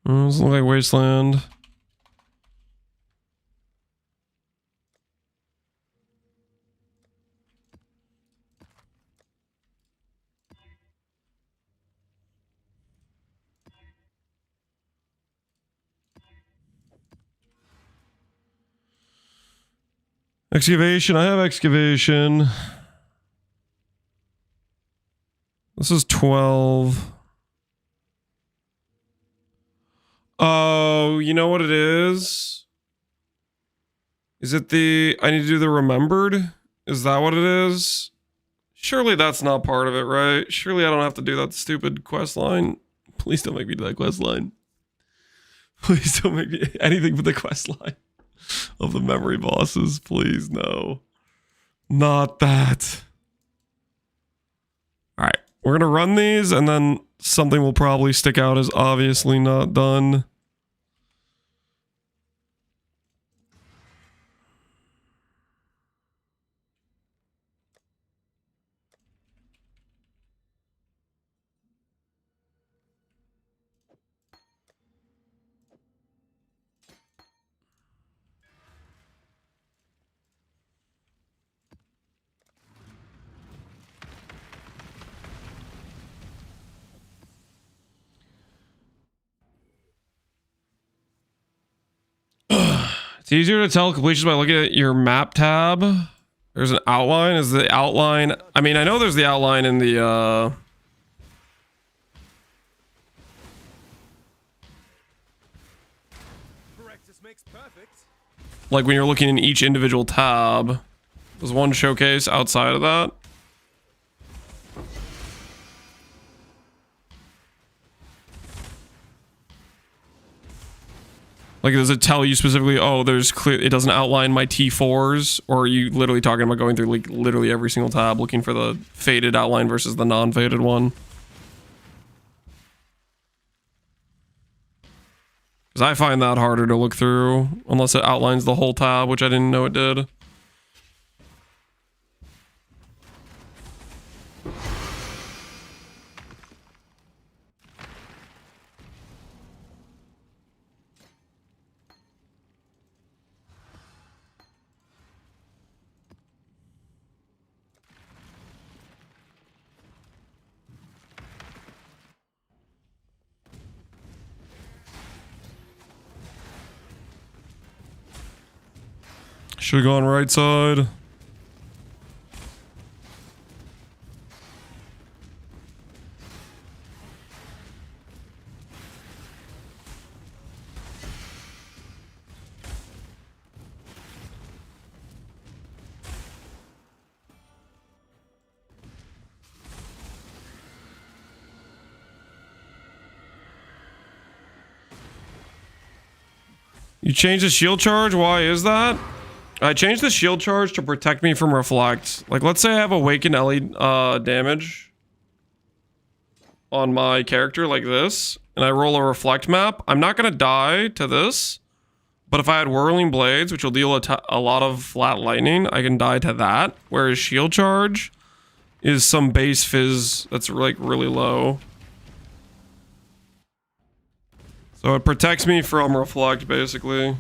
A: Doesn't look like Wasteland. Excavation. I have excavation. This is 12. Oh, you know what it is? Is it the... I need to do the remembered? Is that what it is? Surely that's not part of it, right? Surely I don't have to do that stupid quest line. Please don't make me do that quest line. Please don't make me anything but the quest line of the memory bosses. Please, no. Not that. Alright, we're gonna run these and then something will probably stick out as obviously not done. It's easier to tell completions by looking at your map tab. There's an outline. Is the outline... I mean, I know there's the outline in the... Like when you're looking in each individual tab. There's one showcase outside of that. Like, does it tell you specifically, oh, there's clear, it doesn't outline my T4s? Or are you literally talking about going through, like, literally every single tab looking for the faded outline versus the non-faded one? Because I find that harder to look through, unless it outlines the whole tab, which I didn't know it did. Should have gone right side. You changed the shield charge? Why is that? I changed the shield charge to protect me from reflect. Like, let's say I have awakened Ellie damage on my character like this, and I roll a reflect map. I'm not gonna die to this, but if I had whirling blades, which will deal a lot of flat lightning, I can die to that. Whereas shield charge is some base fizz that's like really low. So it protects me from reflect, basically.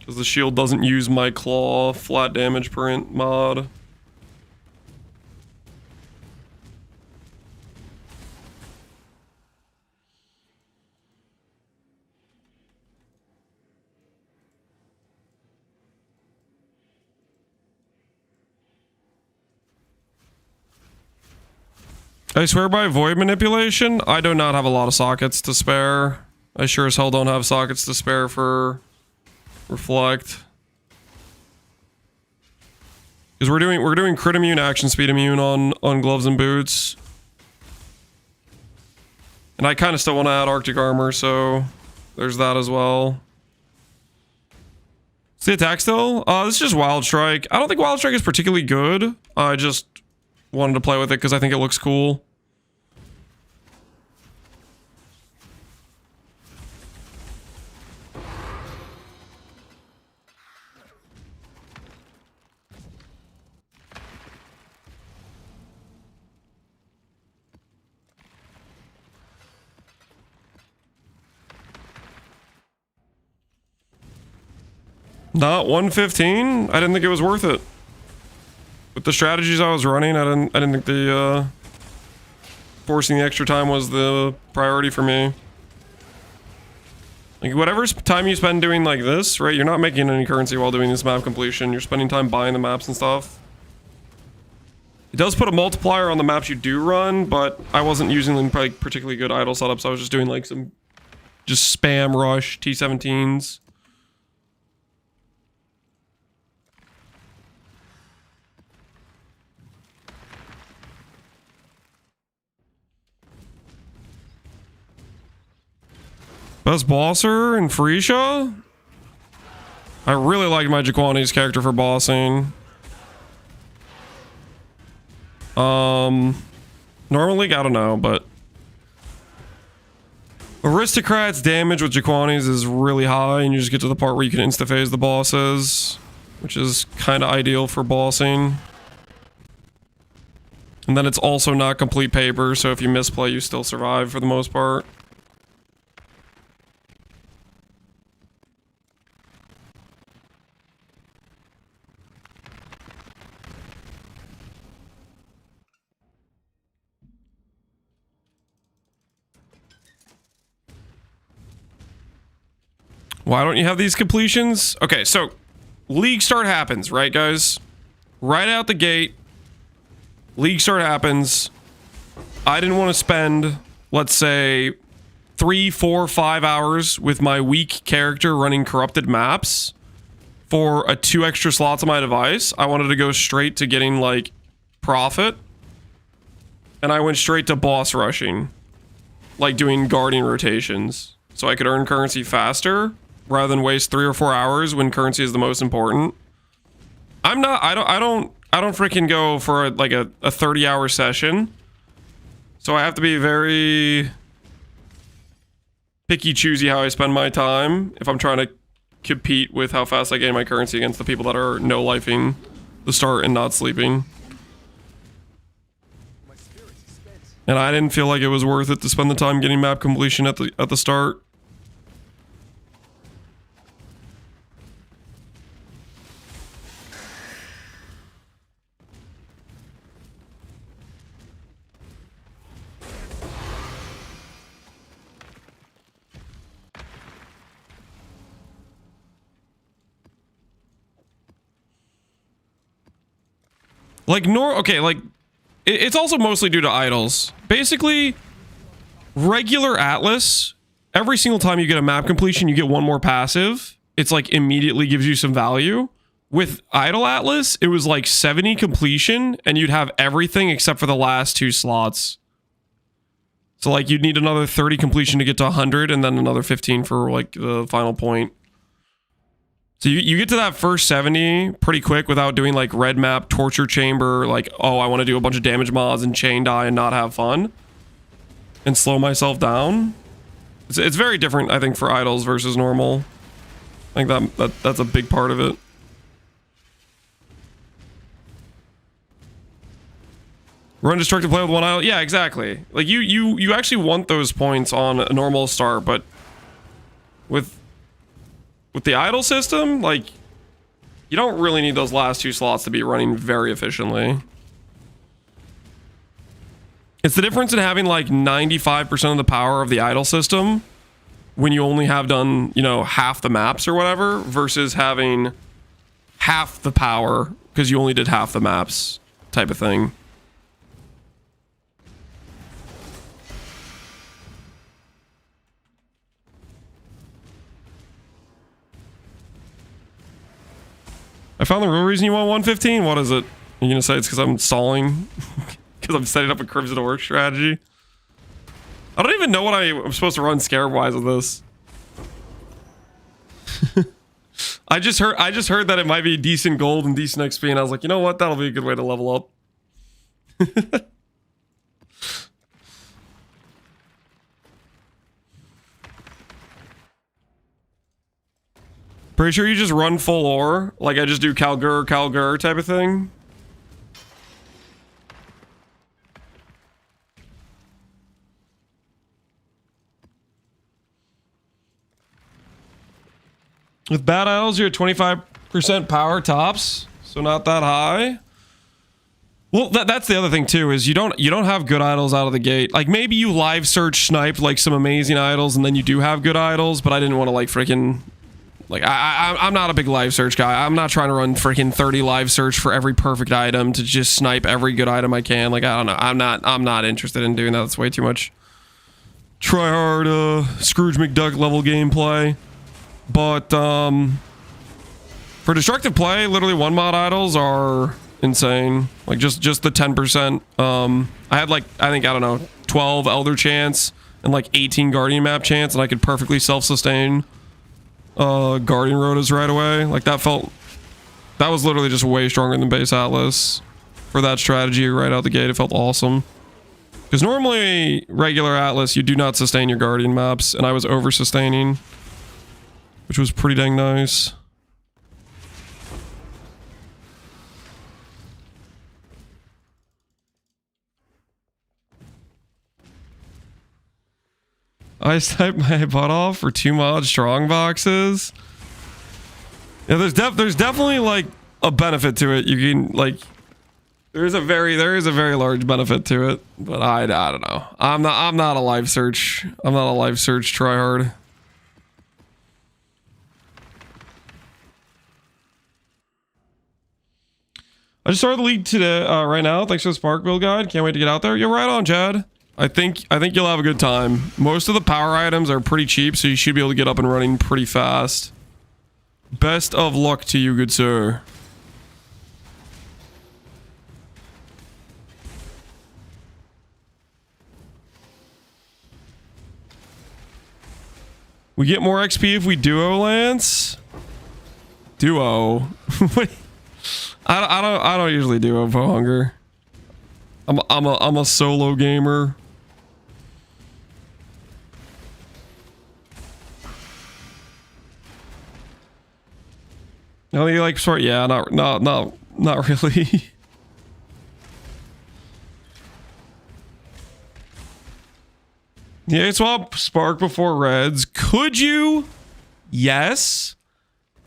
A: Because the shield doesn't use my claw flat damage print mod. I swear by void manipulation, I do not have a lot of sockets to spare. I sure as hell don't have sockets to spare for reflect. Because we're doing crit immune, action speed immune on gloves and boots. And I kind of still want to add Arctic armor, so there's that as well. What's the attack still? This is just Wild Strike. I don't think Wild Strike is particularly good. I just wanted to play with it because I think it looks cool. Not 115. I didn't think it was worth it. With the strategies I was running, I didn't think the forcing the extra time was the priority for me. Like, whatever time you spend doing like this, right? You're not making any currency while doing this map completion. You're spending time buying the maps and stuff. It does put a multiplier on the maps you do run, but I wasn't using like particularly good idle setups. I was just doing like some just spam rush T17s. Best bosser in Freesia? I really liked my Jaquani's character for bossing. Normally, I don't know, but Aristocrat's damage with Jaquani's is really high, and you just get to the part where you can insta-phase the bosses, which is kind of ideal for bossing. And then it's also not complete paper, so if you misplay, you still survive for the most part. Why don't you have these completions? Okay, so League Start happens, right, guys? Right out the gate, League Start happens. I didn't want to spend, let's say, 3, 4, 5 hours with my weak character running corrupted maps for 2 extra slots on my device. I wanted to go straight to getting, like, profit. And I went straight to boss rushing. Like doing guardian rotations. So I could earn currency faster rather than waste 3 or 4 hours when currency is the most important. I don't freaking go for like a 30-hour session. So I have to be very picky choosy how I spend my time if I'm trying to compete with how fast I gain my currency against the people that are no-lifing the start and not sleeping. And I didn't feel like it was worth it to spend the time getting map completion at the start. Like, it's also mostly due to idols. Basically, regular Atlas, every single time you get a map completion, you get 1 more passive. It's like immediately gives you some value. With Idle Atlas, it was like 70 completion, and you'd have everything except for the last 2 slots. So like you'd need another 30 completion to get to 100, and then another 15 for like the final point. So you get to that first 70 pretty quick without doing like red map, torture chamber, like, oh, I want to do a bunch of damage mods and chain die and not have fun. And slow myself down. It's very different, I think, for idols versus normal. I think that's a big part of it. Run destructive play with 1 idol? Yeah, exactly. Like you actually want those points on a normal start, but with the idle system, like, you don't really need those last 2 slots to be running very efficiently. It's the difference in having like 95% of the power of the idle system when you only have done, you know, half the maps or whatever, versus having half the power because you only did half the maps type of thing. I found the real reason you want 115. What is it? You're gonna say it's because I'm stalling? Because I'm setting up a Crimson Orc strategy? I don't even know what I'm supposed to run scarab-wise with this. I just heard that it might be decent gold and decent XP, and I was like, you know what? That'll be a good way to level up. Pretty sure you just run full ore, like I just do Calgur type of thing. With bad idols, you're at 25% power tops, so not that high. Well, that's the other thing too, is you don't have good idols out of the gate. Like maybe you live search sniped like some amazing idols, and then you do have good idols. But I didn't want to like freaking like I'm not a big live search guy. I'm not trying to run freaking 30 live search for every perfect item to just snipe every good item I can. Like I don't know. I'm not interested in doing that. That's way too much try hard Scrooge McDuck level gameplay. But for destructive play, literally one mod idols are insane. Like just the 10%. I had like I don't know 12 Elder chance and like 18 Guardian map chance, and I could perfectly self-sustain Guardian Rotas right away. Like that was literally just way stronger than base Atlas for that strategy right out the gate. It felt awesome. Because normally regular Atlas you do not sustain your Guardian maps, and I was over sustaining, which was pretty dang nice. I sniped my butt off for 2 mod strong boxes. Yeah, there's definitely like a benefit to it. You can like there is a very large benefit to it, but I don't know. I'm not a live search. I'm not a live search tryhard. I just started the league today right now. Thanks for the Spark build guide. Can't wait to get out there. You're right on, Chad. I think you'll have a good time. Most of the power items are pretty cheap, so you should be able to get up and running pretty fast. Best of luck to you, good sir. We get more XP if we duo Lance. Duo. I don't usually duo Hunger. I'm a solo gamer. No, you like sort? Yeah, not really. Yeah, swap Spark before Reds. Could you? Yes.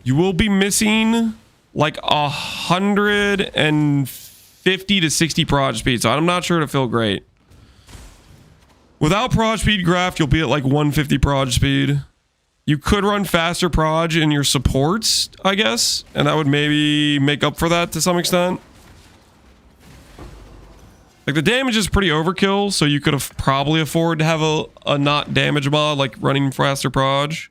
A: You will be missing like 150 to 60 proj speed, so I'm not sure it'll feel great. Without proj speed graft, you'll be at like 150 proj speed. You could run faster proj in your supports, I guess, and that would maybe make up for that to some extent. Like the damage is pretty overkill, so you could have probably afford to have a not damage mod like running faster proj.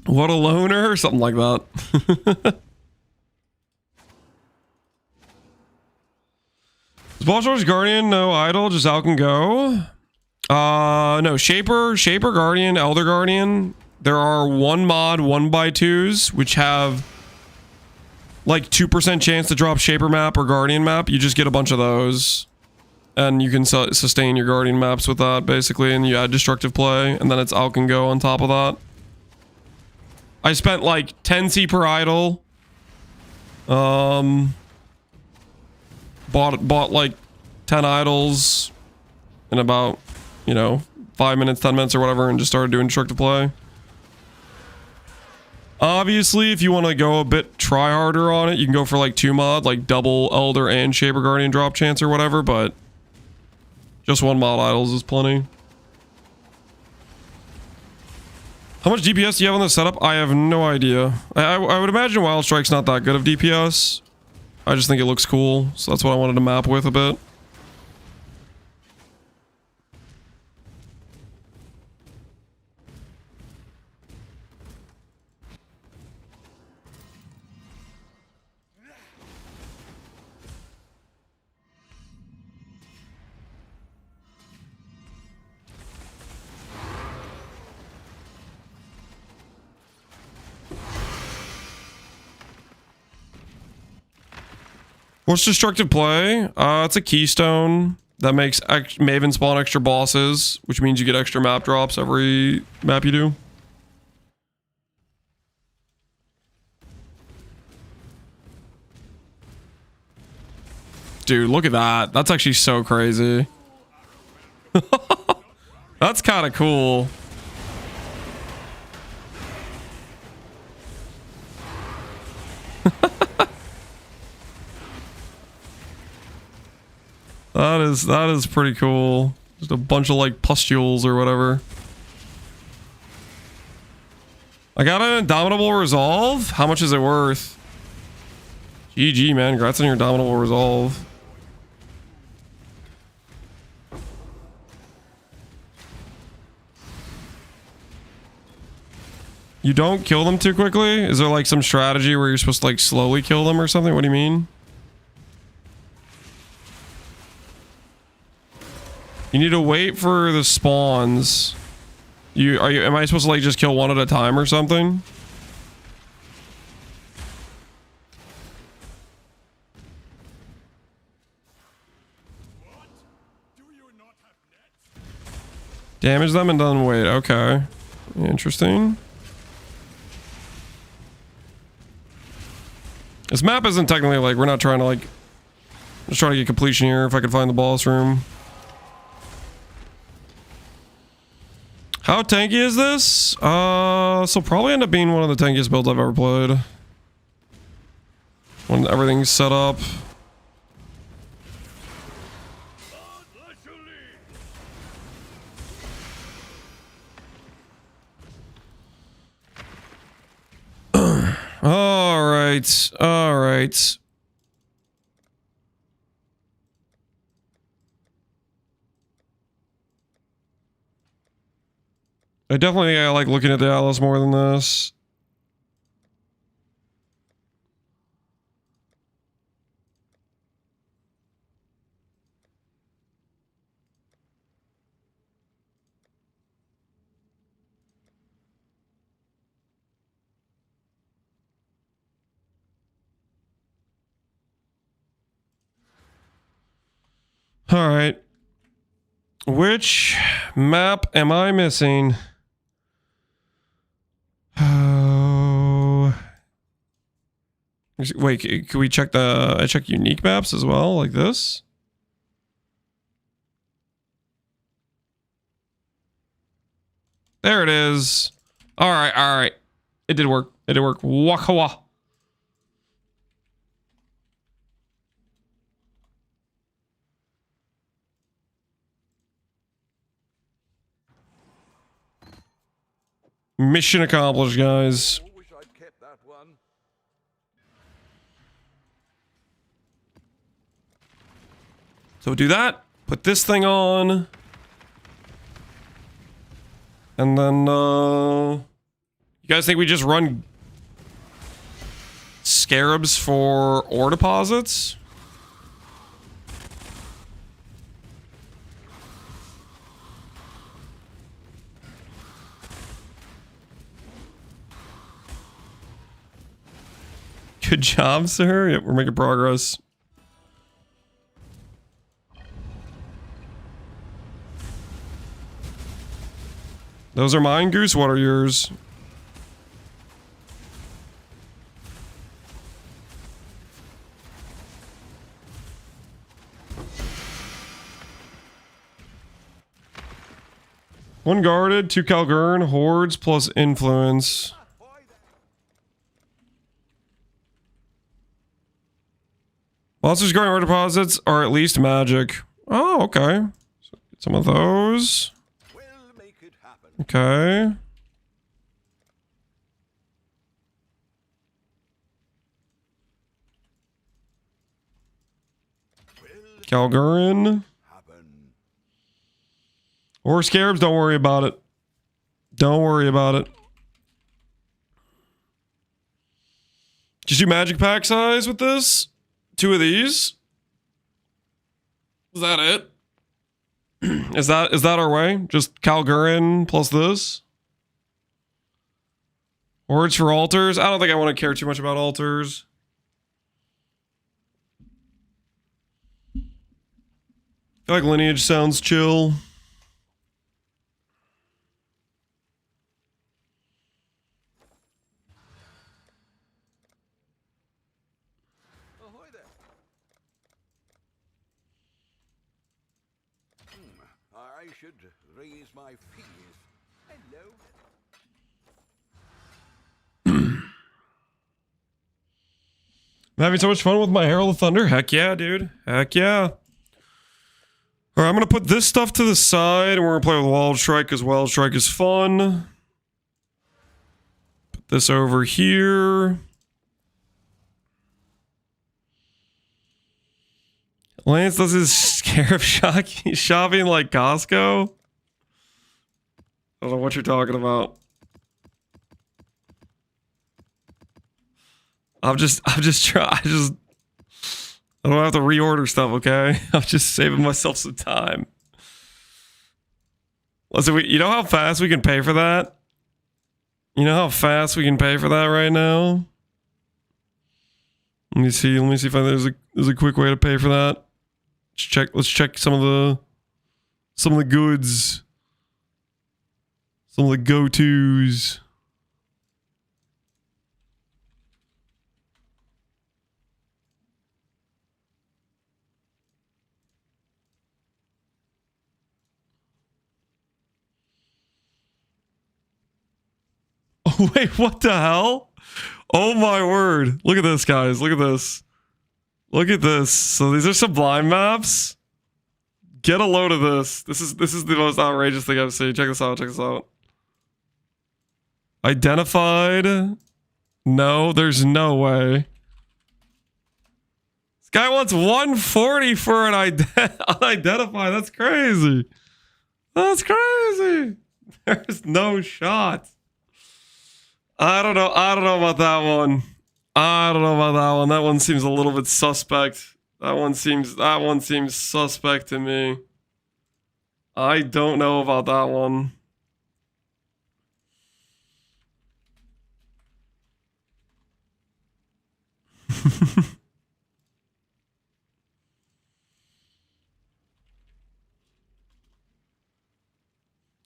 A: What a loner, or something like that. Is Balshor's Guardian no idol, just out can go? No, Shaper Guardian, Elder Guardian. There are 1 mod 1x2s, which have like 2% chance to drop Shaper map or Guardian map. You just get a bunch of those, and you can sustain your Guardian maps with that, basically, and you add destructive play, and then it's out can go on top of that. I spent like 10C per idol. Bought like 10 idols in about, 5 minutes, 10 minutes or whatever, and just started doing destructive play. Obviously, if you want to go a bit try harder on it, you can go for like 2 mod, like double Elder and Shaper Guardian drop chance or whatever, but just 1 mod idols is plenty. How much DPS do you have on this setup? I have no idea. I would imagine Wild Strike's not that good of DPS. I just think it looks cool, so that's what I wanted to map with a bit. What's destructive play? It's a keystone that makes Maven spawn extra bosses, which means you get extra map drops every map you do. Dude, look at that. That's actually so crazy. That's kind of cool. That is pretty cool. Just a bunch of like pustules or whatever. I got an Indomitable Resolve. How much is it worth? GG, man. Congrats on your Indomitable Resolve. You don't kill them too quickly? Is there like some strategy where you're supposed to like slowly kill them or something? What do you mean? You need to wait for the spawns. Am I supposed to like just kill one at a time or something? Damage them and then wait. Okay. Interesting. This map isn't technically like, we're not trying to like, just trying to get completion here if I could find the boss room. How tanky is this? So probably end up being one of the tankiest builds I've ever played. When everything's set up. Alright. Alright. I definitely like looking at the Atlas more than this. All right. Which map am I missing? Oh. Wait, can we check I check unique maps as well, like this? There it is. All right, all right. It did work. It did work. HoWA. Mission accomplished, guys.
C: Wish I'd kept that one.
A: So do that. Put this thing on. And then, you guys think we just run scarabs for ore deposits? Good job, sir. Yep, we're making progress. Those are mine, Goose. What are yours? One guarded, 2 Calgurn, hordes plus influence. Monsters guarding ore deposits are at least magic. Oh, okay. So get some of those.
C: We'll make it happen.
A: Okay. Calgurn.
C: Happen.
A: Or scarabs, don't worry about it. Don't worry about it. Just do magic pack size with this? 2 of these? Is that it? Is that our way? Just Calgurn plus this? Words for altars? I don't think I want to care too much about altars. I feel like lineage sounds chill.
C: Ahoy there. should raise my fees. Hello.
A: I'm having so much fun with my Herald of Thunder. Heck yeah, dude. Heck yeah. Alright, I'm gonna put this stuff to the side and we're gonna play with Wild Strike because Wild Strike is fun. Put this over here. Lance does his scarab shopping like Costco. I don't know what you're talking about. I don't have to reorder stuff, okay? I'm just saving myself some time. Listen, you know how fast we can pay for that? You know how fast we can pay for that right now? Let me see if there's a quick way to pay for that. Let's check some of the goods. Some of the go-tos. Oh, wait, what the hell? Oh my word. Look at this, guys. Look at this. Look at this. So these are Sublime maps. Get a load of this. This is the most outrageous thing I've seen. Check this out. Check this out. Identified. No, there's no way. This guy wants 140 for an unidentified. That's crazy. That's crazy. There's no shot. I don't know about that one. I don't know about that one. That one seems a little bit suspect. That one seems suspect to me. I don't know about that one.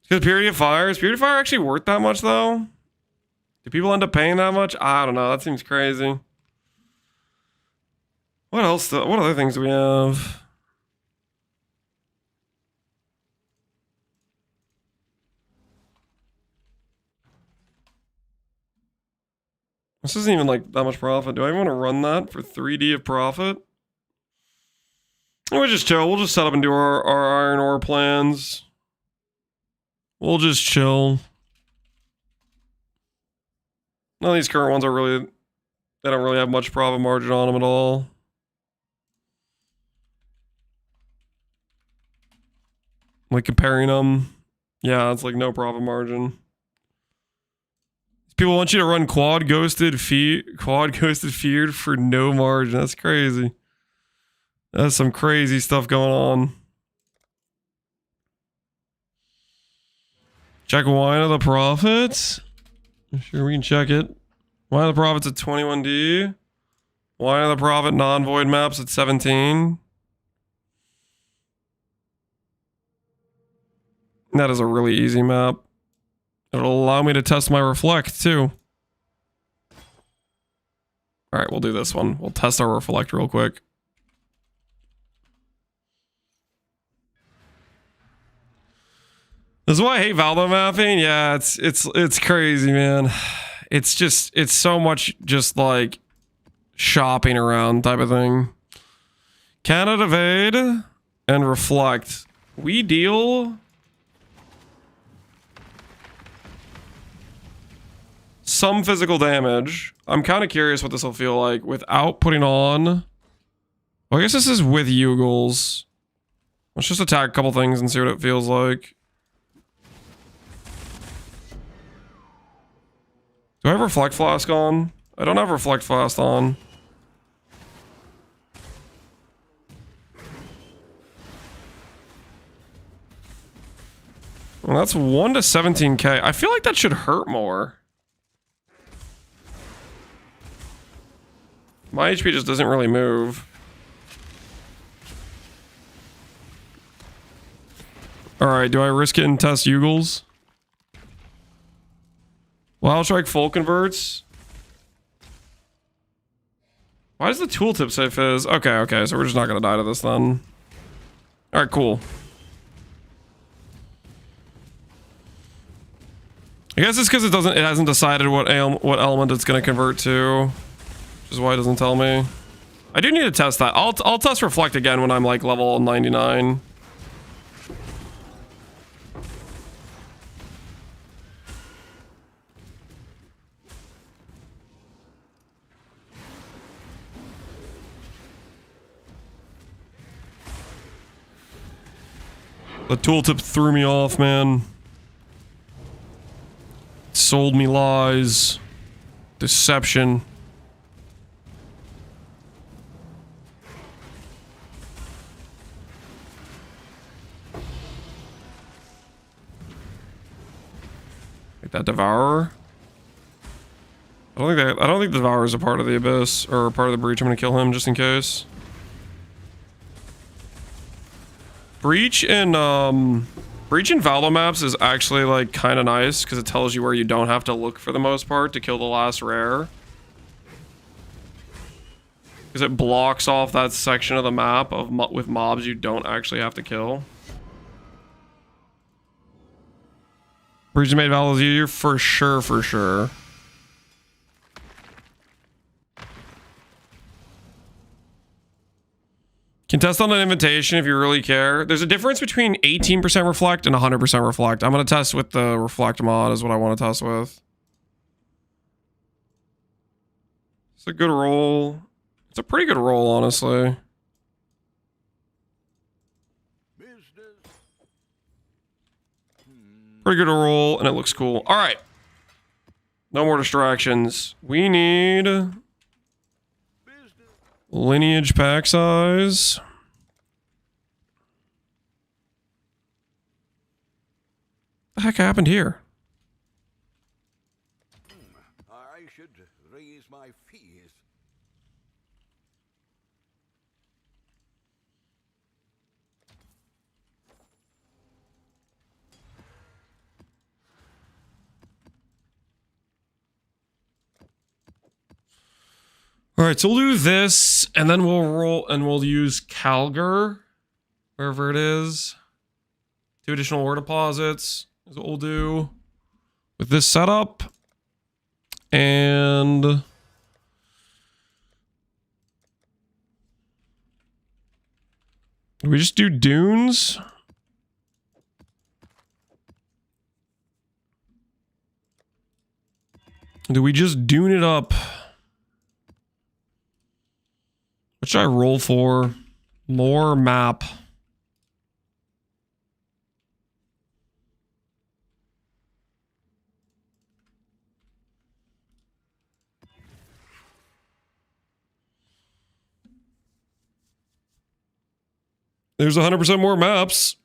A: Because Purity of Fire, is Purity of Fire actually worth that much though? Do people end up paying that much? I don't know. That seems crazy. What else? What other things do we have? This isn't even like that much profit. Do I even want to run that for 3D of profit? We'll just chill. We'll just set up and do our iron ore plans. We'll just chill. None of these current ones are really... They don't really have much profit margin on them at all. Like comparing them. Yeah, it's like no profit margin. People want you to run quad ghosted feared for no margin. That's crazy. That's some crazy stuff going on. Check wine of the profits. Sure, we can check it. Wine of the profits at 21D. Wine of the profit non-void maps at 17. That is a really easy map. It'll allow me to test my reflect too. Alright, we'll do this one. We'll test our reflect real quick. This is why I hate Valdo mapping. Yeah, it's crazy, man. It's so much just like shopping around type of thing. Cannot evade and reflect. We deal some physical damage. I'm kind of curious what this will feel like without putting on. Well, I guess this is with Yugels. Let's just attack a couple things and see what it feels like. Do I have Reflect Flask on? I don't have Reflect Flask on. Well, that's 1 to 17k. I feel like that should hurt more. My HP just doesn't really move. Alright, do I risk it and test Yugels? Wild Strike full converts. Why does the tooltip say fizz? Okay, so we're just not gonna die to this then. Alright, cool. I guess it's because it hasn't decided what element it's going to convert to, which is why it doesn't tell me. I do need to test that. I'll test reflect again when I'm like level 99. The tooltip threw me off, man. Sold me lies. Deception. Like that Devourer? I don't think the Devourer is a part of the Abyss or a part of the Breach. I'm gonna kill him just in case. Breach and Valdo maps is actually like kind of nice because it tells you where you don't have to look for the most part to kill the last rare. Because it blocks off that section of the map with mobs you don't actually have to kill. Breach made Valdo's easier for sure, for sure. Can test on an invitation if you really care. There's a difference between 18% reflect and 100% reflect. I'm going to test with the reflect mod is what I want to test with. It's a good roll. It's a pretty good roll, honestly. Pretty good roll, and it looks cool. All right. No more distractions. We need lineage pack size. What the heck happened here?
C: I should raise my fees.
A: All right, so we'll do this, and then we'll roll, and we'll use Calgar, wherever it is. 2 additional ore deposits is what we'll do with this setup. And do we just do dunes? Do we just dune it up? What should I roll for? More map. There's 100% more maps.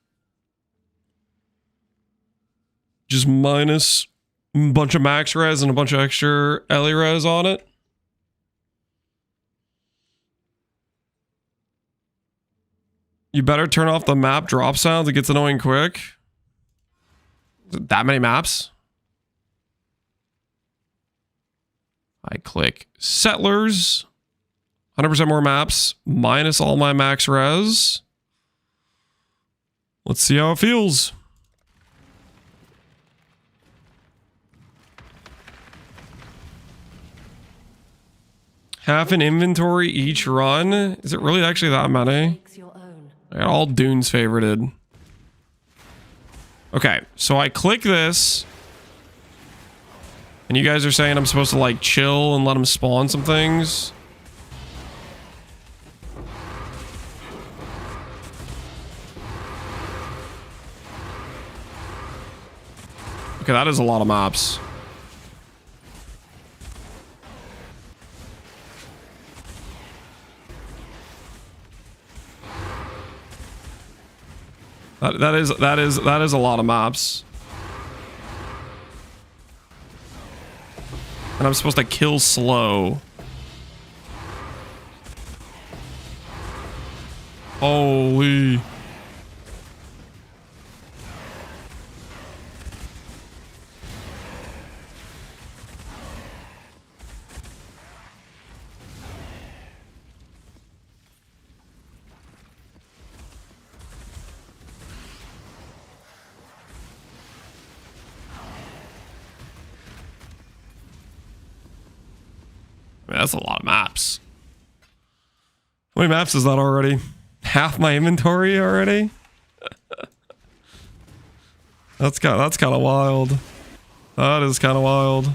A: Just minus a bunch of max res and a bunch of extra Ellie res on it. You better turn off the map drop sounds. It gets annoying quick. Is it that many maps? I click Settlers. 100% more maps. Minus all my max res. Let's see how it feels. Half an inventory each run? Is it really actually that many? I got all dunes favorited. Okay, so I click this. And you guys are saying I'm supposed to like chill and let them spawn some things. Okay, that is a lot of maps. That is a lot of maps. And I'm supposed to kill slow. Holy. I mean, that's a lot of maps. How many maps is that already? Half my inventory already? That's kind of wild. That is kind of wild.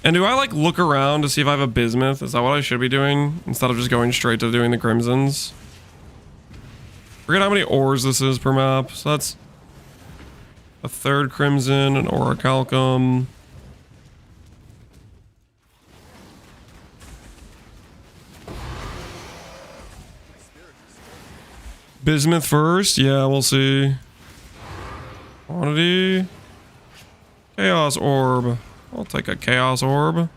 A: And do I like look around to see if I have a bismuth? Is that what I should be doing instead of just going straight to doing the crimsons? Forget how many ores this is per map. So that's a third crimson, an orichalcum. Bismuth first? Yeah, we'll see. Quantity. Chaos orb. I'll take a chaos orb.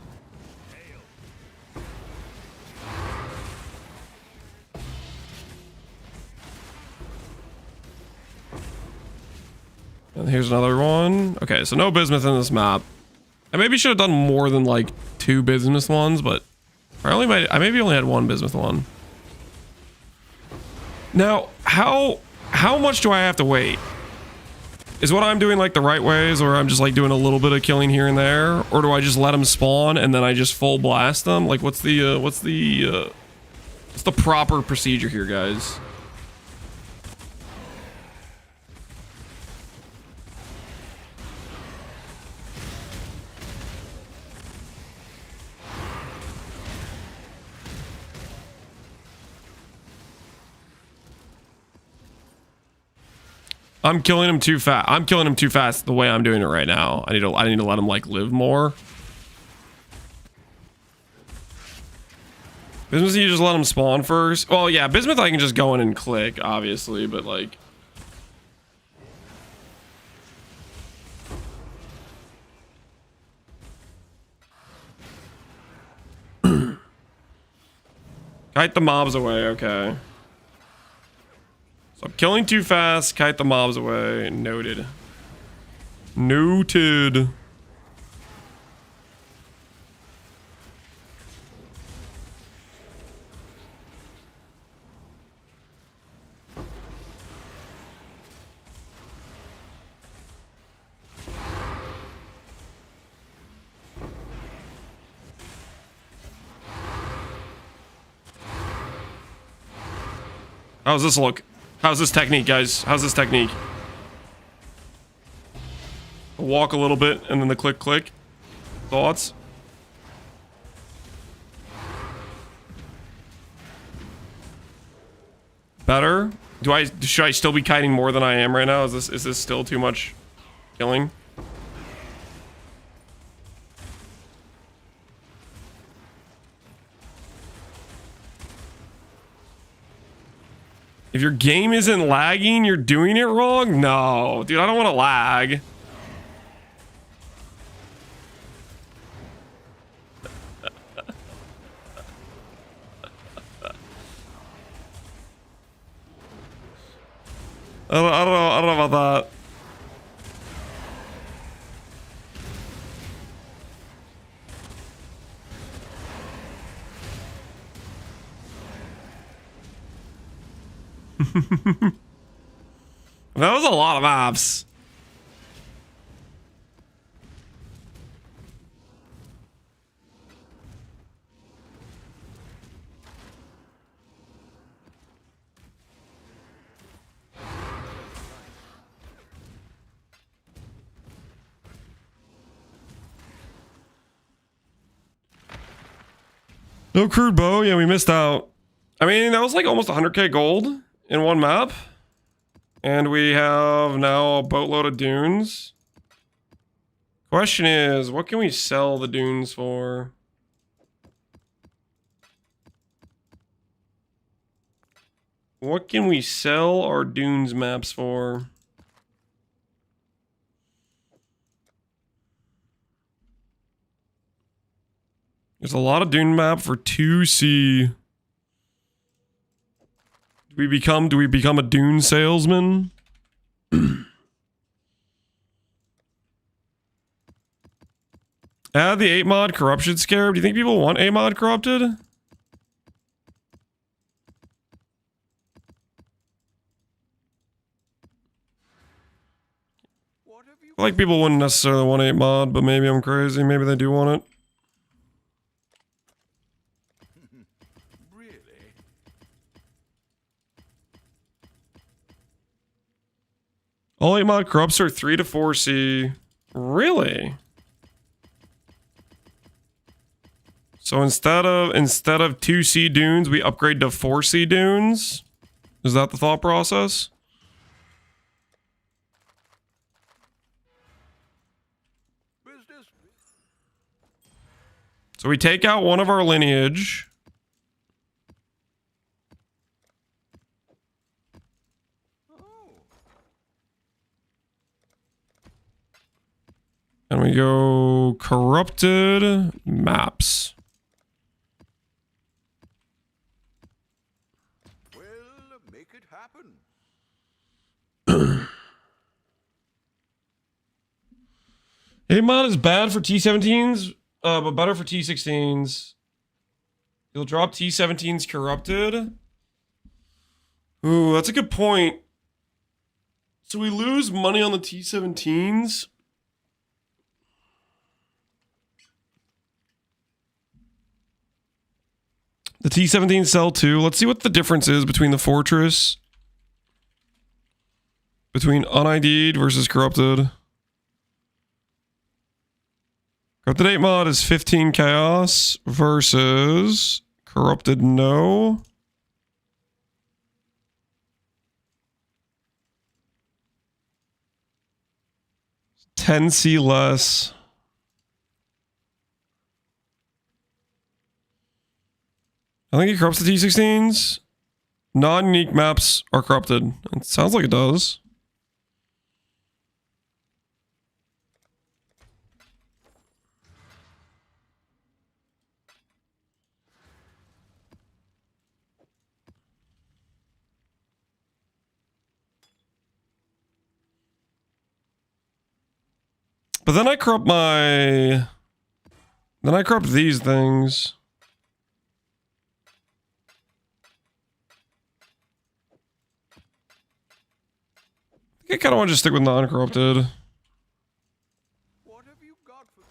A: And here's another one. Okay, so no bismuth in this map. I maybe should have done more than like 2 bismuth ones, but I maybe only had 1 bismuth one. Now, how much do I have to wait? Is what I'm doing like the right ways, or I'm just like doing a little bit of killing here and there, or do I just let them spawn and then I just full blast them? Like, what's the proper procedure here, guys? I'm killing him too fast. I'm killing him too fast the way I'm doing it right now. I need to let him like live more. Bismuth, you just let him spawn first. Well, yeah, bismuth I can just go in and click, obviously, but like. Kite the mobs away, okay. So I'm killing too fast, kite the mobs away. Noted. Noted. How's this look? How's this technique, guys? How's this technique? Walk a little bit and then the click click. Thoughts? Better? Should I still be kiting more than I am right now? Is this still too much killing? If your game isn't lagging, you're doing it wrong? No, dude, I don't want to lag. I don't know about that. That was a lot of maps. No crude bow. Yeah, we missed out. I mean, that was like almost 100k gold in one map. And we have now a boatload of dunes. Question is, what can we sell the dunes for? What can we sell our dunes maps for? There's a lot of dune map for 2C. Do we become a dune salesman? Add the 8 mod corruption scarab. Do you think people want 8 mod corrupted? like people wouldn't necessarily want 8 mod, but maybe I'm crazy. Maybe they do want it.
C: Really?
A: All 8 mod corrupts are 3 to 4C. Really? So instead of 2C dunes, we upgrade to 4C dunes? Is that the thought process?
C: Business?
A: So we take out one of our lineage.
C: Oh.
A: And we go corrupted maps.
C: Well, make it happen.
A: A-mod is bad for T17s, but better for T16s. You'll drop T17s corrupted. Ooh, that's a good point. So we lose money on the T17s. The T17s sell too. Let's see what the difference is between the fortress. Between unID'd versus corrupted. Corrupted 8 mod is 15 chaos versus corrupted no. $10C less. I think it corrupts the T16s. Non-unique maps are corrupted. It sounds like it does. But then I corrupt my... Then I corrupt these things. I think I kind of want to just stick with non-corrupted.
C: What have you got for me?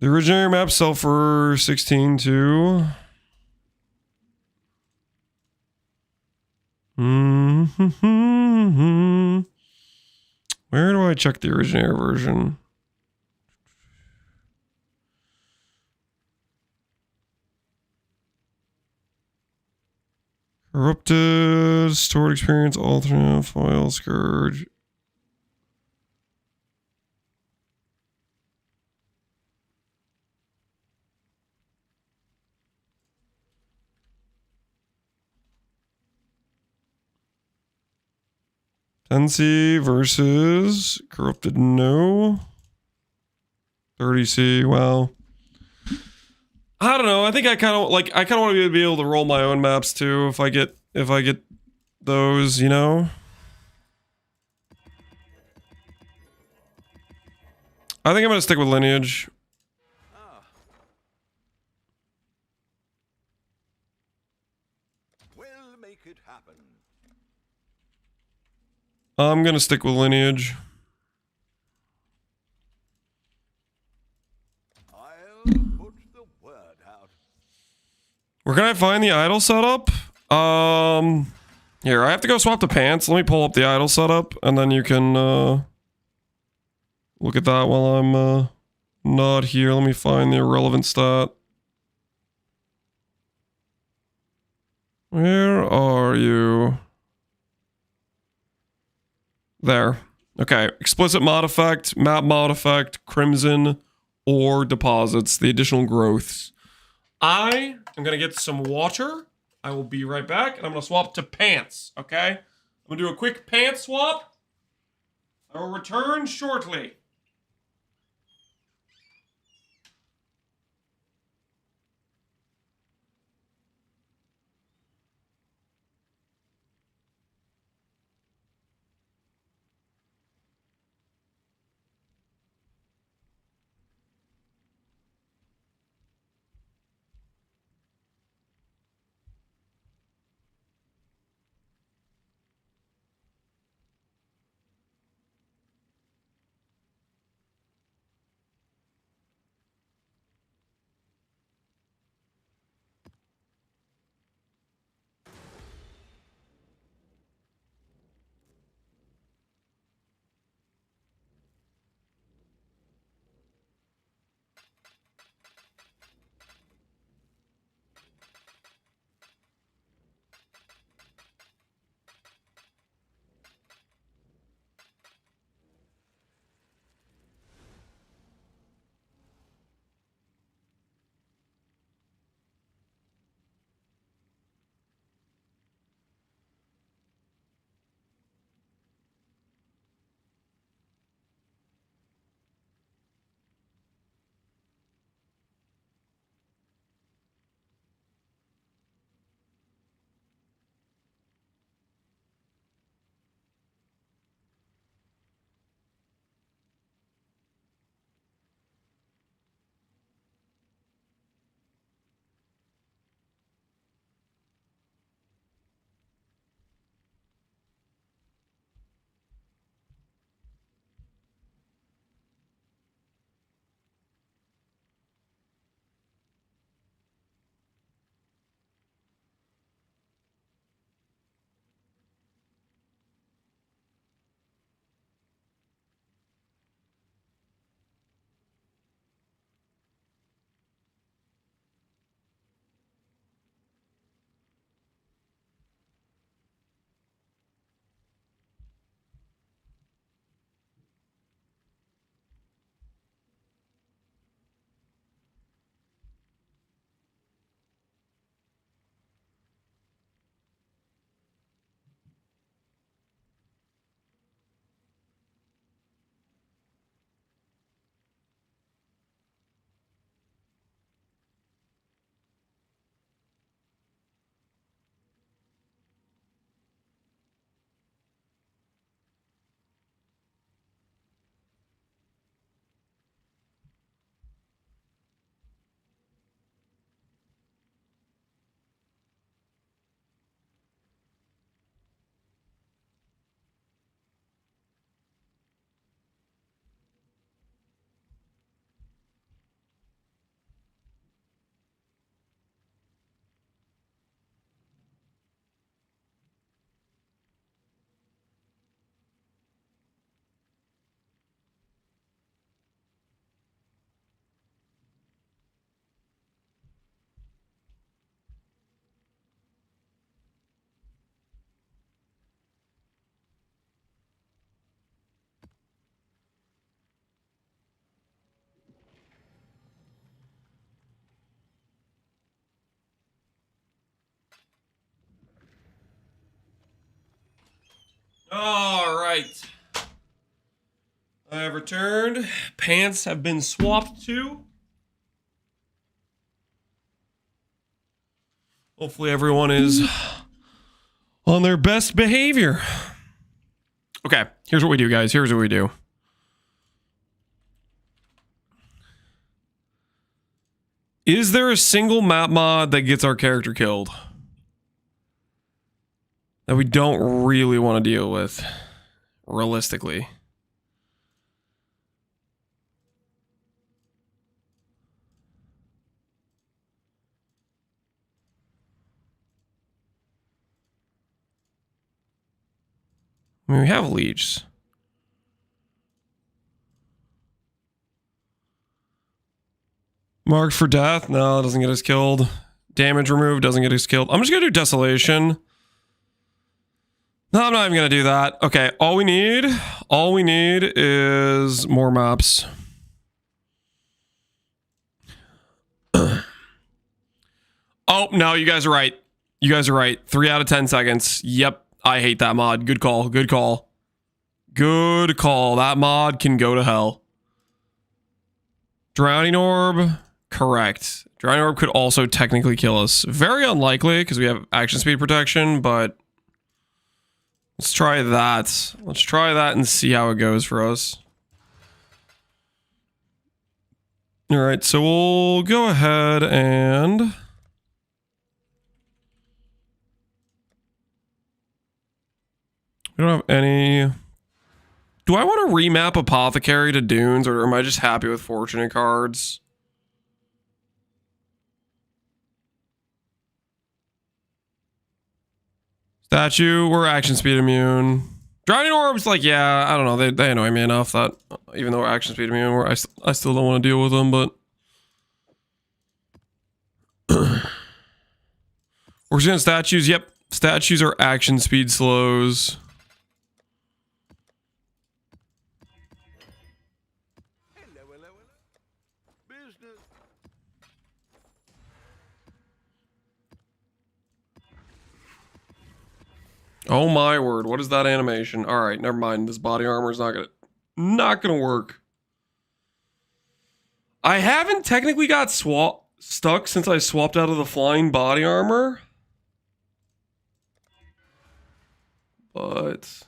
A: The originator maps sell for 16 too. Where do I check the originator version? Corrupted, stored experience, alternate, foil, scourge. Ascendancy versus corrupted no. 30C, well. I don't know. I think I kind of want to be able to roll my own maps too if I get those, you know. I think I'm going to stick with lineage.
C: Ah. We'll make it happen.
A: I'm going to stick with lineage.
C: I'll put the word out.
A: Where can I find the idle setup? Here, I have to go swap the pants. Let me pull up the idle setup, and then you can look at that while I'm not here. Let me find the irrelevant stat. Where are you? There. Okay. Explicit mod effect, map mod effect, crimson, or deposits, the additional growths. I am going to get some water. I will be right back, and I'm going to swap to pants, okay? I'm going to do a quick pants swap. I will return shortly. All right. I have returned. Pants have been swapped to. Hopefully everyone is on their best behavior. Okay, here's what we do, guys. Here's what we do. Is there a single map mod that gets our character killed that we don't really want to deal with, realistically? I mean, we have leeches. Marked for death? No, it doesn't get us killed. Damage removed doesn't get us killed. I'm just gonna do desolation. No, I'm not even gonna do that. Okay, all we need is more maps. Oh, no, you guys are right. You guys are right. 3 out of 10 seconds. Yep, I hate that mod. Good call, good call. Good call. That mod can go to hell. Drowning Orb, correct. Drowning Orb could also technically kill us. Very unlikely, because we have action speed protection, but let's try that. Let's try that and see how it goes for us. Alright, so we'll go ahead and... we don't have any... Do I want to remap Apothecary to Dunes, or am I just happy with Fortunate cards? Statue, we're action speed immune. Drowning Orbs, like, yeah, I don't know. They annoy me enough that even though we're action speed immune, I still don't want to deal with them, but... we're seeing statues. Yep, statues are action speed slows.
C: Business.
A: Oh my word, what is that animation? All right, never mind. This body armor is not gonna work. I haven't technically got stuck since I swapped out of the flying body armor. But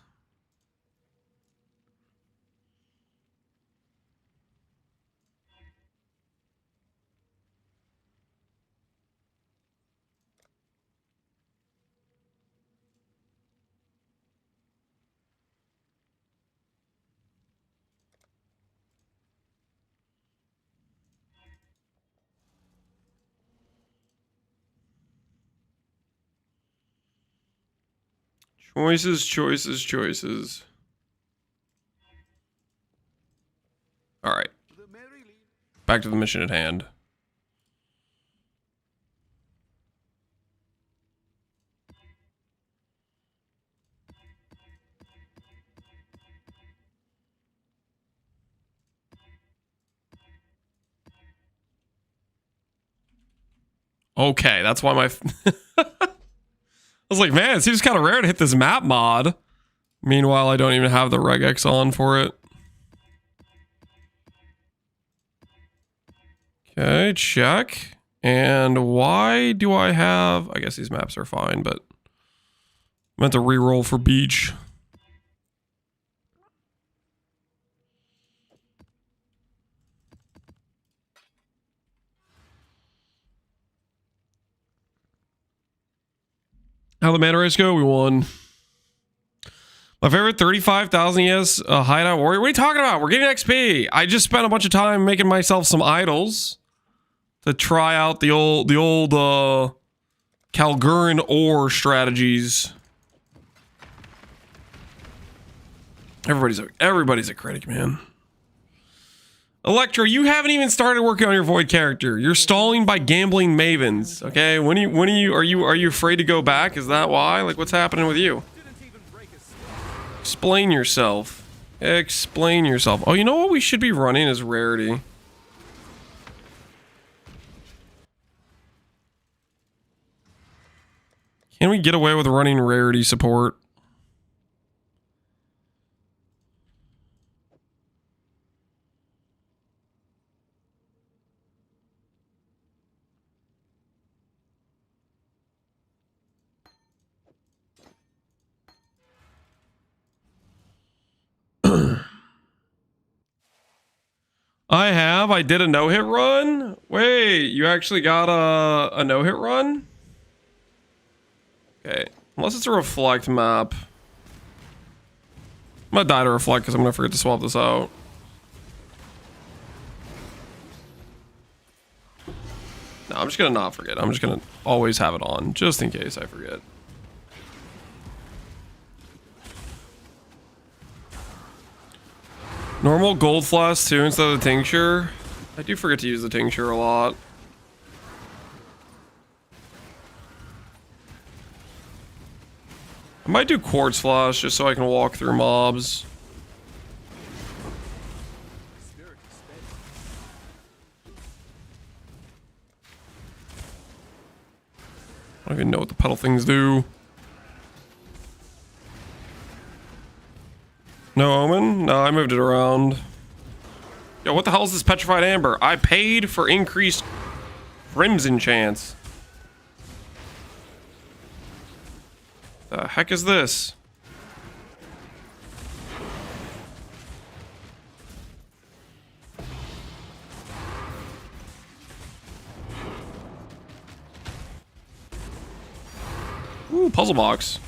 A: choices. All right. Back to the mission at hand. Okay, that's why my... I was like, man, it seems kind of rare to hit this map mod. Meanwhile, I don't even have the regex on for it. Okay, check. And why do I have... I guess these maps are fine, but... I meant to reroll for beach. How the mana race go? We won. My favorite 35,000 ES hideout warrior. What are you talking about? We're getting XP. I just spent a bunch of time making myself some idols to try out the old Kalguran ore strategies. Everybody's a critic, man. Electra, you haven't even started working on your Void character. You're stalling by gambling mavens. Okay, are you afraid to go back? Is that why? Like, what's happening with you? Explain yourself. Explain yourself. Oh, you know what we should be running is rarity. Can we get away with running rarity support? I have. I did a no-hit run. Wait, you actually got a no-hit run? Okay. Unless it's a reflect map. I'm gonna die to reflect because I'm gonna forget to swap this out. No, I'm just gonna not forget. I'm just gonna always have it on, just in case I forget. Normal gold flask too instead of the tincture. I do forget to use the tincture a lot. I might do quartz flash just so I can walk through mobs. I don't even know what the pedal things do. No omen? No, I moved it around. Yo, what the hell is this petrified amber? I paid for increased crimson chance. The heck is this? Ooh, puzzle box.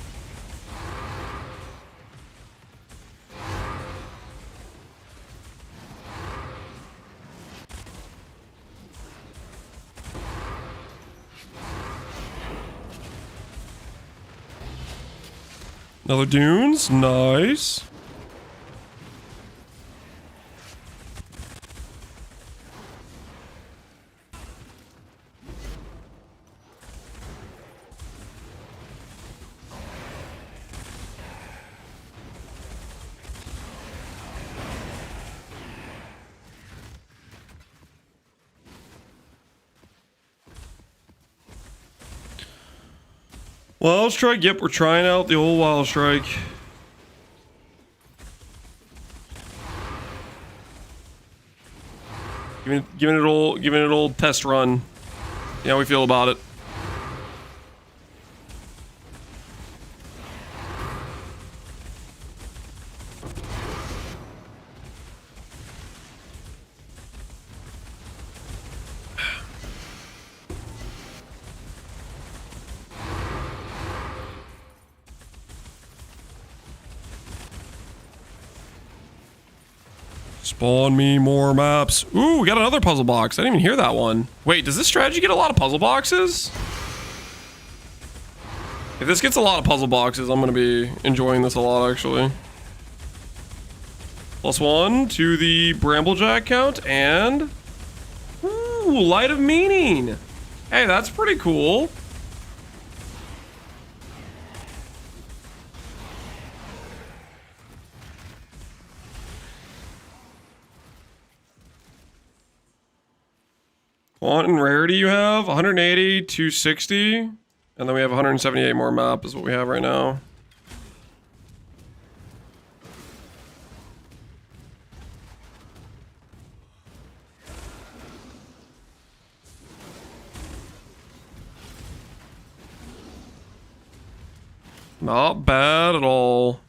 A: Another dunes, nice. Wild Strike, yep, we're trying out the old Wild Strike. Giving it an old test run. See how we feel about it. Spawn me more maps. Ooh, we got another puzzle box. I didn't even hear that one. Wait, does this strategy get a lot of puzzle boxes? If this gets a lot of puzzle boxes, I'm going to be enjoying this a lot, actually. +1 to the Bramblejack count, and... Ooh, Light of Meaning. Hey, that's pretty cool. What in rarity you have? 180, 260, and then we have 178 more map is what we have right now. Not bad at all.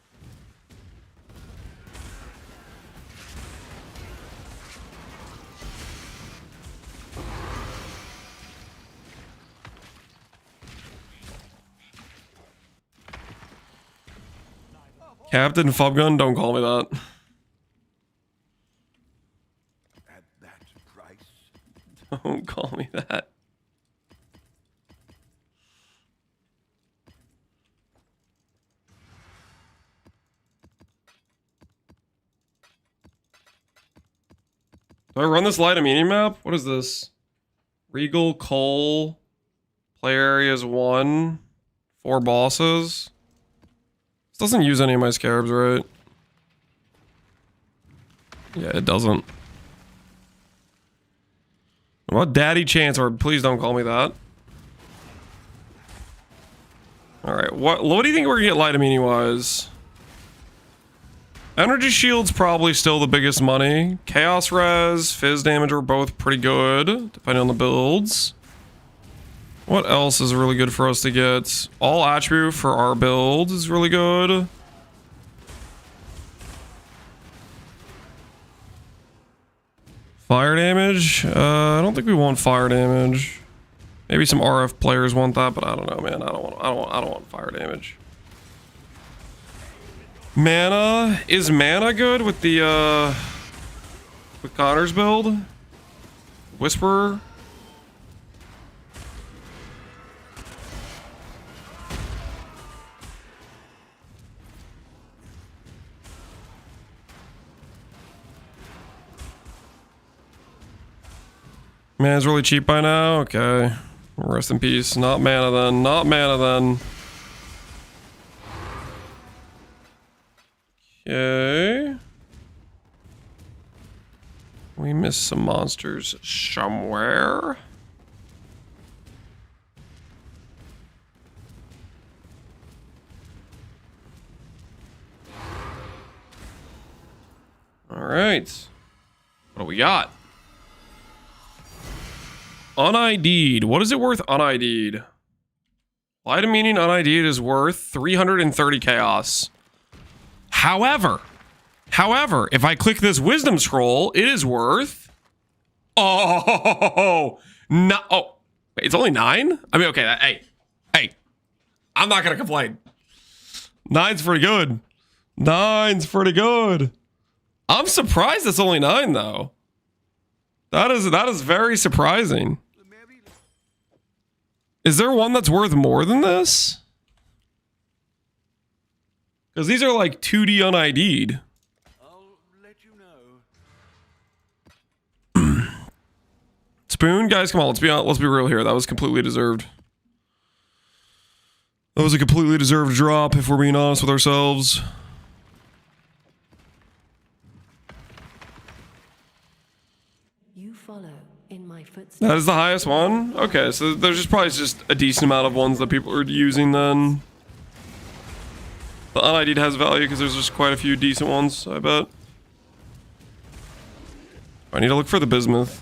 A: Captain Fubgun, don't call me that.
C: At that price?
A: Don't call me that. Do I run this Light of Meaning map? What is this? Regal, Coal, Play Areas 1, 4 bosses. This doesn't use any of my scarabs, right? Yeah, it doesn't. What about Daddy Chancellor? Please don't call me that. Alright, what do you think we're gonna get Light of Meaning wise? Energy Shield's probably still the biggest money. Chaos Res, Fizz damage are both pretty good, depending on the builds. What else is really good for us to get? All Attribute for our build is really good. Fire damage? I don't think we want fire damage. Maybe some RF players want that, but I don't know, man. I don't want fire damage. Mana, is mana good with the with Connor's build? Whisperer? Mana's really cheap by now? Okay. Rest in peace. Not mana then. Not mana then. Okay. We missed some monsters somewhere. All right. What do we got? UnID'd. What is it worth UnID'd? Light of Meaning UnID'd is worth 330 chaos. However, if I click this wisdom scroll, it is worth... Oh, no. Oh, wait, it's only 9? I mean, okay, hey. I'm not going to complain. 9's pretty good. 9's pretty good. I'm surprised it's only 9, though. That is very surprising. Is there one that's worth more than this? Because these are like 2D UnID'd.
C: I'll let you know.
A: Spoon, guys, come on, let's be real here. That was completely deserved. That was a completely deserved drop, if we're being honest with ourselves.
D: You follow in my footsteps.
A: That is the highest one? Okay, so there's probably just a decent amount of ones that people are using then. The UnID'd has value because there's just quite a few decent ones, I bet. I need to look for the bismuth.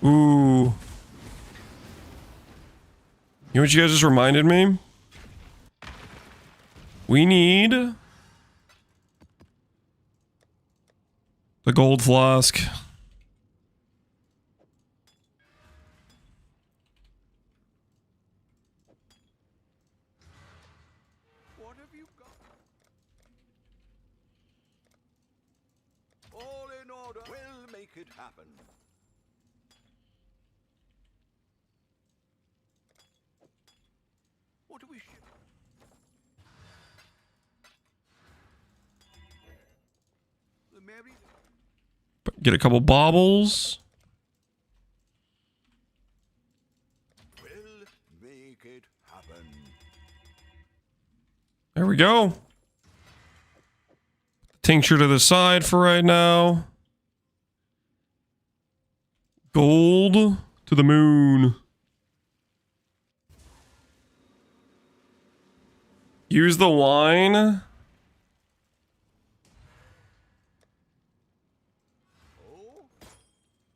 A: Ooh. You know what you guys just reminded me? We need the gold flask.
C: What have you got? All in order. We'll make it happen. What do we ship? The Mary.
A: Get a couple baubles.
C: We'll make it happen.
A: There we go. Tincture to the side for right now. Gold to the moon. Use the wine.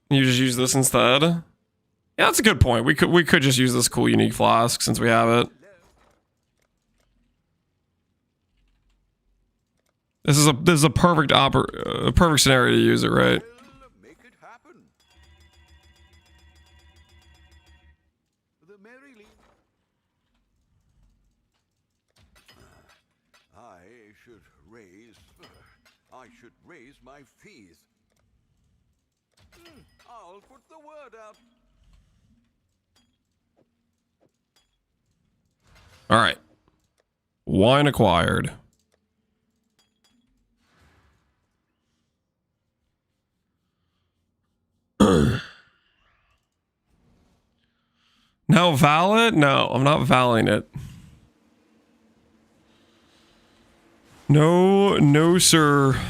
A: You just use this instead. Yeah, that's a good point. We could just use this cool unique flask since we have it. This is a perfect perfect scenario to use it, right?
C: We'll make it happen. The Mary Lee. I should raise my fees. I'll put the word out.
A: All right. Wine acquired. Now valid? No, I'm not valing it. No, no, sir.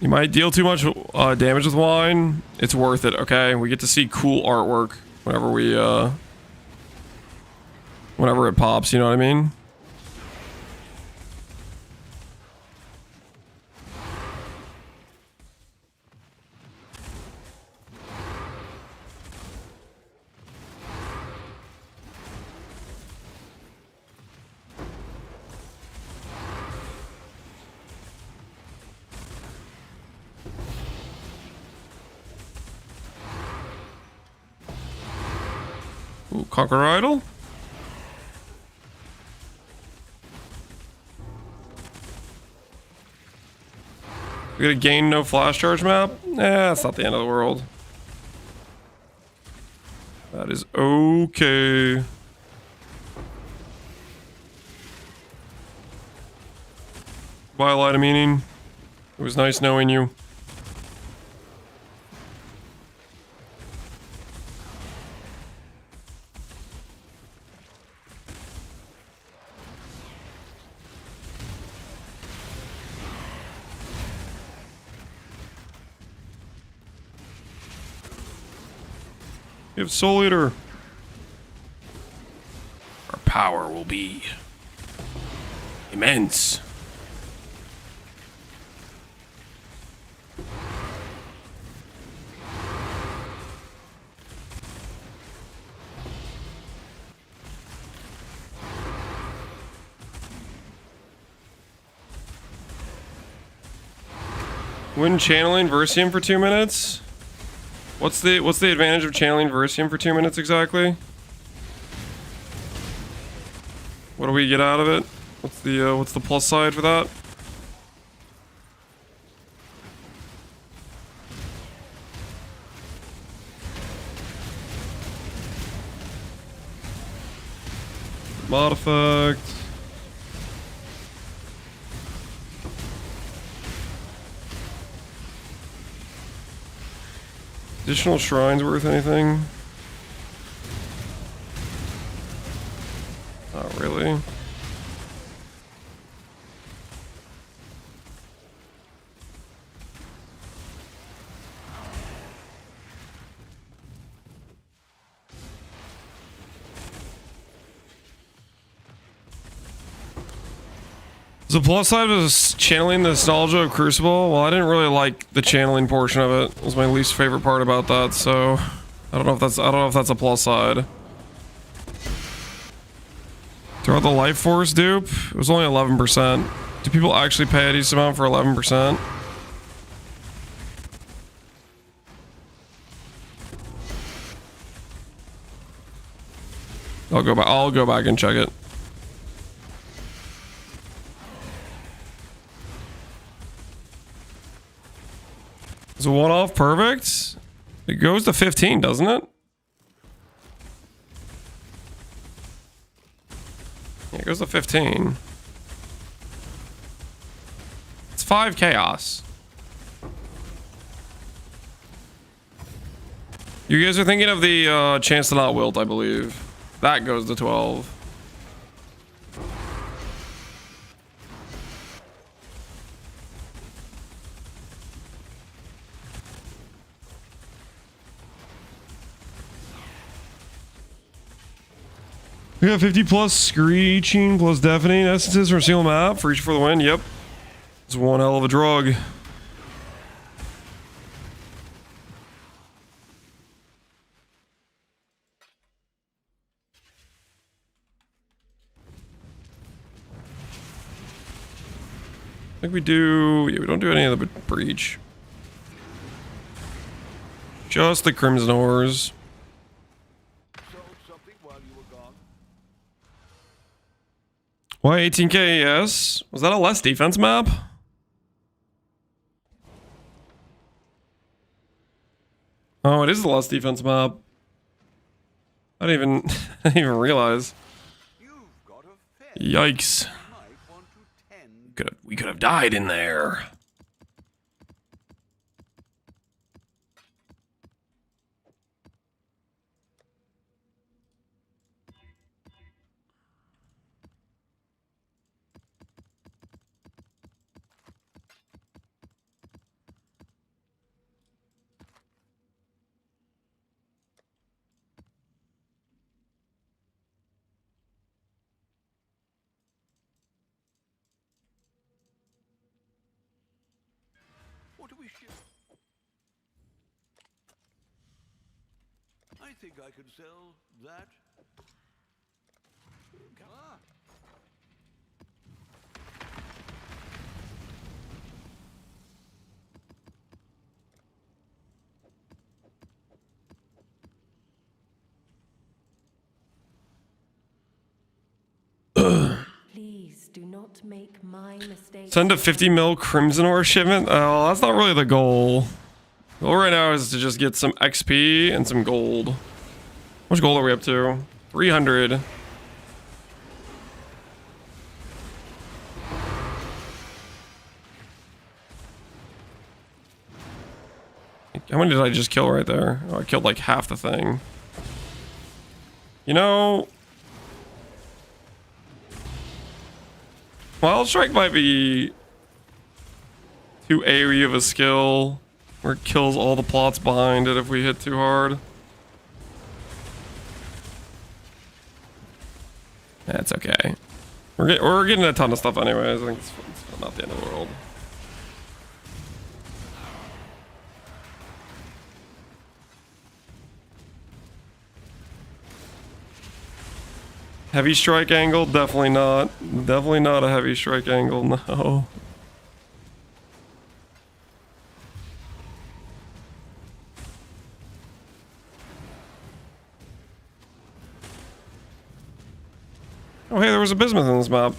A: You might deal too much damage with wine. It's worth it, okay? We get to see cool artwork whenever we, whenever it pops, you know what I mean? Ooh, Conquer Idol? We gonna gain no flash charge map? That's not the end of the world. That is okay. Bye, Light of Meaning. It was nice knowing you. We have Soul Eater. Our power will be immense. When channeling Versium for 2 minutes? What's the advantage of channeling Versium for 2 minutes exactly? What do we get out of it? What's the plus side for that? Mod effect. Additional shrines worth anything? Not really. The plus side was channeling the nostalgia of Crucible. Well, I didn't really like the channeling portion of it. It was my least favorite part about that, so I don't know if that's a plus side. Throughout the Life Force dupe, it was only 11%. Do people actually pay a decent amount for 11%? I'll go back and check it. Is a one-off perfect? It goes to 15, doesn't it? Yeah, it goes to 15. It's 5 chaos. You guys are thinking of the chance to not wilt, I believe. That goes to 12. We got 50 plus screeching plus deafening essences for a single map for each for the win. Yep. It's one hell of a drug. I think we do. Yeah, we don't do any of the breach. Just the Crimson Ores. Why 18k? Yes. Was that a less defense map? Oh, it is the less defense map. I didn't even realize. Yikes. We could have died in there.
C: What do we ship? I think I could sell that. Ah.
D: Please do not make my mistakes.
A: Send a 50 mil Crimson Ore shipment? Oh, that's not really the goal. The goal right now is to just get some XP and some gold. How much gold are we up to? 300. How many did I just kill right there? Oh, I killed like half the thing. You know... Wild Strike might be too AoE of a skill, where it kills all the plots behind it if we hit too hard. That's okay. We're getting a ton of stuff anyways. I think it's not the end of the world. Heavy strike angle? Definitely not. Definitely not a heavy strike angle, no. Oh hey, there was a bismuth in this map.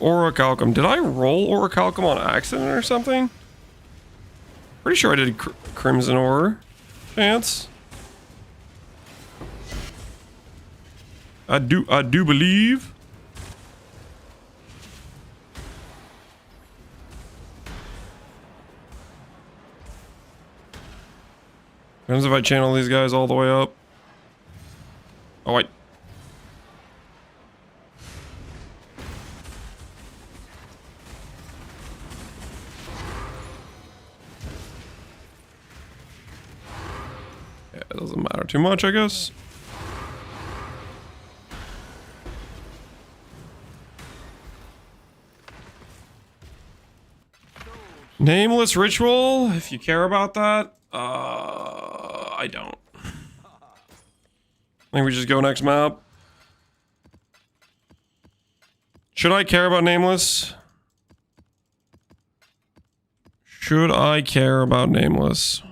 A: Orichalcum. Did I roll Orichalcum on accident or something? Pretty sure I did Crimson Ore. Chance. I do believe. Depends if I channel these guys all the way up. Oh wait. It doesn't matter too much, I guess. Nameless ritual, if you care about that. I don't. I think we just go next map. Should I care about nameless? Should I care about nameless?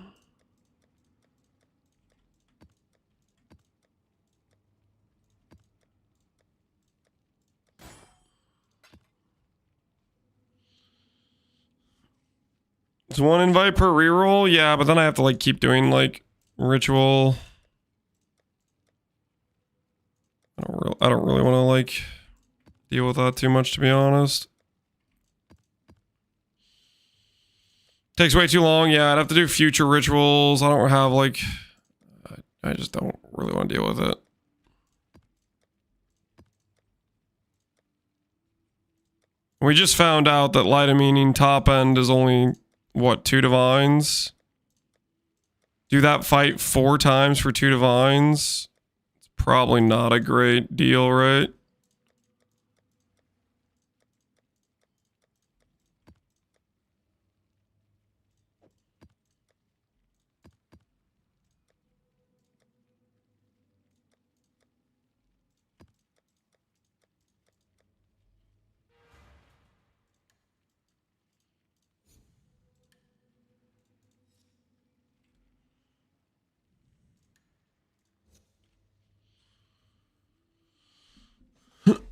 A: It's one invite per reroll? Yeah, but then I have to like keep doing like ritual. I don't really want to like deal with that too much, to be honest. Takes way too long. Yeah, I'd have to do future rituals. I don't have like... I just don't really want to deal with it. We just found out that Light of Meaning top end is only... What, 2 divines? Do that fight 4 times for 2 divines? It's probably not a great deal, right?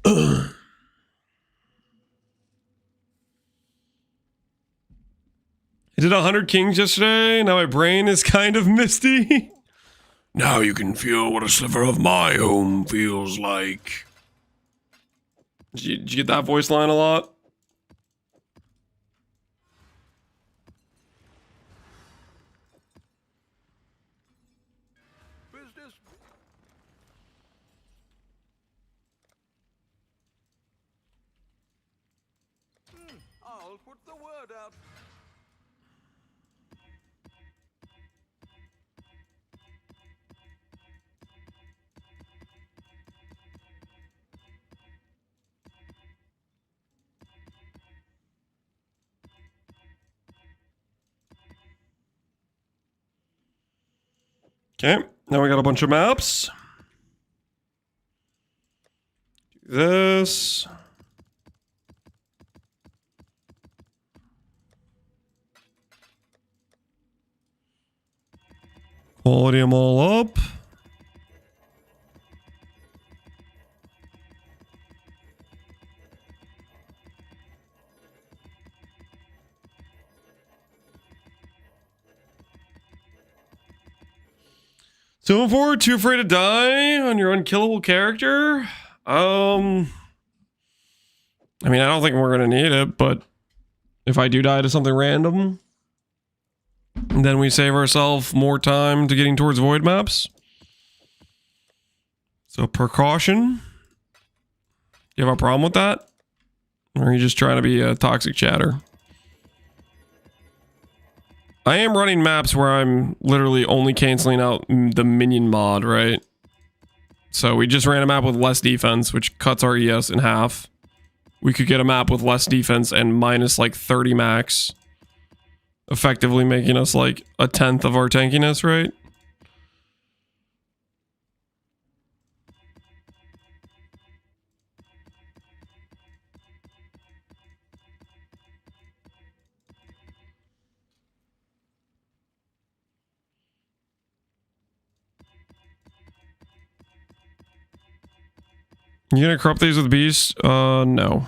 A: I did 100 kings yesterday. Now my brain is kind of misty. Now you can feel what a sliver of my home feels like. Did you get that voice line a lot?
C: Business. I'll put the word out.
A: Okay, now we got a bunch of maps. Do this. Quality them all up. So forward, too afraid to die on your unkillable character. I mean, I don't think we're gonna need it, but if I do die to something random, then we save ourselves more time to getting towards void maps. So precaution. You have a problem with that? Or are you just trying to be a toxic chatter? I am running maps where I'm literally only canceling out the minion mod, right? So we just ran a map with less defense, which cuts our ES in half. We could get a map with less defense and minus like 30 max. Effectively making us like a 10th of our tankiness, right? You gonna corrupt these with beasts? No.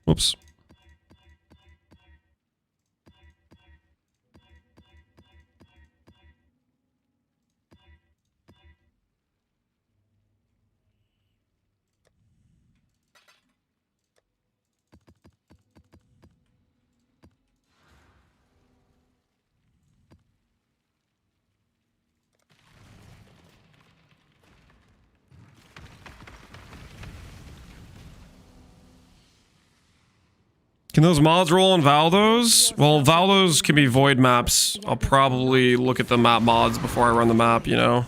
A: Whoops. Can those mods roll on Valdos? Well, Valdos can be void maps. I'll probably look at the map mods before I run the map, you know?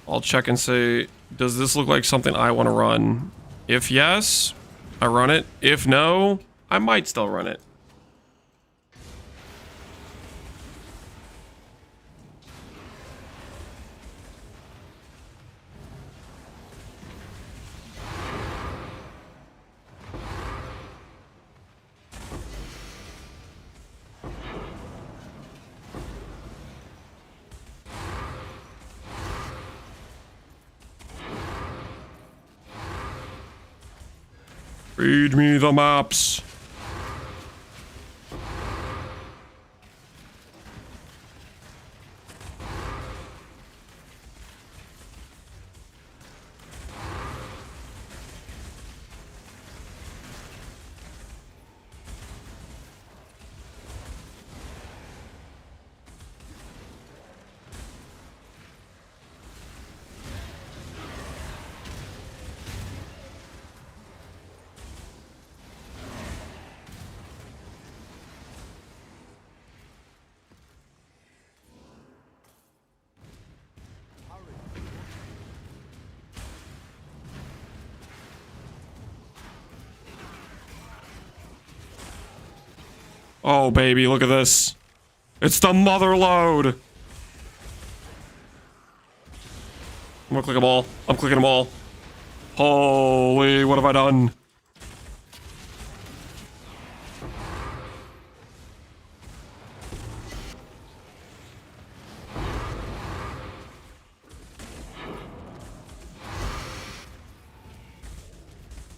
A: I'll check and say, does this look like something I want to run? If yes, I run it. If no, I might still run it. Read me the maps. Oh, baby, look at this. It's the mother load. I'm gonna click them all. I'm clicking them all. Holy, what have I done?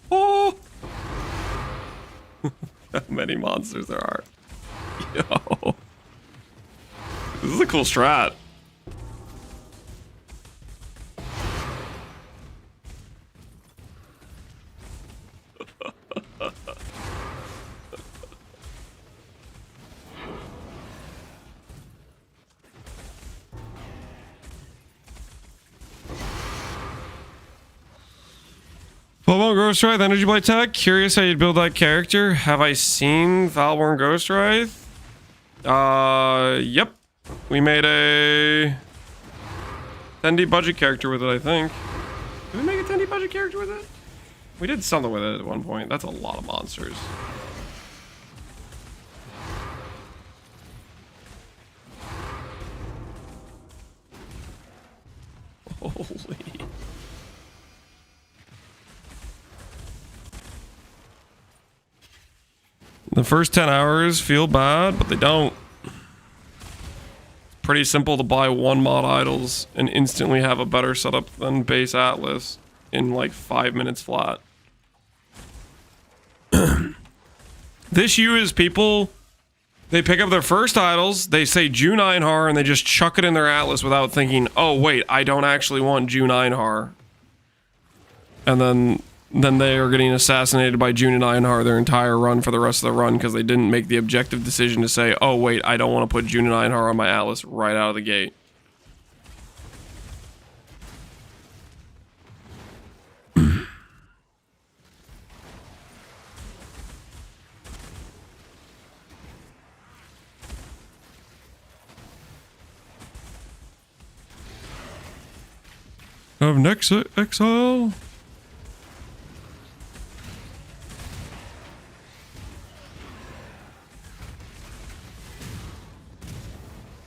A: Oh! How many monsters there are. Yo. This is a cool strat. Valborn Ghostwraith, Energy Blade Tech. Curious how you'd build that character. Have I seen Valborn Ghostwraith? Yep. We made a 10D budget character with it, I think. Did we make a 10D budget character with it? We did something with it at one point. That's a lot of monsters. Holy. The first 10 hours feel bad, but they don't. It's pretty simple to buy one mod idols and instantly have a better setup than base Atlas in like 5 minutes flat. This issue is people, they pick up their first idols, they say June Einhar, and they just chuck it in their Atlas without thinking, oh wait, I don't actually want June Einhar. And then they are getting assassinated by June and Einhar their entire run for the rest of the run because they didn't make the objective decision to say, oh wait, I don't want to put June and Einhar on my Atlas right out of the gate. Of next Exile.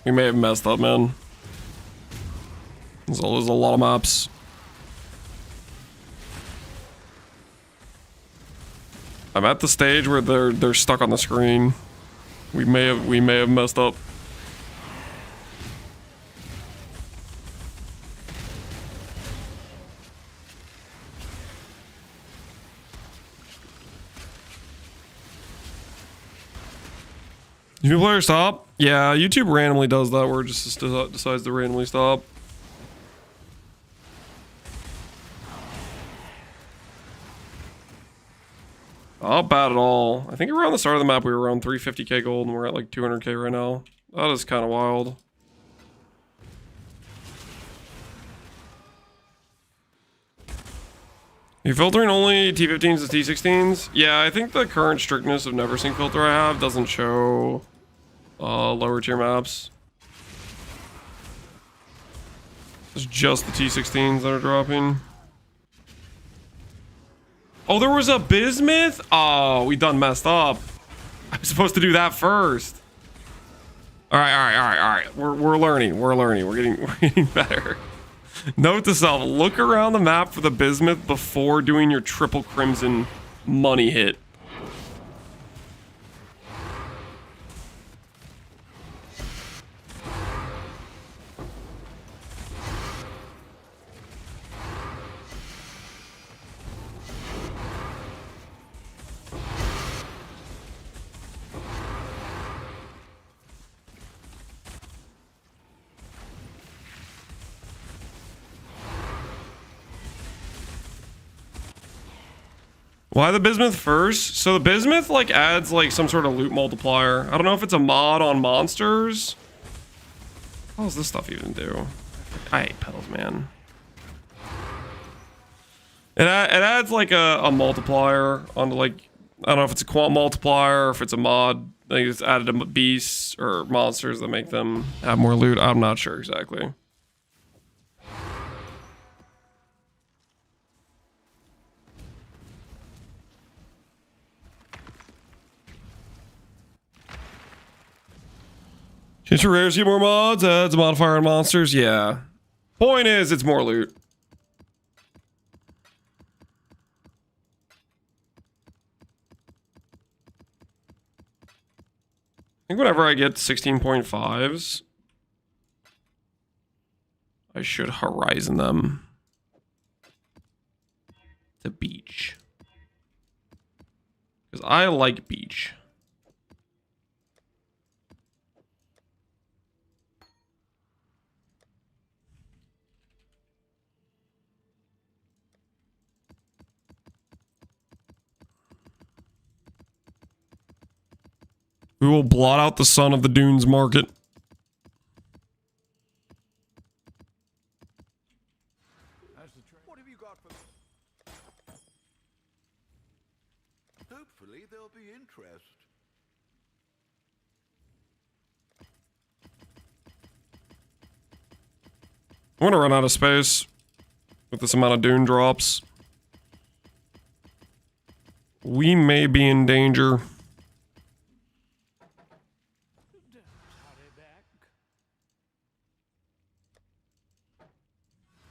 A: We may have messed up, man. There's a lot of maps. I'm at the stage where they're stuck on the screen. We may have messed up. New player stop? Yeah, YouTube randomly does that where it just decides to randomly stop. Not bad at all. I think around the start of the map we were around 350k gold and we're at like 200k right now. That is kind of wild. You filtering only T15s to T16s? Yeah, I think the current strictness of never sync filter I have doesn't show lower tier maps. It's just the T16s that are dropping. Oh, there was a bismuth? Oh, we done messed up. I was supposed to do that first. All right. We're learning. We're getting better. Note to self, look around the map for the bismuth before doing your triple crimson money hit. Why the bismuth first? So the bismuth like adds like some sort of loot multiplier. I don't know if it's a mod on monsters. What does this stuff even do? I hate petals, man. It adds like a multiplier onto like, I don't know if it's a quant multiplier or if it's a mod. I think it's added to beasts or monsters that make them have more loot. I'm not sure exactly. Change for rares, get more mods, adds a modifier on monsters. Yeah. Point is, it's more loot. I think whenever I get 16.5s, I should horizon them to beach. Because I like beach. We will blot out the sun of the dunes market.
C: What have you got for me? Hopefully there'll be interest.
A: I'm gonna run out of space with this amount of dune drops. We may be in danger.
B: Don't hurry back.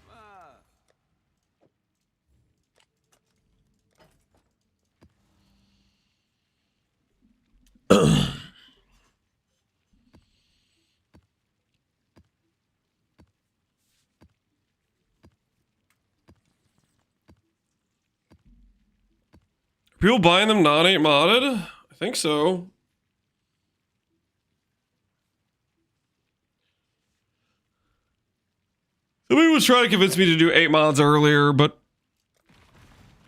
C: Ah,
A: People buying them not ain't modded? I think so. Somebody was trying to convince me to do 8 mods earlier, but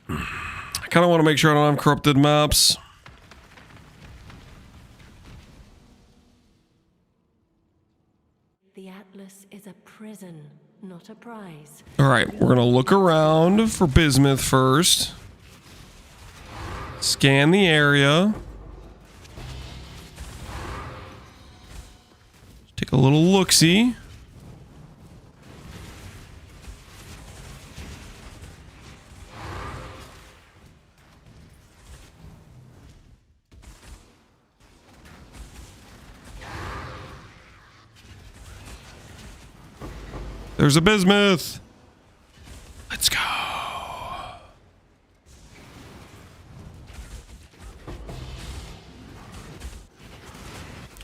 A: I kind of want to make sure I don't have corrupted maps.
D: The Atlas is a prison, not a prize.
A: Alright, we're gonna look around for bismuth first. Scan the area. Take a little look-see. There's a bismuth. Let's go.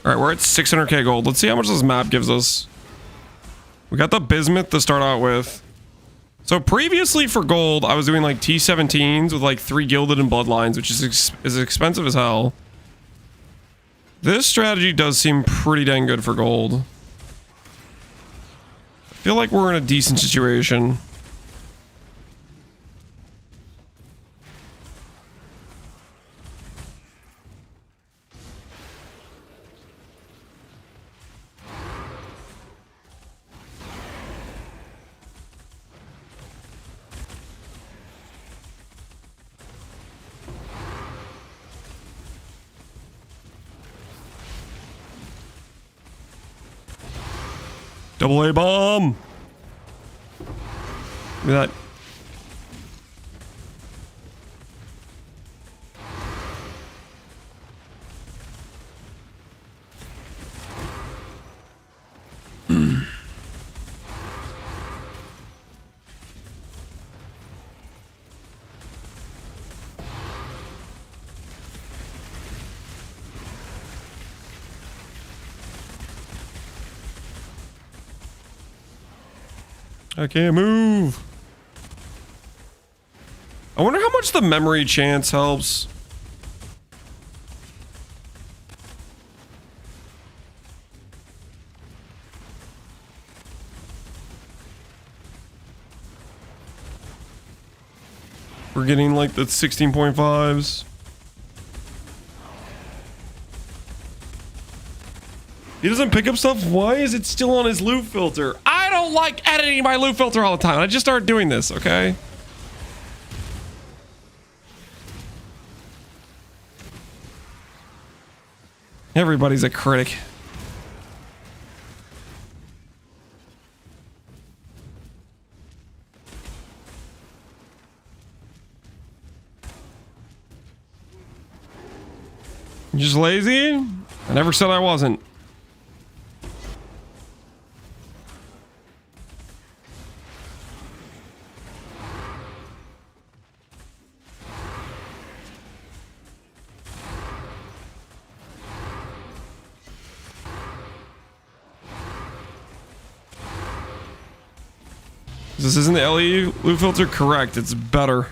A: All right, we're at 600k gold. Let's see how much this map gives us. We got the bismuth to start out with. So previously for gold, I was doing like T17s with like 3 gilded and bloodlines, which is expensive as hell. This strategy does seem pretty dang good for gold. I feel like we're in a decent situation. Double A bomb. Look at that. I can't move. I wonder how much the memory chance helps. We're getting like the 16.5s. He doesn't pick up stuff. Why is it still on his loot filter? I don't like editing my loot filter all the time. I just started doing this, okay? Everybody's a critic. You just lazy? I never said I wasn't. This isn't the LE loot filter? Correct. It's better.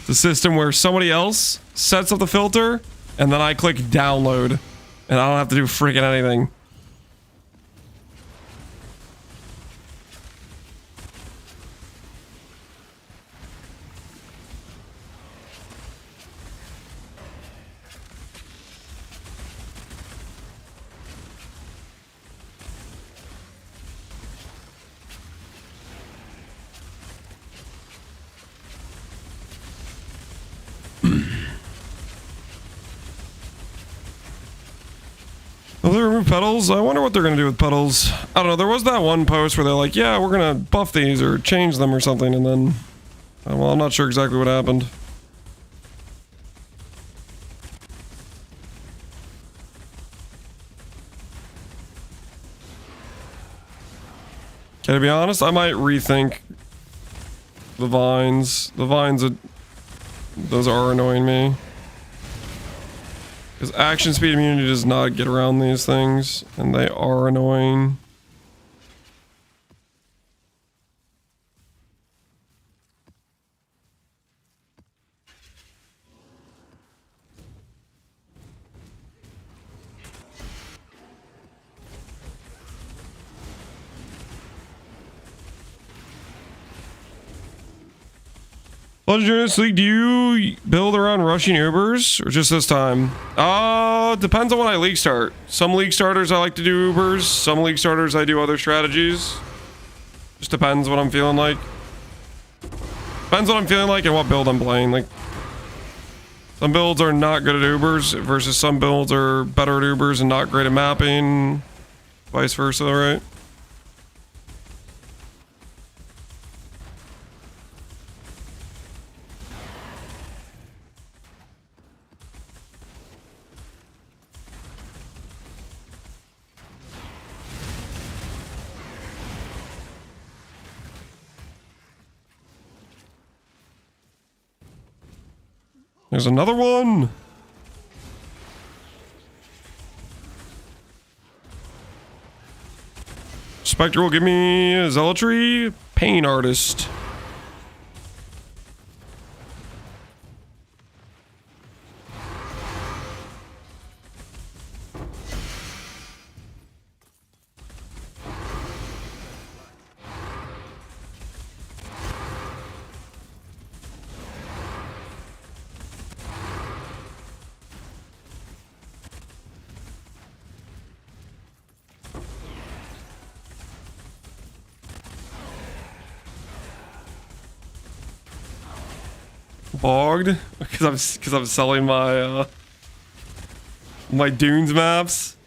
A: The system where somebody else sets up the filter and then I click download and I don't have to do freaking anything. they remove petals? I wonder what they're gonna do with petals. I don't know. There was that one post where they're like, yeah, we're gonna buff these or change them or something, and then, well, I'm not sure exactly what happened. Okay, to be honest, I might rethink the vines. The vines, those are annoying me. Because action speed immunity does not get around these things, and they are annoying. Legends League, do you build around rushing Ubers or just this time? Depends on when I league start. Some league starters I like to do Ubers, some league starters I do other strategies. Just depends what I'm feeling like. Depends what I'm feeling like and what build I'm playing. Like, some builds are not good at Ubers versus some builds are better at Ubers and not great at mapping. Vice versa, right? There's another one. Spectre will give me a Zealotry Pain Artist. Bogged because I'm selling my my Dunes maps.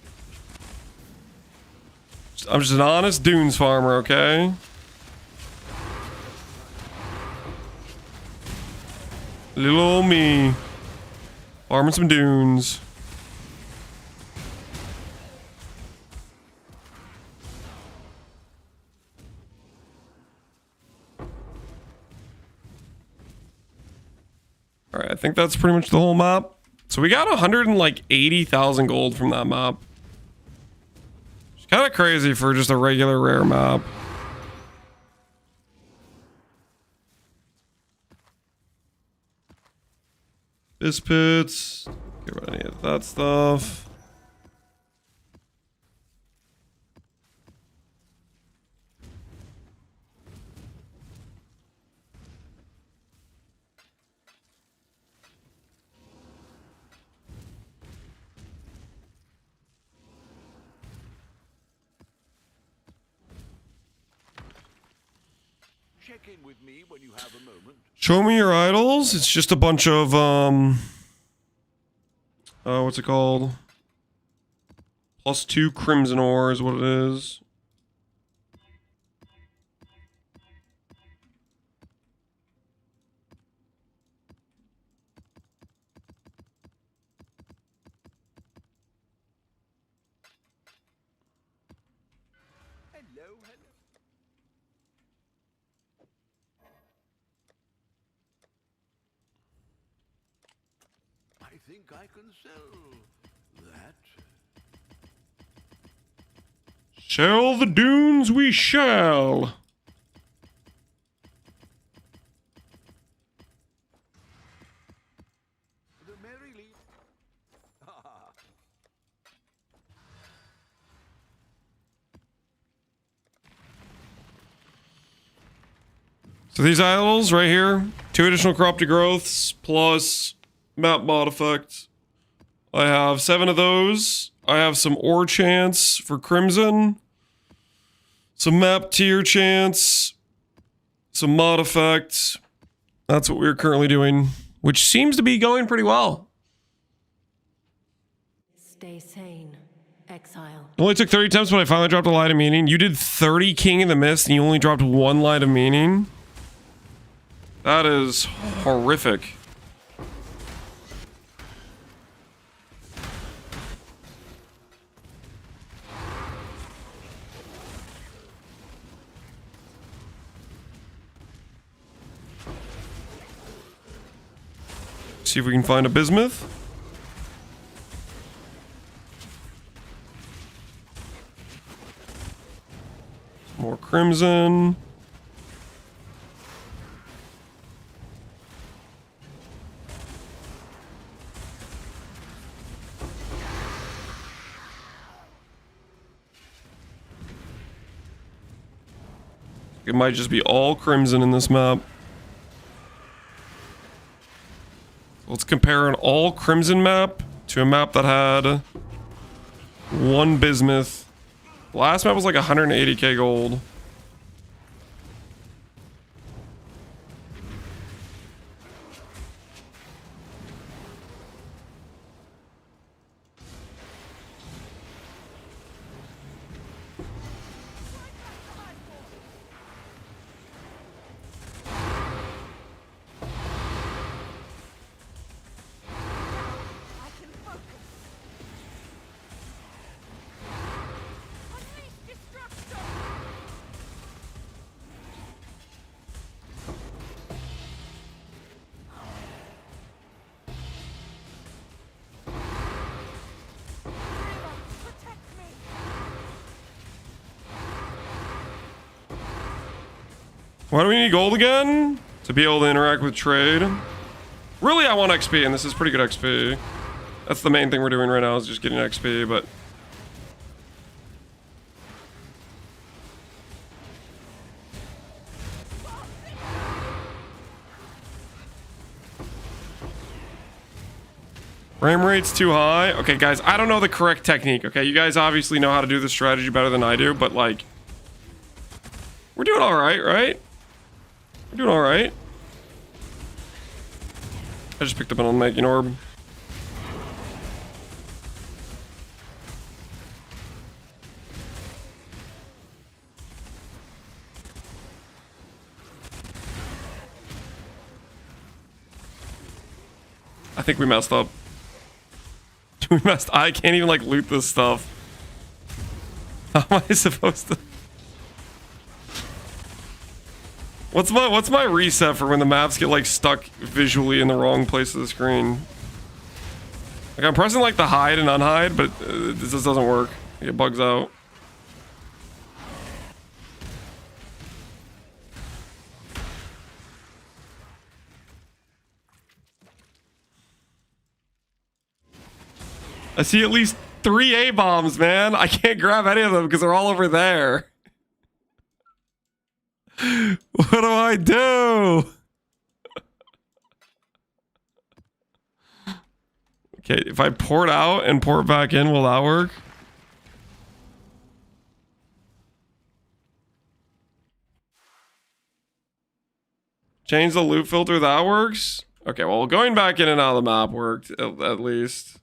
A: I'm just an honest Dunes farmer, okay? Little old me farming some Dunes. Alright, I think that's pretty much the whole map. So we got 180,000 gold from that map. It's kind of crazy for just a regular rare map. Fist pits. Get rid of any of that stuff.
C: Check in with me when you have a moment.
A: Show me your idols. It's just a bunch of what's it called? +2 crimson ore is what it is.
C: Hello, hello. I think I can sell that.
A: Sell the dunes we shall.
C: The merry lead.
A: So these idols right here, 2 additional corrupted growths plus map mod effect. I have 7 of those. I have some ore chance for crimson, some map tier chance, some mod effect. That's what we're currently doing, which seems to be going pretty well.
D: Stay sane. exile.
A: It only took 30 attempts, but I finally dropped a line of meaning. You did 30 King in the Mist, and you only dropped 1 line of meaning? That is horrific. See if we can find a bismuth. More crimson. It might just be all crimson in this map. Let's compare an all crimson map to a map that had 1 bismuth. The last map was like 180k gold. Why do we need gold again? To be able to interact with trade. Really, I want XP, and this is pretty good XP. That's the main thing we're doing right now, is just getting XP, but... frame rate's too high. Okay, guys, I don't know the correct technique, okay? You guys obviously know how to do this strategy better than I do, but, like... we're doing alright, right? We're doing alright. I just picked up an unmaking orb. I think we messed up. We messed. I can't even like loot this stuff. How am I supposed to? What's my reset for when the maps get like stuck visually in the wrong place of the screen? Like I'm pressing like the hide and unhide, but this just doesn't work. It bugs out. I see at least 3 A-bombs, man. I can't grab any of them because they're all over there. What do I do? Okay, if I pour it out and pour it back in, will that work? Change the loot filter, that works? Okay, well, going back in and out of the map worked, at least.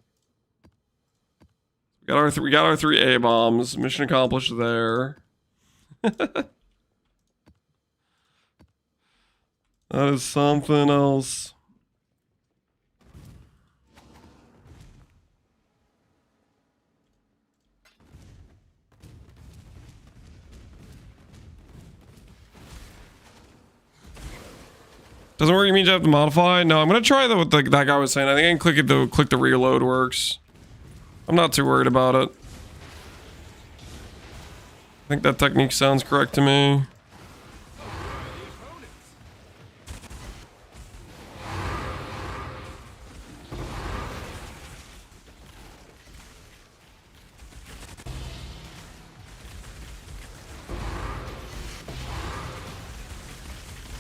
A: We got our 3 A-bombs. Mission accomplished there. That is something else. Doesn't work, you mean you have to modify? No, I'm gonna try what that guy was saying. I think I can click the reload works. I'm not too worried about it. I think that technique sounds correct to me.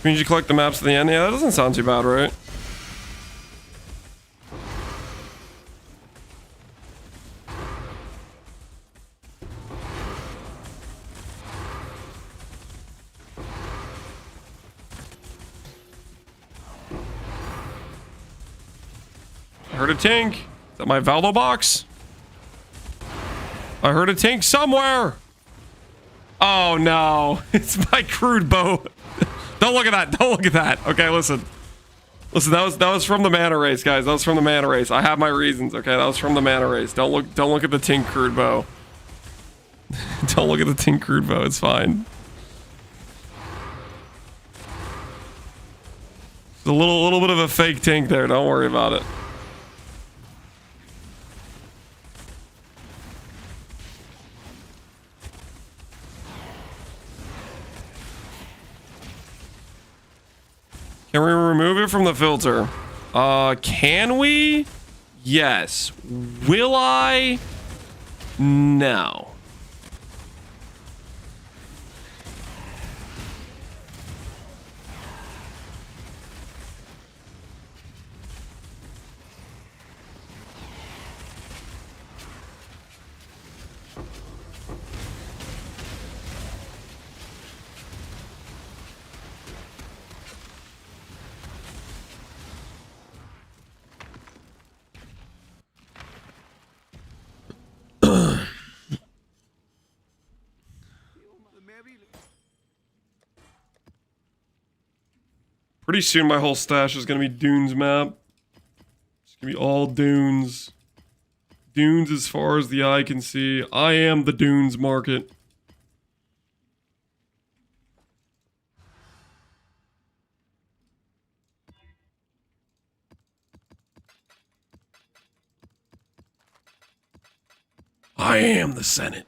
A: Means you collect the maps at the end? Yeah, that doesn't sound too bad, right? I heard a tink. Is that my Valdo box? I heard a tink somewhere. Oh no, it's my crude bow. Don't look at that. Don't look at that. Okay, listen. Listen, that was from the mana race, guys. That was from the mana race. I have my reasons. Okay, that was from the mana race. Don't look at the tink crude bow. Don't look at the tink crude bow. It's fine. It's a little bit of a fake tink there. Don't worry about it. Can we remove it from the filter? Can we? Yes. Will I? No. Pretty soon my whole stash is gonna be dunes map. It's gonna be all dunes. Dunes as far as the eye can see. I am the dunes market. I am the Senate.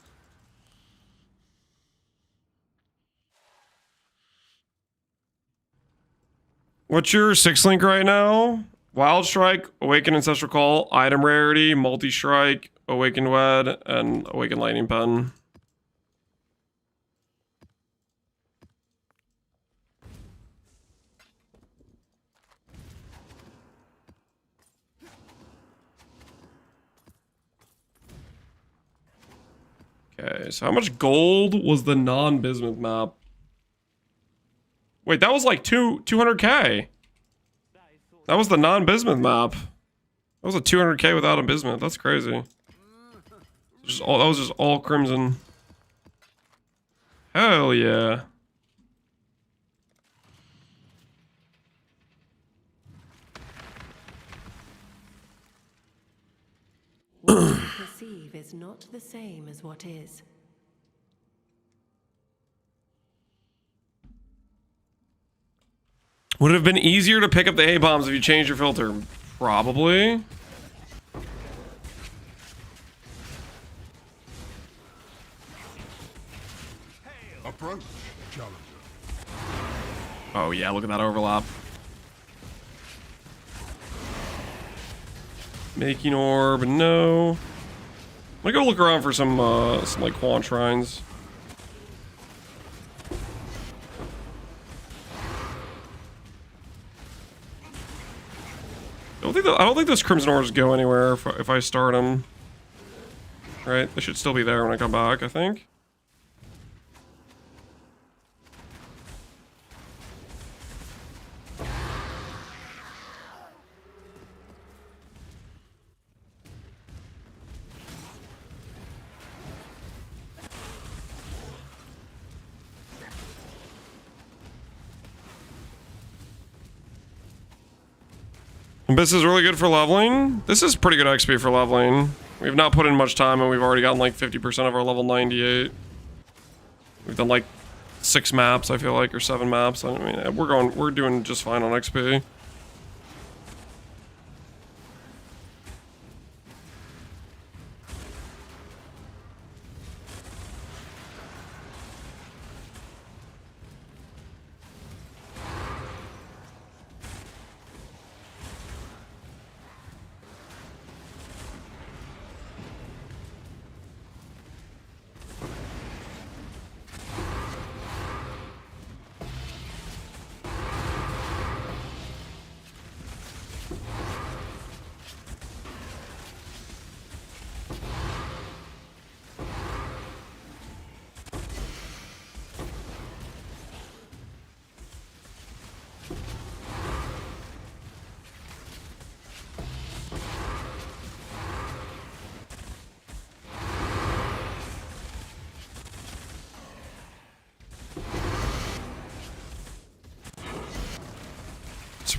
A: What's your 6 link right now? Wild Strike, Awakened Ancestral Call, Item Rarity, Multi-Strike, Awakened Wed, and Awakened Lightning Pen. Okay, so how much gold was the non-Bismuth map? Wait, that was like 200k. That was the non-Bismuth map. That was a 200k without a Bismuth. That's crazy. That was just all crimson. Hell yeah.
D: What you perceive is not the same as what is.
A: Would it have been easier to pick up the A-bombs if you changed your filter? Probably.
E: Approach, challenger.
A: Oh yeah, look at that overlap. Making orb, no. I'm gonna go look around for some like Quan shrines. I don't think those Crimson Orbs go anywhere if I start them. Right? They should still be there when I come back, I think. This is really good for leveling. This is pretty good XP for leveling. We've not put in much time and we've already gotten like 50% of our level 98. We've done like 6 maps, I feel like, or 7 maps. I mean, we're doing just fine on XP.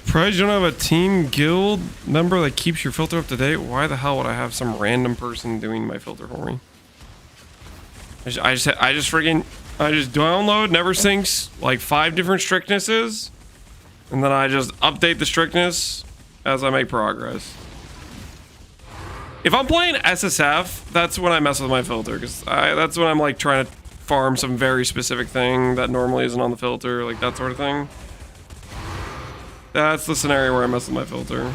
A: Surprised you don't have a team guild member that keeps your filter up to date. Why the hell would I have some random person doing my filter for me? I just download never syncs like 5 different strictnesses, and then I just update the strictness as I make progress. If I'm playing SSF, that's when I mess with my filter, because that's when I'm like trying to farm some very specific thing that normally isn't on the filter, like that sort of thing. That's the scenario where I mess with my filter.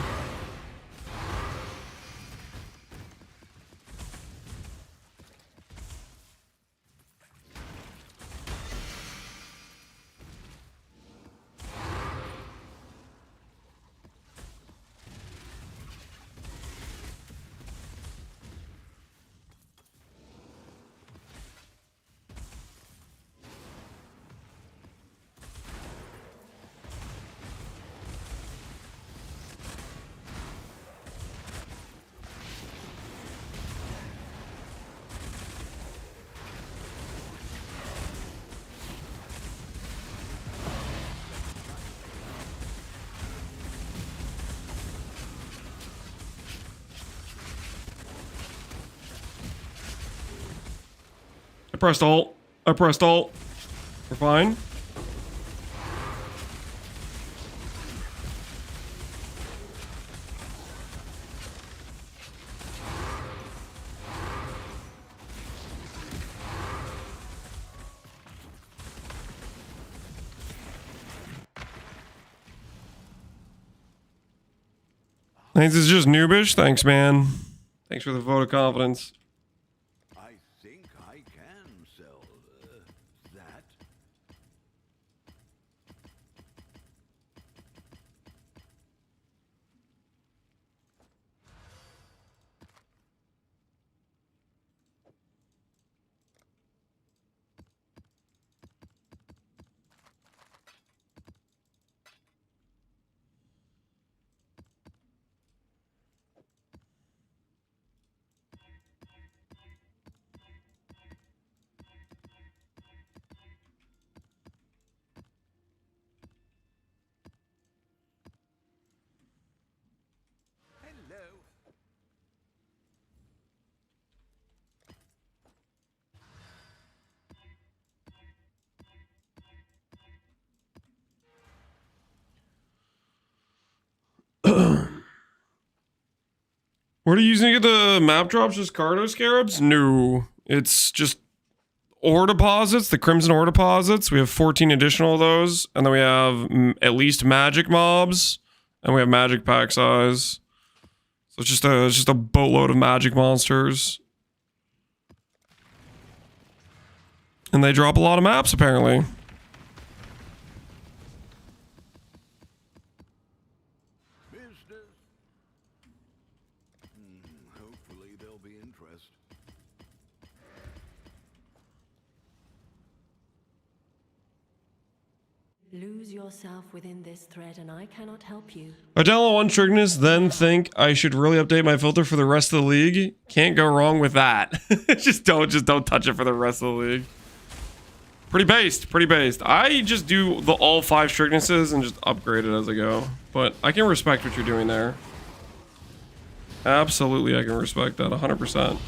A: I pressed alt. We're fine. Thanks, this is just noobish. Thanks, man. Thanks for the vote of confidence.
C: I think I can sell that.
A: What are you using to get the map drops? Just Cardo Scarabs? No. It's just ore deposits, the Crimson ore deposits. We have 14 additional of those. And then we have at least magic mobs. And we have magic pack size. So it's just a boatload of magic monsters. And they drop a lot of maps, apparently.
C: Hopefully there'll be interest.
D: Lose yourself within this thread and I cannot help you.
A: I download one strictness, then think I should really update my filter for the rest of the league. Can't go wrong with that. just don't touch it for the rest of the league. Pretty based, pretty based. I just do the all 5 strictnesses and just upgrade it as I go. But I can respect what you're doing there. Absolutely, I can respect that 100%.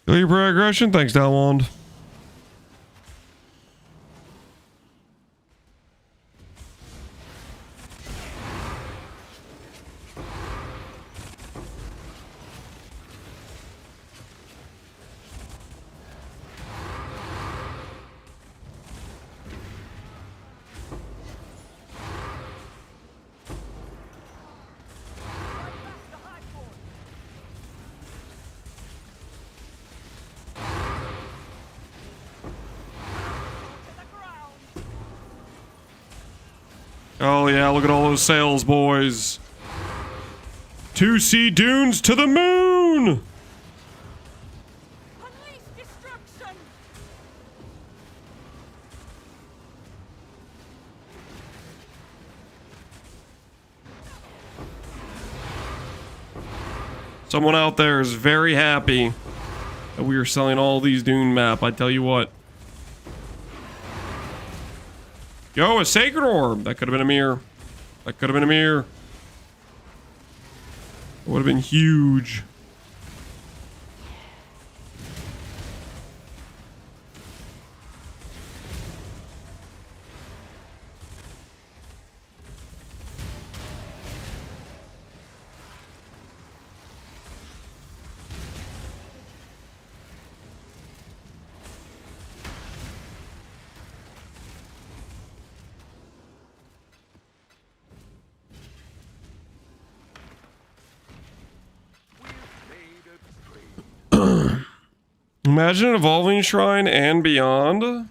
A: Feel your progression? Thanks, Dalwand. Oh yeah, look at all those sails, boys. 2C dunes to the moon!
F: Unleash destruction!
A: Someone out there is very happy that we are selling all these dune map, I tell you what. Yo, a sacred orb! That could have been a mirror. That could have been a mirror. It would have been huge. Imagine an evolving shrine and beyond.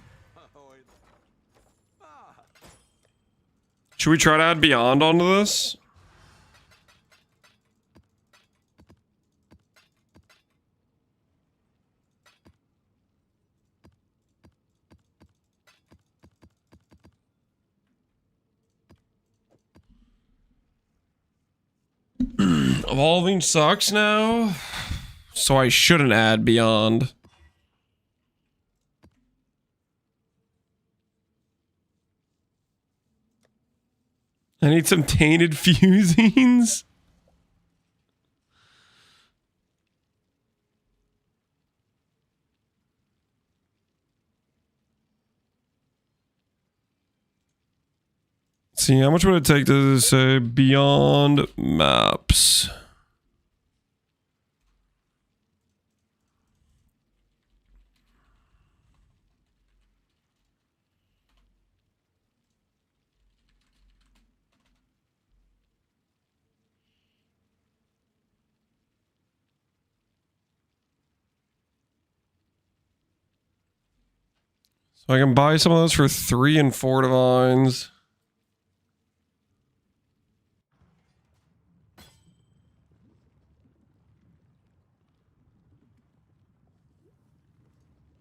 A: Should we try to add beyond onto this? Evolving sucks now, so I shouldn't add beyond. I need some tainted fusings. See, how much would it take to say beyond maps? So I can buy some of those for 3 and 4 divines.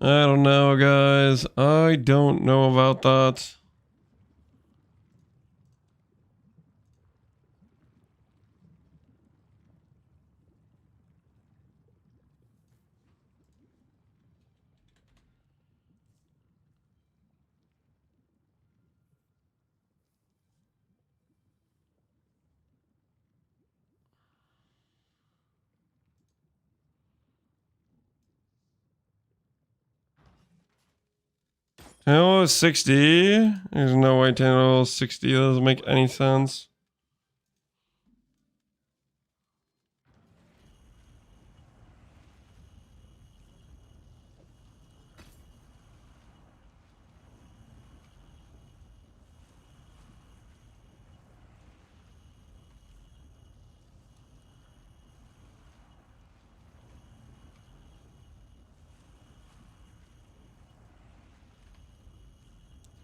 A: I don't know, guys. I don't know about that. HoWA 60? There's no way HoWA 60 doesn't make any sense.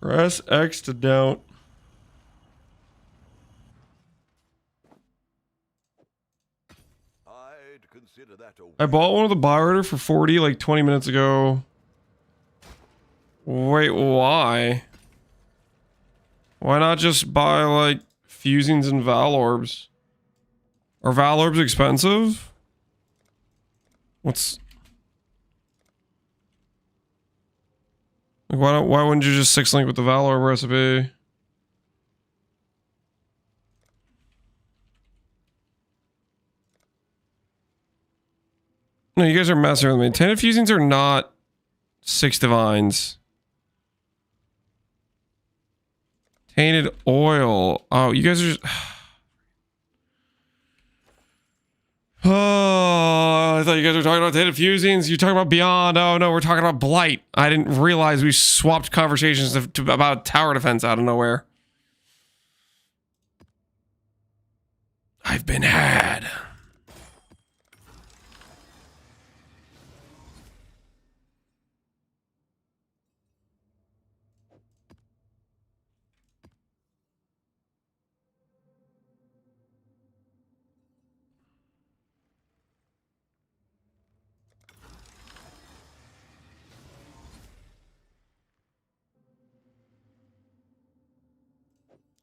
A: Press X to doubt.
C: I'd consider that a
A: I bought one of the buy order for 40 like 20 minutes ago. Wait, why? Why not just buy like fusings and Val orbs? Are Val orbs expensive? What's like why wouldn't you just 6-link with the Val orb recipe? No, you guys are messing with me. 10 fusings are not 6 divines. Tainted oil. Oh, you guys are just... Oh, I thought you guys were talking about tainted fusings. You're talking about beyond. Oh no, we're talking about blight. I didn't realize we swapped conversations about tower defense out of nowhere. I've been had.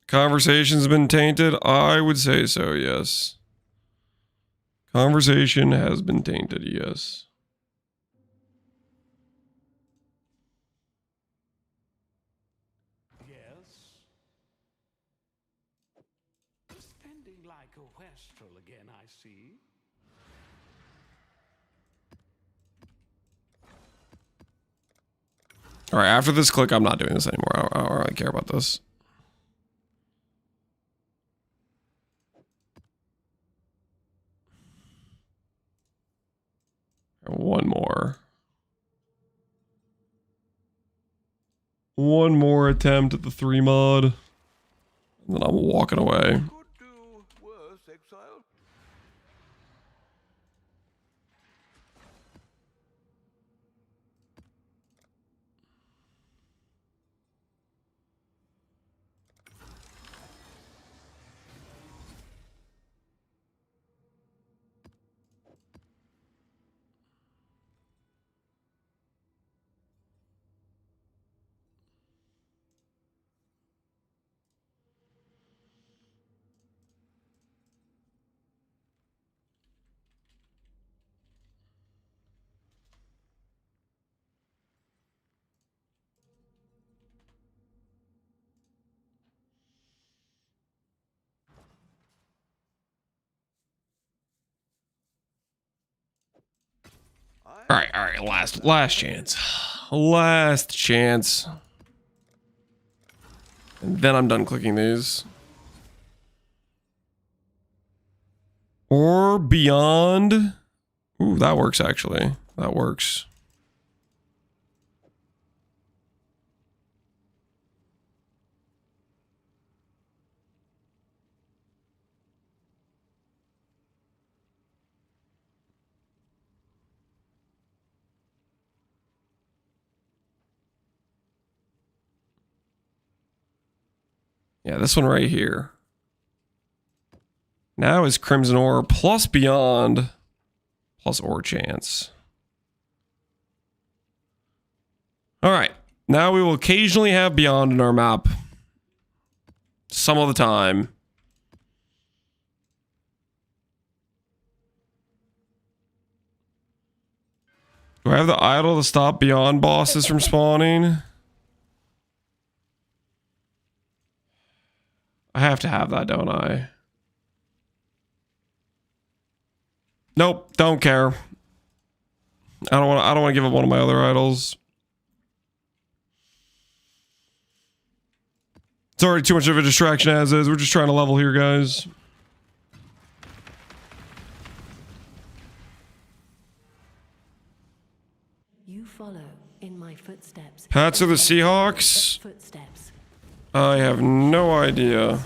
A: Conversation's been tainted? I would say so, yes. Conversation has been tainted, yes.
B: Yes. Spending like a wastrel again, I see.
A: All right, after this click, I'm not doing this anymore. I don't really care about this. One more. One more attempt at the 3 mod. And then I'm walking away.
C: Could do worse, Exile.
A: All right, last chance. Last chance. And then I'm done clicking these. Or beyond. Ooh, that works actually. That works. Yeah, this one right here. Now is Crimson Ore plus Beyond plus Ore Chance. All right. Now we will occasionally have Beyond in our map. Some of the time. Do I have the idol to stop Beyond bosses from spawning? I have to have that, don't I? Nope, don't care. I don't want to give up one of my other idols. It's already too much of a distraction as is. We're just trying to level here, guys.
D: You follow in my footsteps.
A: Pats of the Seahawks?
D: Footsteps.
A: I have no idea.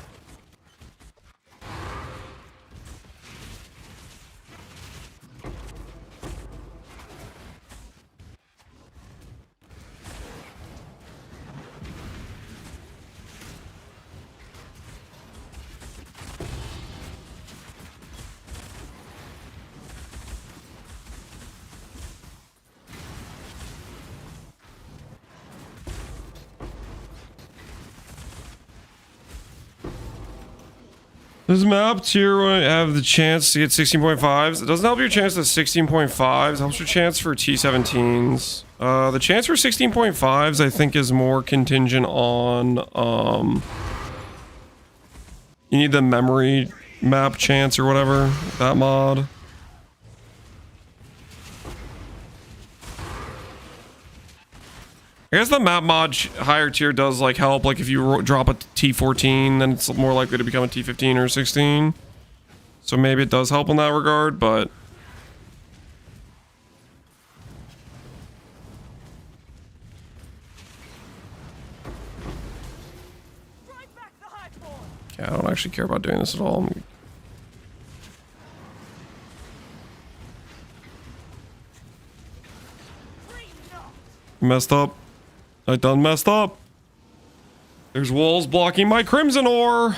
A: This map tier will have the chance to get 16.5s. It doesn't help your chance to 16.5s. It helps your chance for T17s. The chance for 16.5s I think is more contingent on you need the memory map chance or whatever, that mod. I guess the map mod higher tier does like help, like if you drop a T14 then it's more likely to become a T15 or 16. So maybe it does help in that regard, but yeah, I don't actually care about doing this at all. Messed up. I done messed up. There's walls blocking my Crimson Ore.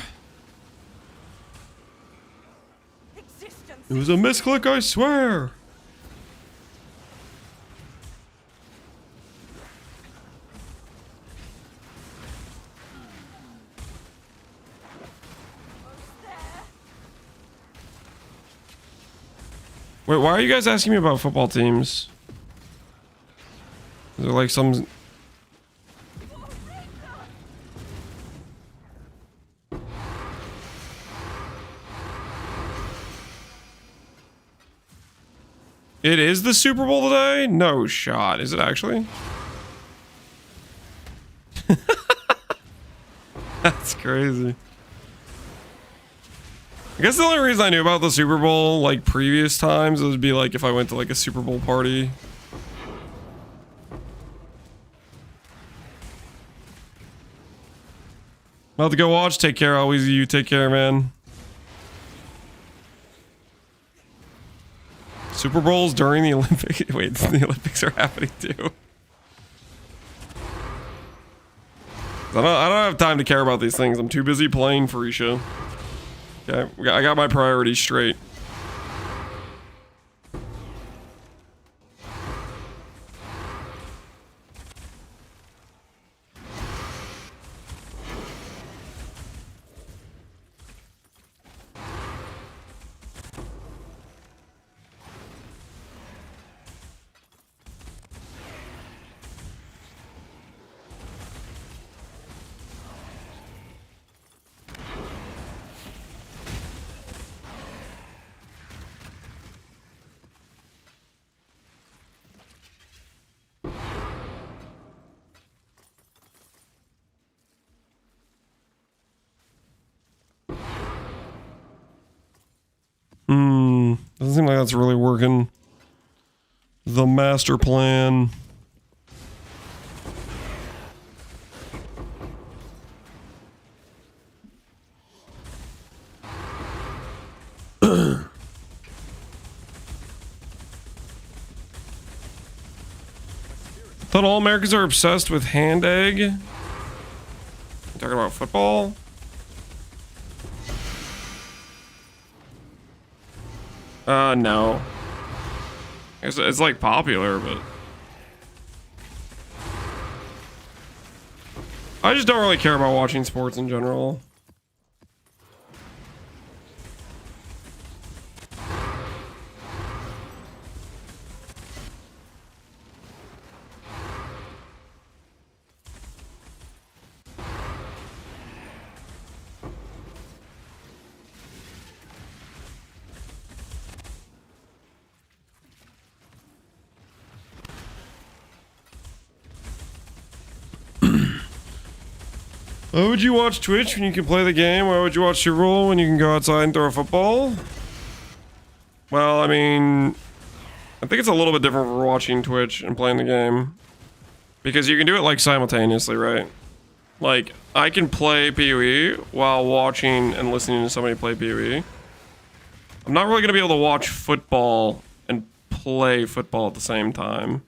A: It was a misclick, I swear. Wait, why are you guys asking me about football teams? Is there like some... It is the Super Bowl today? No shot. Is it actually? That's crazy. I guess the only reason I knew about the Super Bowl, like, previous times, would be, like, if I went to, like, a Super Bowl party. About to go watch. Take care. Always you. Take care, man. Super Bowls during the Olympics. Wait, the Olympics are happening too. I don't have time to care about these things. I'm too busy playing Furisha. Okay, I got my priorities straight. Doesn't seem like that's really working. The master plan. Thought all Americans are obsessed with hand egg. You talking about football? No. It's like popular, but I just don't really care about watching sports in general. Why would you watch Twitch when you can play the game? Why would you watch Super Bowl when you can go outside and throw a football? Well, I mean, I think it's a little bit different for watching Twitch and playing the game. Because you can do it like simultaneously, right? Like, I can play PoE while watching and listening to somebody play PoE. I'm not really going to be able to watch football and play football at the same time.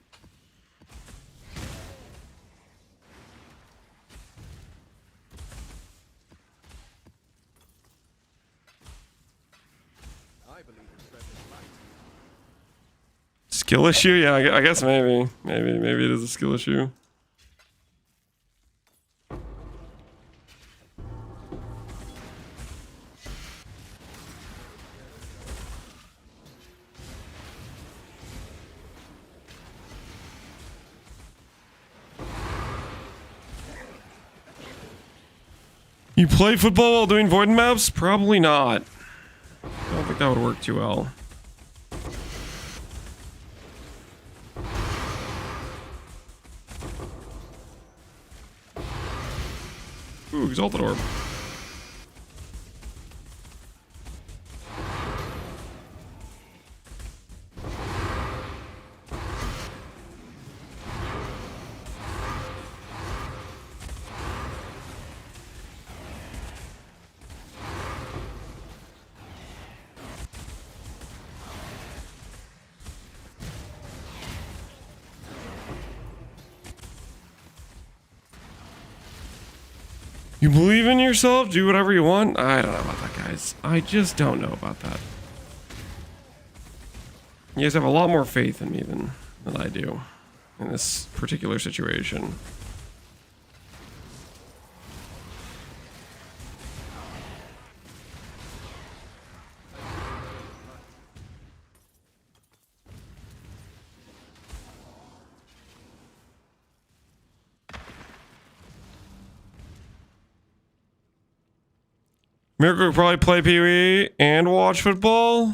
A: Skill issue? Yeah, I guess maybe. Maybe it is a skill issue. You play football while doing void maps? Probably not. I don't think that would work too well. Ooh, Exalted Orb. You believe in yourself? Do whatever you want? I don't know about that, guys. I just don't know about that. You guys have a lot more faith in me than I do in this particular situation. Miracle could probably play Pee-wee and watch football.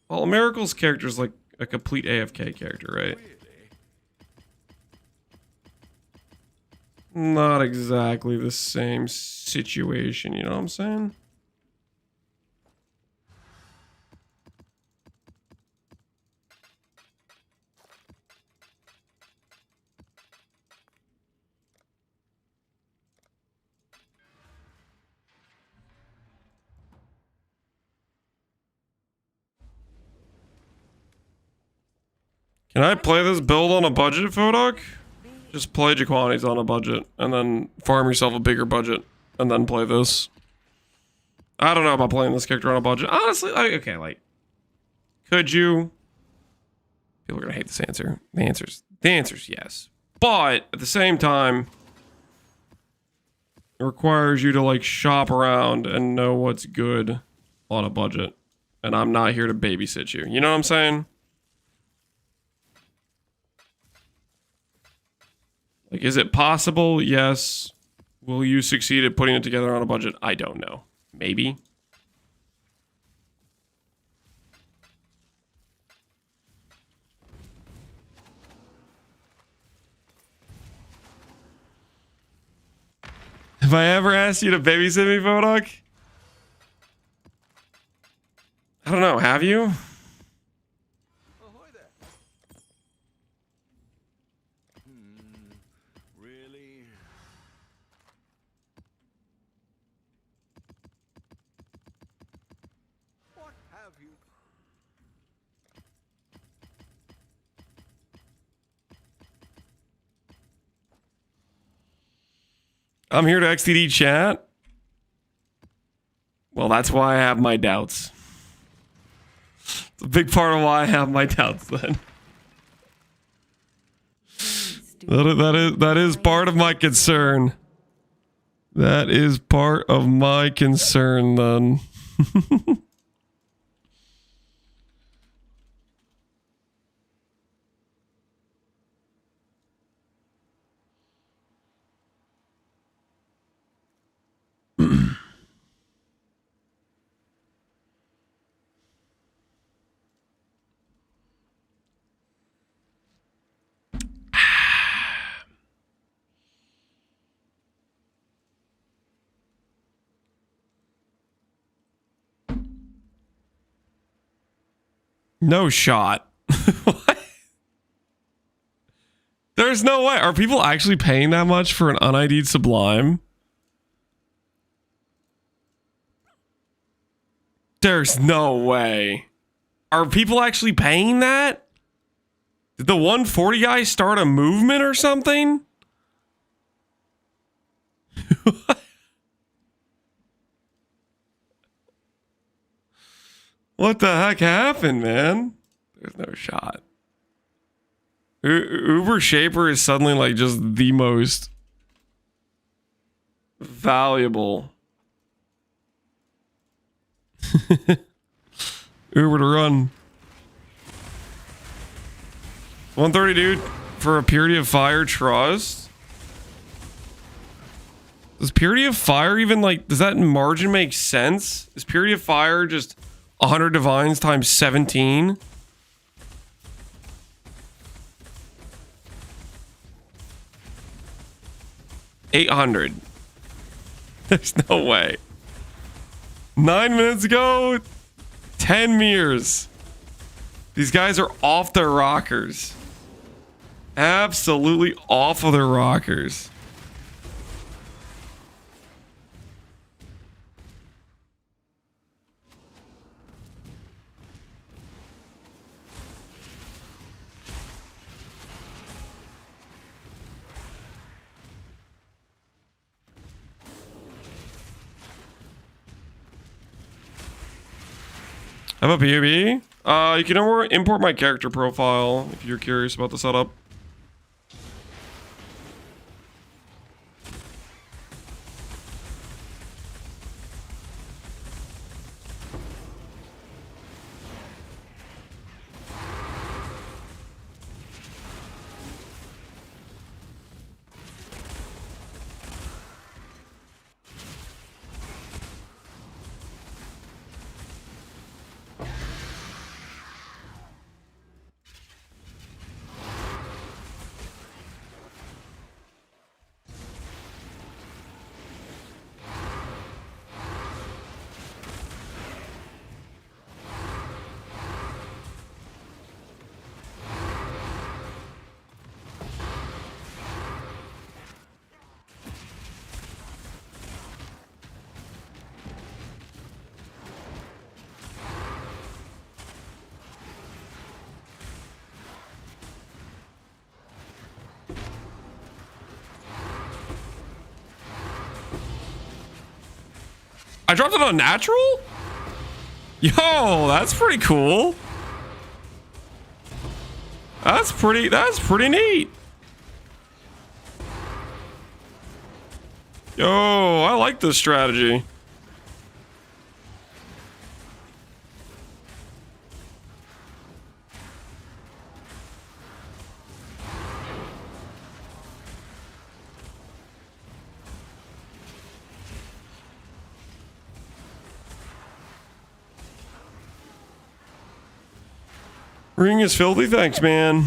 A: Well, Miracle's character is like a complete AFK character, right? Not exactly the same situation, you know what I'm saying? Can I play this build on a budget, Fodoc? Just play Jaquani's on a budget, and then farm yourself a bigger budget, and then play this. I don't know about playing this character on a budget. Honestly, okay, like, could you? People are gonna hate this answer. The answer's yes. But at the same time, it requires you to like shop around and know what's good on a budget. And I'm not here to babysit you. You know what I'm saying? Like, is it possible? Yes. Will you succeed at putting it together on a budget? I don't know. Maybe. Have I ever asked you to babysit me, Vodoc? I don't know. Have you?
C: Ahoy there. Really? What have you?
A: I'm here to XTD chat. Well, that's why I have my doubts. It's a big part of why I have my doubts then. That is part of my concern. That is part of my concern then. No shot. What? There's no way. Are people actually paying that much for an un-ID'd Sublime? There's no way. Are people actually paying that? Did the 140 guy start a movement or something? What the heck happened, man? There's no shot. Uber Shaper is suddenly like just the most valuable. Uber to run. 130, dude, for a Purity of Fire trust. Does Purity of Fire even like, does that margin make sense? Is Purity of Fire just 100 divines times 17? $800. There's no way. 9 minutes ago, 10 mirrors. These guys are off their rockers. Absolutely off of their rockers. Have a PUB? You can import my character profile if you're curious about the setup. I dropped it on natural? Yo, that's pretty cool. That's pretty neat. Yo, I like this strategy. Ring is filthy. Thanks, man.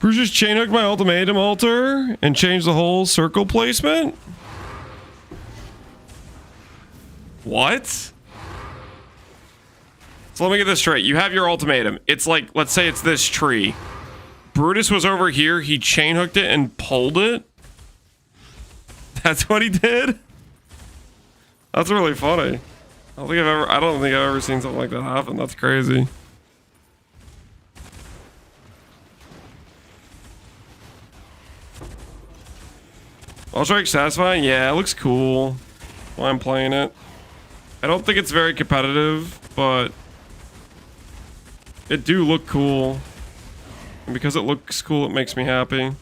A: Bruce just chain hooked my ultimatum altar and changed the whole circle placement? What? So let me get this straight. You have your ultimatum. It's like, let's say it's this tree. Brutus was over here. He chain hooked it and pulled it. That's what he did? That's really funny. I don't think I've ever seen something like that happen. That's crazy. Ultra satisfying? Yeah, it looks cool while I'm playing it. I don't think it's very competitive, but it do look cool. And because it looks cool, it makes me happy.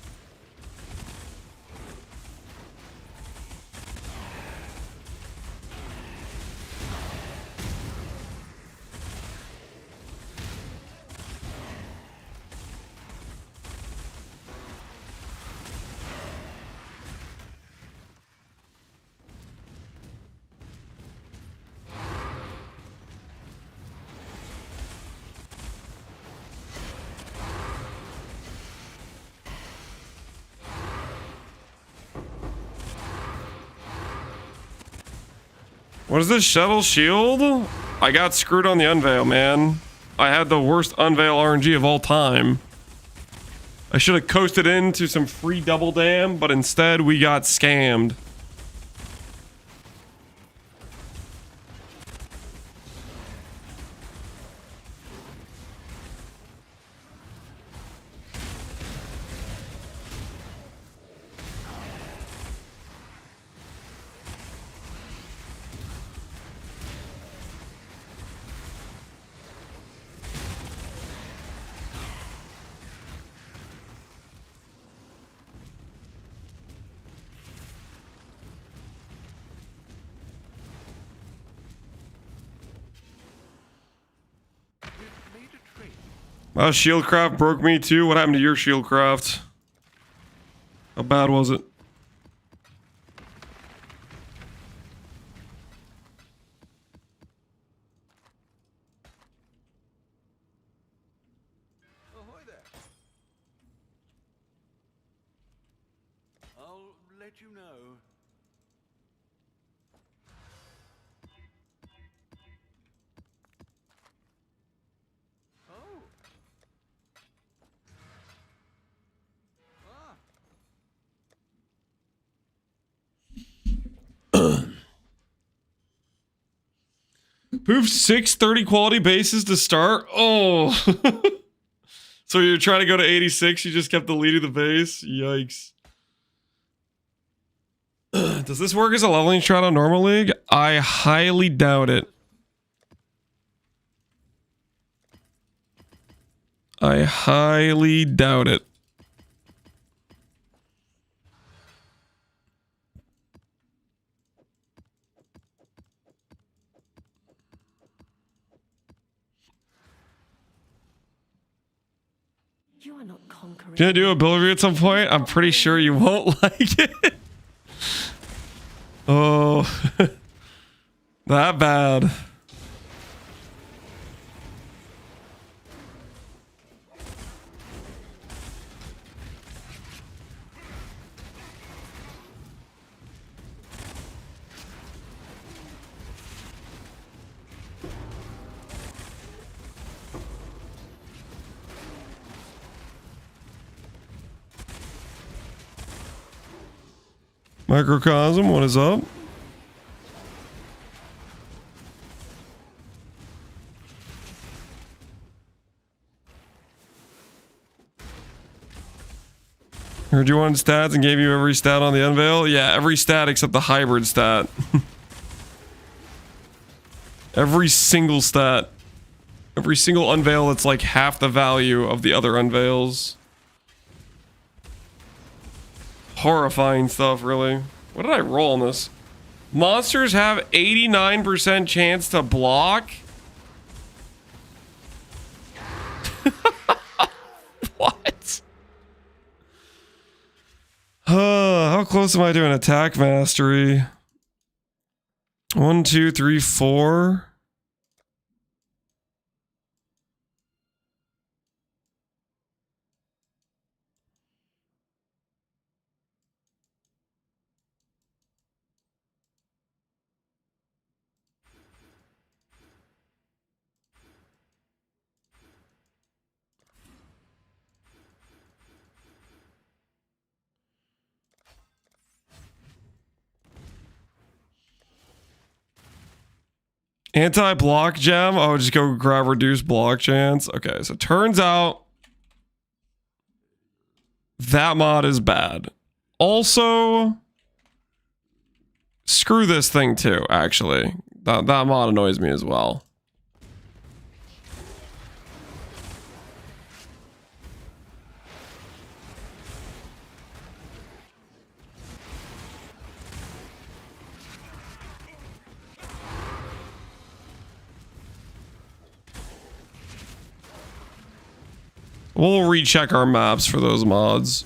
A: What is this shuttle shield? I got screwed on the unveil, man. I had the worst unveil RNG of all time. I should have coasted into some free double dam, but instead we got scammed. My shieldcraft broke me too. What happened to your shieldcraft? How bad was it?
C: Ahoy there. I'll let you know. Oh.
A: Poof, 630 quality bases to start. Oh. So you're trying to go to 86, you just kept deleting the base? Yikes. Does this work as a leveling strat on normal league? I highly doubt it. I highly doubt it.
D: You are not conquering.
A: Can I do a build review at some point? I'm pretty sure you won't like it. Oh, that bad. Microcosm, what is up? Heard you wanted stats and gave you every stat on the unveil? Yeah, every stat except the hybrid stat. Every single stat. Every single unveil that's like half the value of the other unveils. Horrifying stuff, really. What did I roll on this? Monsters have 89% chance to block? What? How close am I to an attack mastery? 1, 2, 3, 4. Anti-block gem? Oh, just go grab reduced block chance. Okay, so turns out that mod is bad. Also, screw this thing too, actually. That mod annoys me as well. We'll recheck our maps for those mods.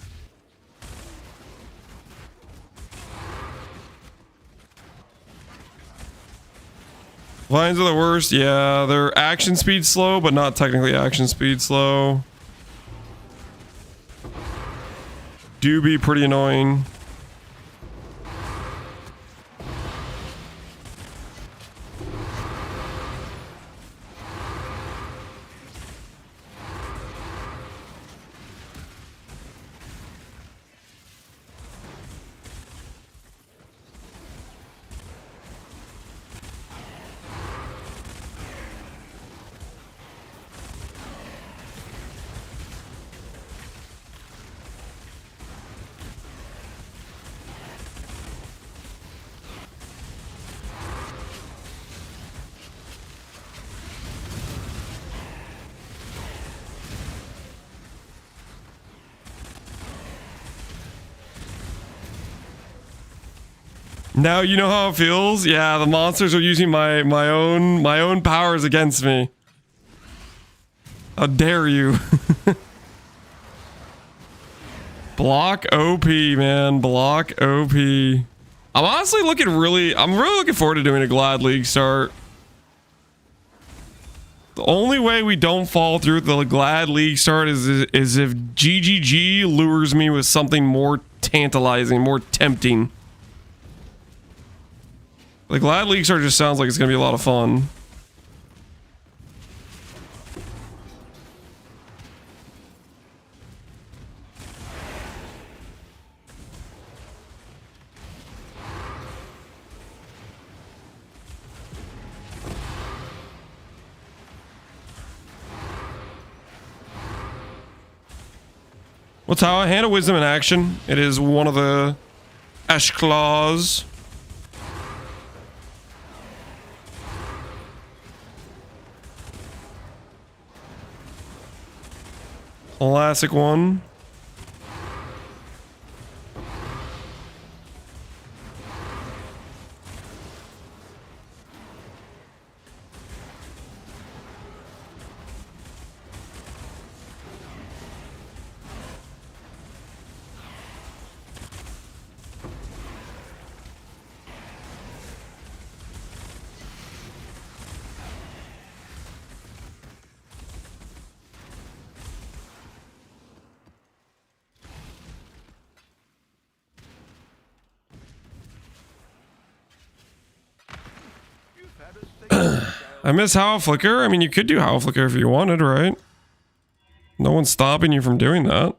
A: Vines are the worst. Yeah, they're action speed slow, but not technically action speed slow. Do be pretty annoying. Now you know how it feels? Yeah, the monsters are using my own powers against me. How dare you? Block OP, man. Block OP. I'm honestly I'm really looking forward to doing a Glad League start. The only way we don't fall through the Glad League start is if GGG lures me with something more tantalizing, more tempting. The Glad League start just sounds like it's gonna be a lot of fun. What's how I handle wisdom in action? It is one of the Ash Claws. Classic one. I miss HoWA Flicker. I mean, you could do HoWA Flicker if you wanted, right? No one's stopping you from doing that.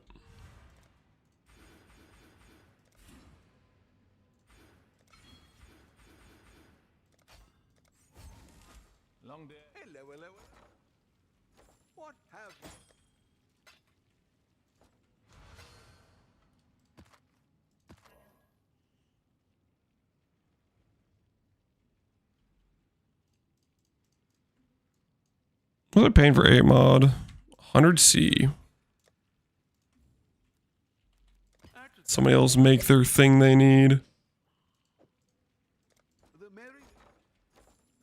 B: long day.
C: Hello, hello. What have you?
A: What are they paying for 8 mod? 100C. Somebody else make their thing they need.
C: The merry,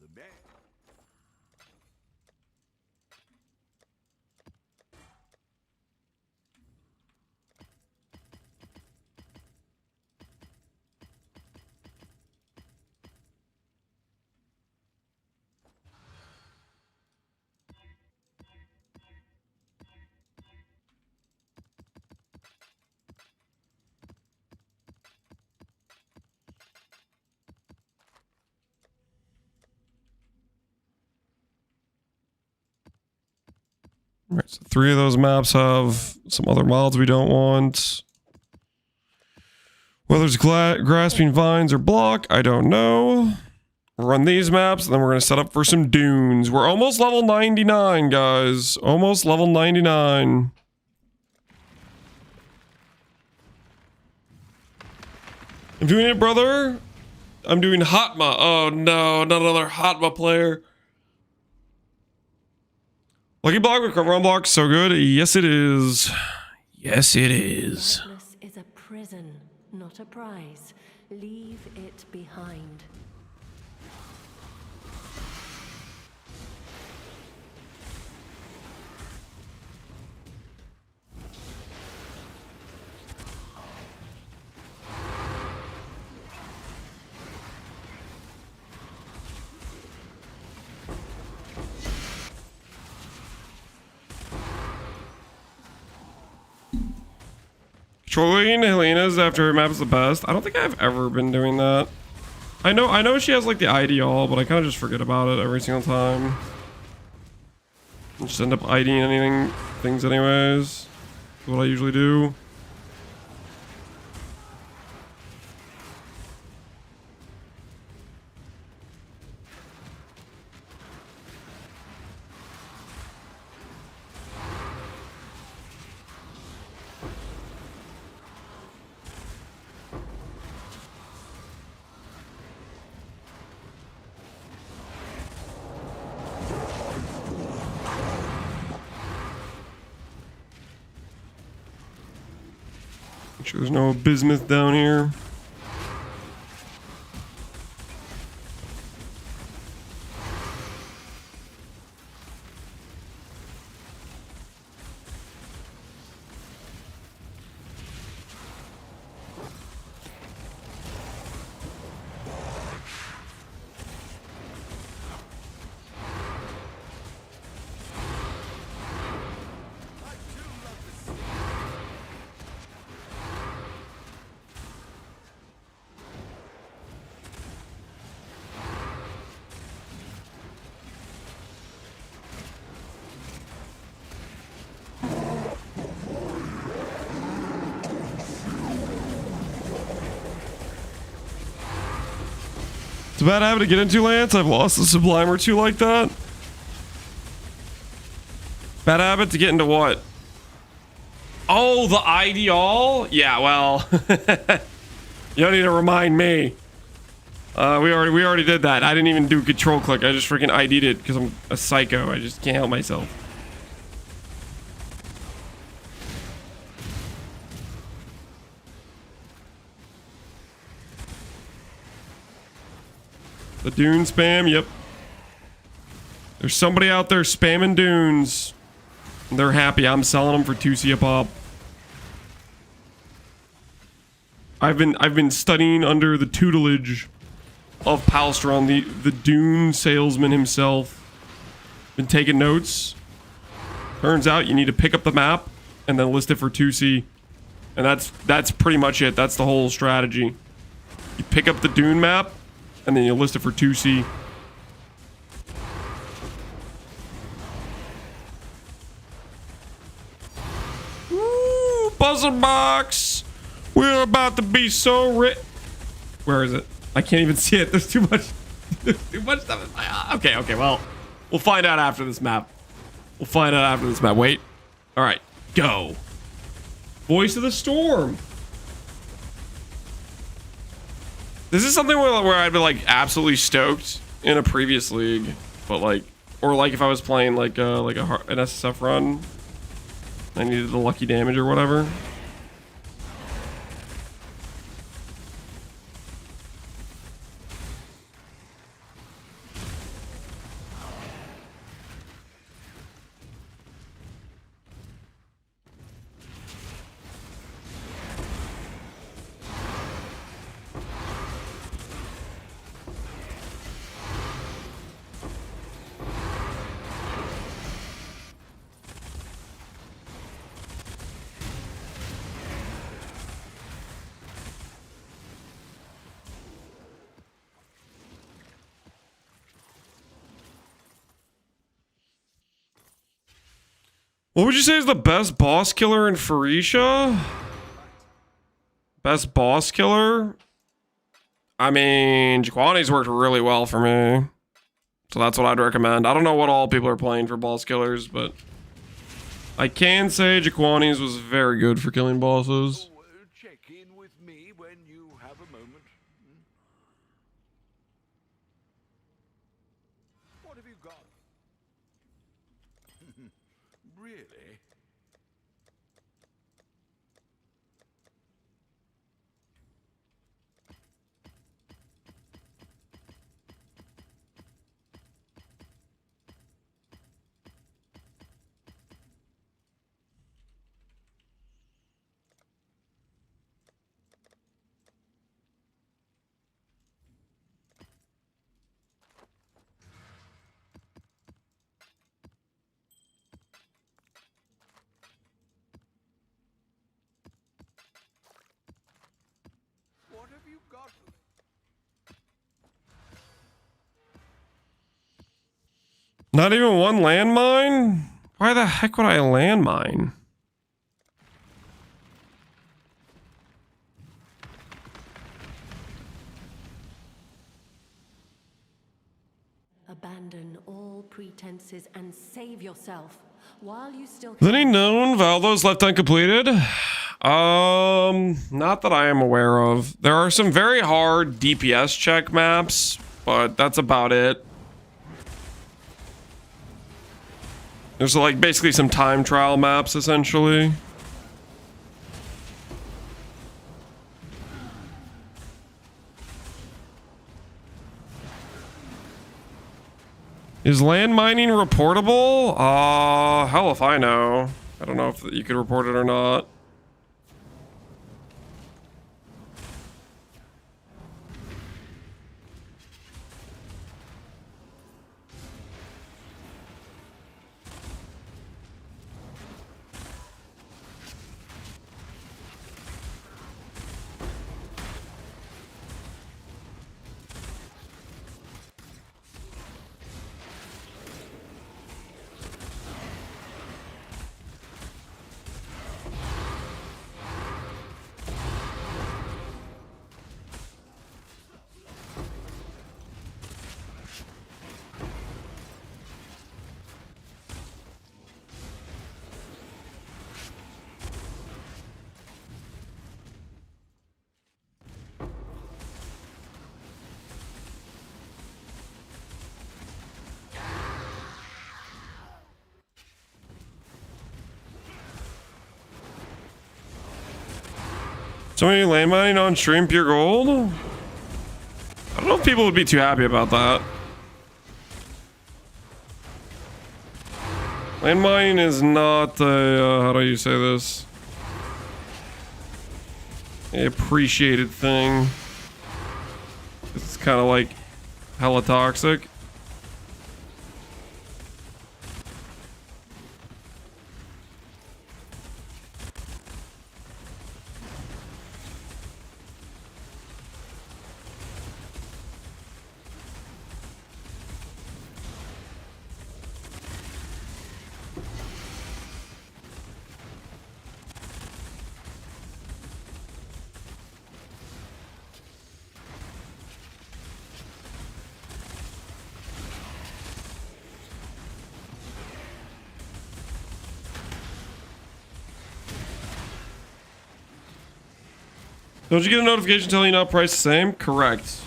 C: the merry.
A: All right, so 3 of those maps have some other mods we don't want. Whether it's grasping vines or block, I don't know. Run these maps, and then we're going to set up for some dunes. We're almost level 99, guys. Almost level 99. I'm doing it, brother. I'm doing HoWA. Oh, no. Not another HoWA player. Lucky block with run block. So good. Yes, it is. Yes, it is.
D: Madness is a prison, not a prize. Leave it behind.
A: Trolling Helena's after her map is the best. I don't think I've ever been doing that. I know she has like the ID all, but I kind of just forget about it every single time. I just end up IDing things anyways. That's what I usually do. Make sure there's no bismuth down here. It's a bad habit to get into, Lance. I've lost a sublime or two like that. Bad habit to get into what? Oh, the ID all? Yeah, well. You don't need to remind me. We already did that. I didn't even do control click. I just freaking ID'd it because I'm a psycho. I just can't help myself. The dune spam, yep. There's somebody out there spamming dunes. They're happy. I'm selling them for 2C a pop. I've been studying under the tutelage of Palstron, the dune salesman himself. Been taking notes. Turns out you need to pick up the map and then list it for 2C. And that's pretty much it. That's the whole strategy. You pick up the dune map and then you list it for 2C. Ooh, puzzle box. We're about to be so rich. Where is it? I can't even see it. There's too much. There's too much stuff in my eye. Okay, well. We'll find out after this map. We'll find out after this map. Wait. All right, go. Voice of the Storm. This is something where I'd be like absolutely stoked in a previous league, but like, or like if I was playing like an SSF run, I needed the lucky damage or whatever. What would you say is the best boss killer in Phoresia? Best boss killer? I mean, Jaquani's worked really well for me. So that's what I'd recommend. I don't know what all people are playing for boss killers, but I can say Jaquani's was very good for killing bosses.
C: Oh, check in with me when you have a moment. What have you got? Really? What have you got?
A: Not even one landmine? Why the heck would I landmine?
D: Abandon all pretenses and save yourself while you still
A: Is any known Valdos left uncompleted? Not that I am aware of. There are some very hard DPS check maps, but that's about it. There's like basically some time trial maps essentially. Is land mining reportable? Hell if I know. I don't know if you could report it or not. So many land mining on stream pure gold? I don't know if people would be too happy about that. Land mining is not a, how do you say this? A appreciated thing. It's kind of like hella toxic. Don't you get a notification telling you not priced the same? Correct.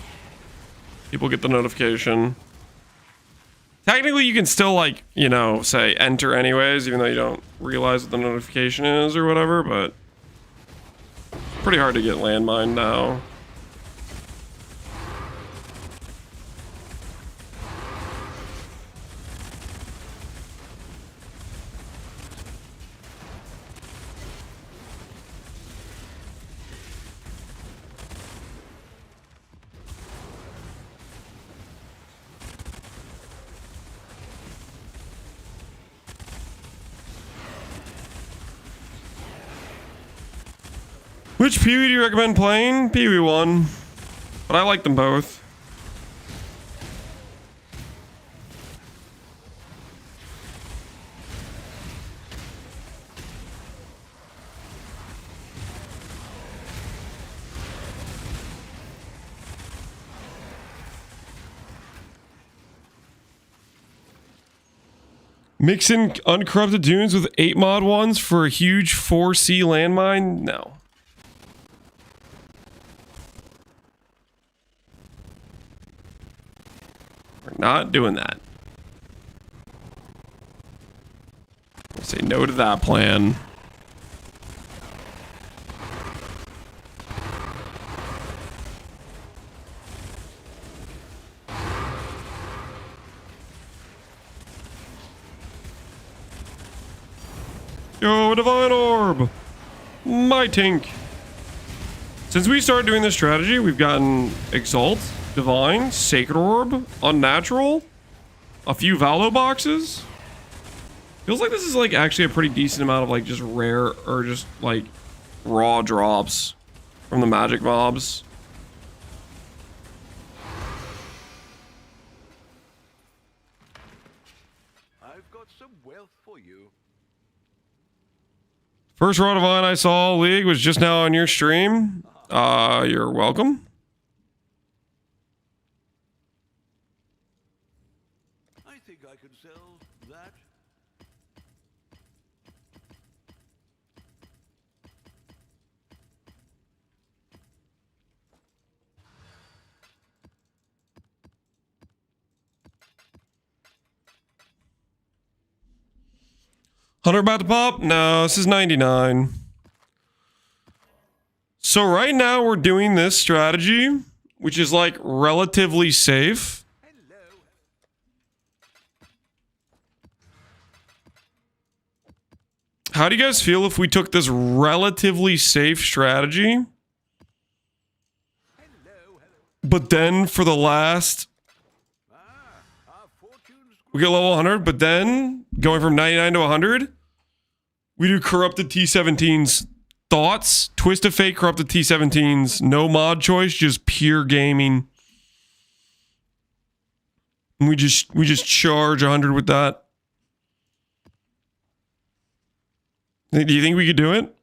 A: People get the notification. Technically, you can still, like, you know, say enter anyways, even though you don't realize what the notification is or whatever, but it's pretty hard to get landmine now. Which Pee-wee do you recommend playing? Pee-wee 1. But I like them both. Mix in uncorrupted dunes with 8 mod ones for a huge 4C landmine? No. Not doing that. I'll say no to that plan. Yo, Divine Orb! My tink. Since we started doing this strategy, we've gotten Exalt, Divine, Sacred Orb, Unnatural, a few Valo boxes. Feels like this is like actually a pretty decent amount of like just rare or just like raw drops from the magic mobs.
C: I've got some wealth for you.
A: First raw divine I saw, League, was just now on your stream. You're welcome.
C: I think I could sell that.
A: $100 about to pop? No, this is 99. So right now we're doing this strategy, which is like relatively safe.
C: Hello.
A: How do you guys feel if we took this relatively safe strategy,
C: Hello.
A: but then for the last,
C: Our fortunes
A: we get level 100, but then going from 99 to 100, we do corrupted T17s. Thoughts? Twist of Fate, corrupted T17s. No mod choice, just pure gaming. And we just charge 100 with that. Do you think we could do it?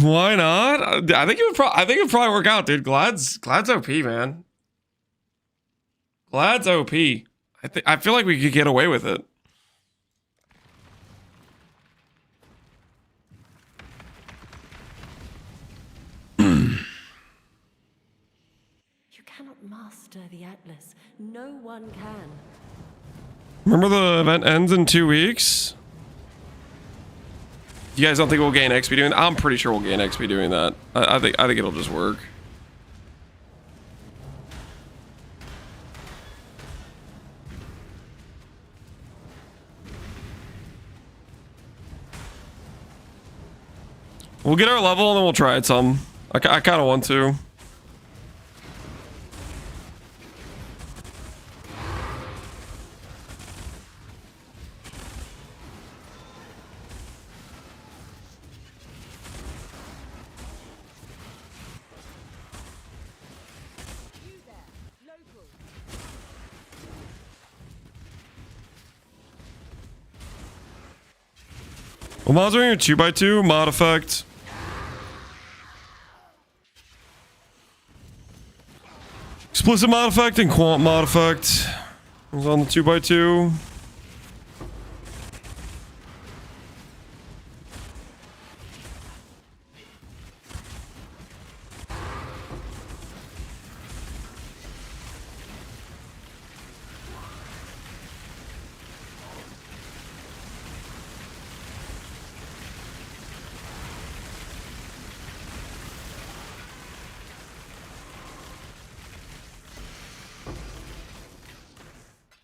A: Why not? I think it would. I think it would probably work out, dude. Glad's OP, man. Glad's OP. I feel like we could get away with it.
D: You cannot master the Atlas. No one can.
A: Remember the event ends in 2 weeks? You guys don't think we'll gain XP doing that? I'm pretty sure we'll gain XP doing that. I think it'll just work. We'll get our level and then we'll try it some. I kind of want to. Well, mods are in your 2x2 mod effect. Explicit mod effect and quant mod effect. It was on the 2x2.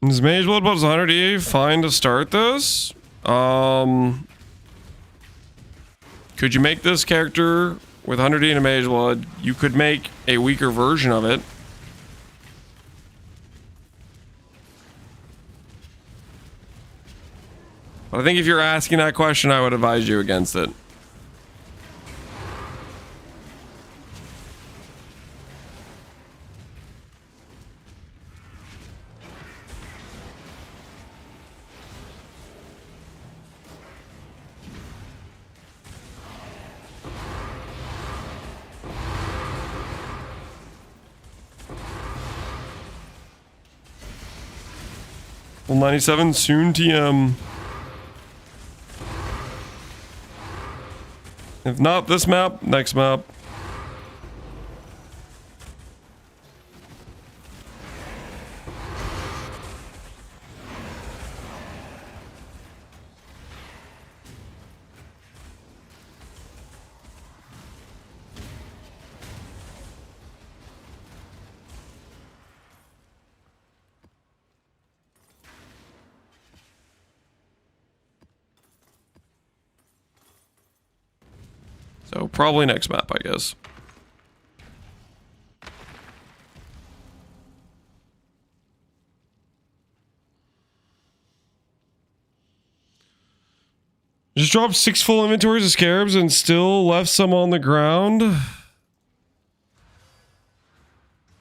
A: Is Mage Blood plus 100 EA fine to start this? Could you make this character with 100 EA and a Mage Blood? You could make a weaker version of it. But I think if you're asking that question, I would advise you against it. Well, 97 soon TM. If not this map, next map. So probably next map, I guess. Just dropped 6 full inventories of scarabs and still left some on the ground.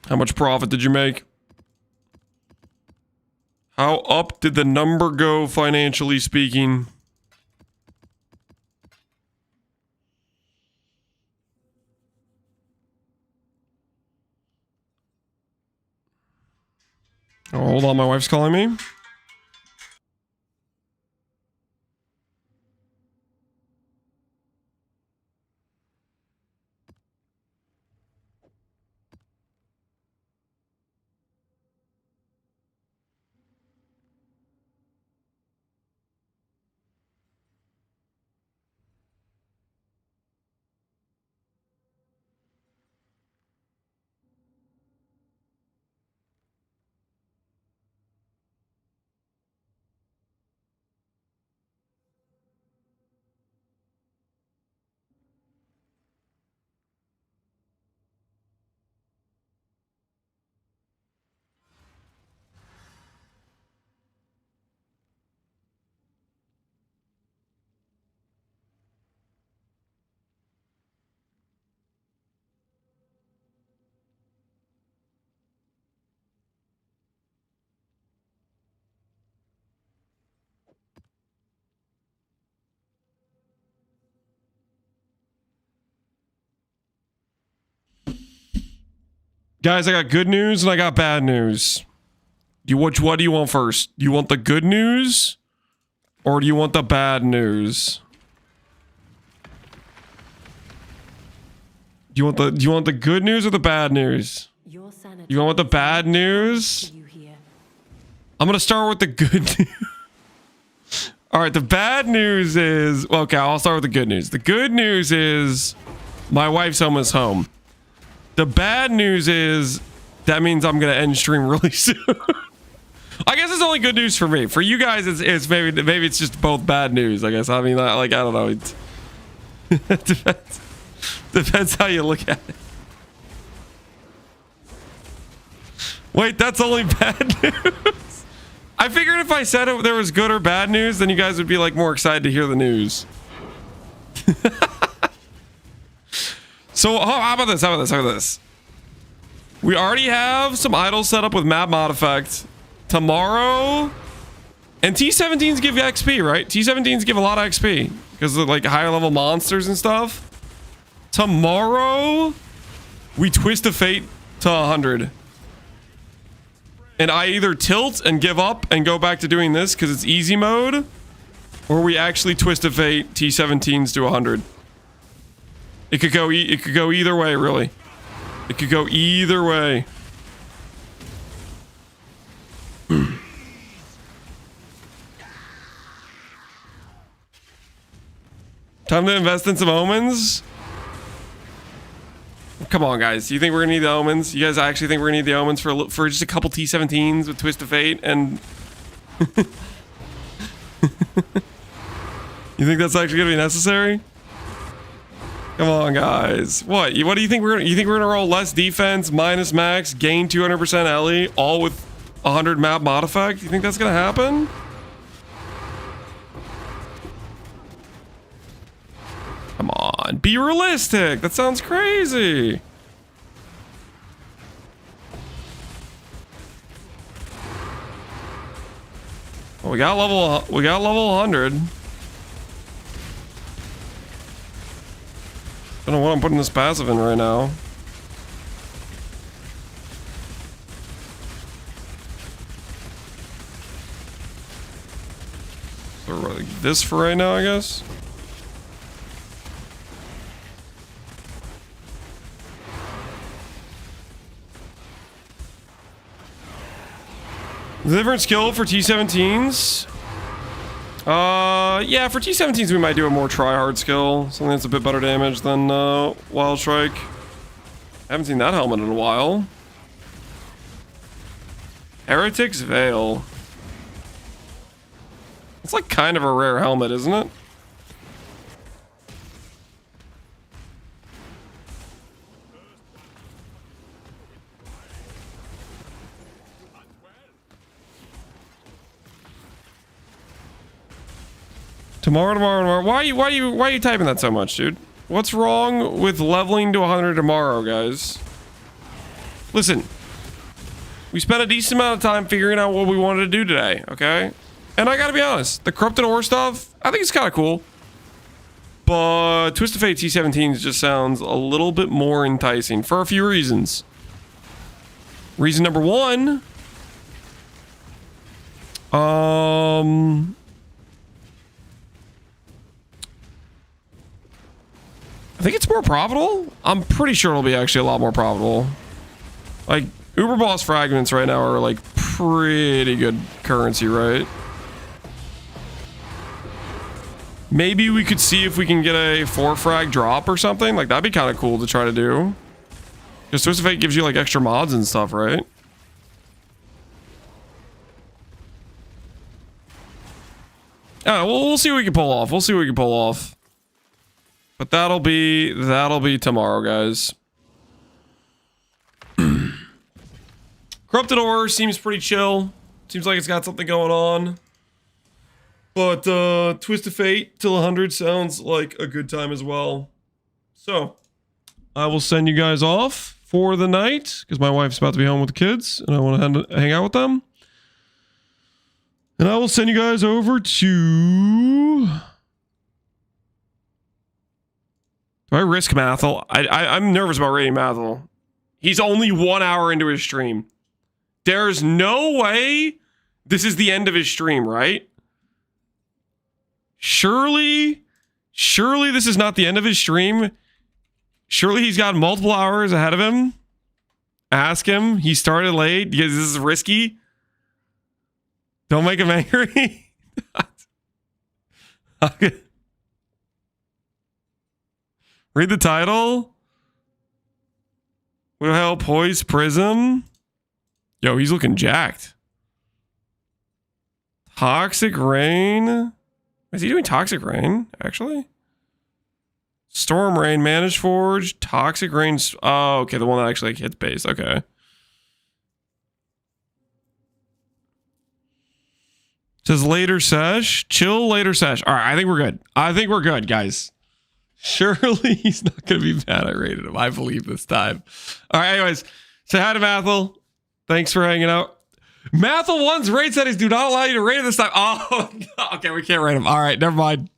A: How much profit did you make? How up did the number go financially speaking? Oh, hold on, my wife's calling me. Guys, I got good news and I got bad news. What do you want first? You want the good news? Or do you want the bad news? Do you want the good news or the bad news? You want the bad news? I'm gonna start with the good news. Alright, the bad news is... Okay, I'll start with the good news. The good news is... my wife's almost home. The bad news is that means I'm gonna end stream really soon. I guess it's only good news for me. For you guys, it's maybe it's just both bad news. I guess. I mean, like I don't know. It depends how you look at it. Wait, that's only bad news. I figured if I said there was good or bad news, then you guys would be like more excited to hear the news. So, how about this? How about this? We already have some idols set up with map mod effect. Tomorrow... And T17s give XP, right? T17s give a lot of XP. Because of, like, higher level monsters and stuff. Tomorrow... we twist of fate to 100. And I either tilt and give up and go back to doing this because it's easy mode. Or we actually twist of fate T17s to 100. It could go either way, really. It could go either way. Time to invest in some omens? Come on, guys. Do you think we're gonna need the omens? You guys actually think we're gonna need the omens for just a couple T17s with Twist of Fate and You think that's actually gonna be necessary? Come on, guys. What do you think we're gonna roll less defense, minus max, gain 200% Ellie, all with 100 map mod effect? You think that's gonna happen? Come on, be realistic. That sounds crazy. Well, we got level 100. Don't know what I'm putting this passive in right now. So like this for right now, I guess. Different skill for T17s. Yeah, for T17s we might do a more try-hard skill. Something that's a bit better damage than Wild Strike. I haven't seen that helmet in a while. Heretic's Veil. It's like kind of a rare helmet, isn't it? Tomorrow. Why are you typing that so much, dude? What's wrong with leveling to 100 tomorrow, guys? Listen, we spent a decent amount of time figuring out what we wanted to do today, okay? And I gotta be honest, the corrupted ore stuff, I think it's kind of cool. But Twist of Fate T17s just sounds a little bit more enticing for a few reasons. Reason number one, I think it's more profitable. I'm pretty sure it'll be actually a lot more profitable. Like, Uber Boss fragments right now are like pretty good currency, right? Maybe we could see if we can get a 4 frag drop or something. Like, that'd be kind of cool to try to do. Because Twist of Fate gives you like extra mods and stuff, right? Yeah, we'll see what we can pull off. We'll see what we can pull off. But that'll be tomorrow, guys. Corrupted Ore seems pretty chill. Seems like it's got something going on. But Twist of Fate till 100 sounds like a good time as well. So, I will send you guys off for the night because my wife's about to be home with the kids and I want to hang out with them. And I will send you guys over to... Do I risk Mathel? I'm nervous about rating Mathel. He's only 1 hour into his stream. There's no way this is the end of his stream, right? Surely this is not the end of his stream. Surely he's got multiple hours ahead of him. Ask him. He started late because this is risky. Don't make him angry. Okay. Read the title. Will help Poise Prism. Yo, he's looking jacked. Toxic Rain. Is he doing Toxic Rain, actually? Storm Rain, Managed Forge, Toxic Rain. Oh, okay, the one that actually hits base. Okay. Says later sesh. Chill later sesh. All right, I think we're good. I think we're good, guys. Surely he's not going to be mad I rated him. I believe this time. All right, anyways. Say hi to Mathel. Thanks for hanging out. Mathel 1's rate settings do not allow you to rate him this time. Oh, okay, we can't rate him. All right, never mind.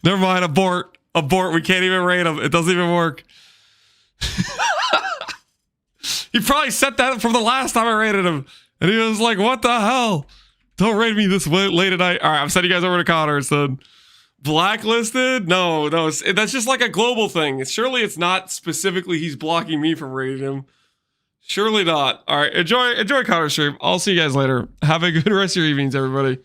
A: Never mind. Abort. Abort. We can't even rate him. It doesn't even work. He probably set that from the last time I rated him. And he was like, what the hell? Don't rate me this late at night. All right, I'm sending you guys over to Connor. So blacklisted? No, that's just like a global thing. Surely it's not specifically he's blocking me from rating him. Surely not. All right, enjoy Connor's stream. I'll see you guys later. Have a good rest of your evenings, everybody.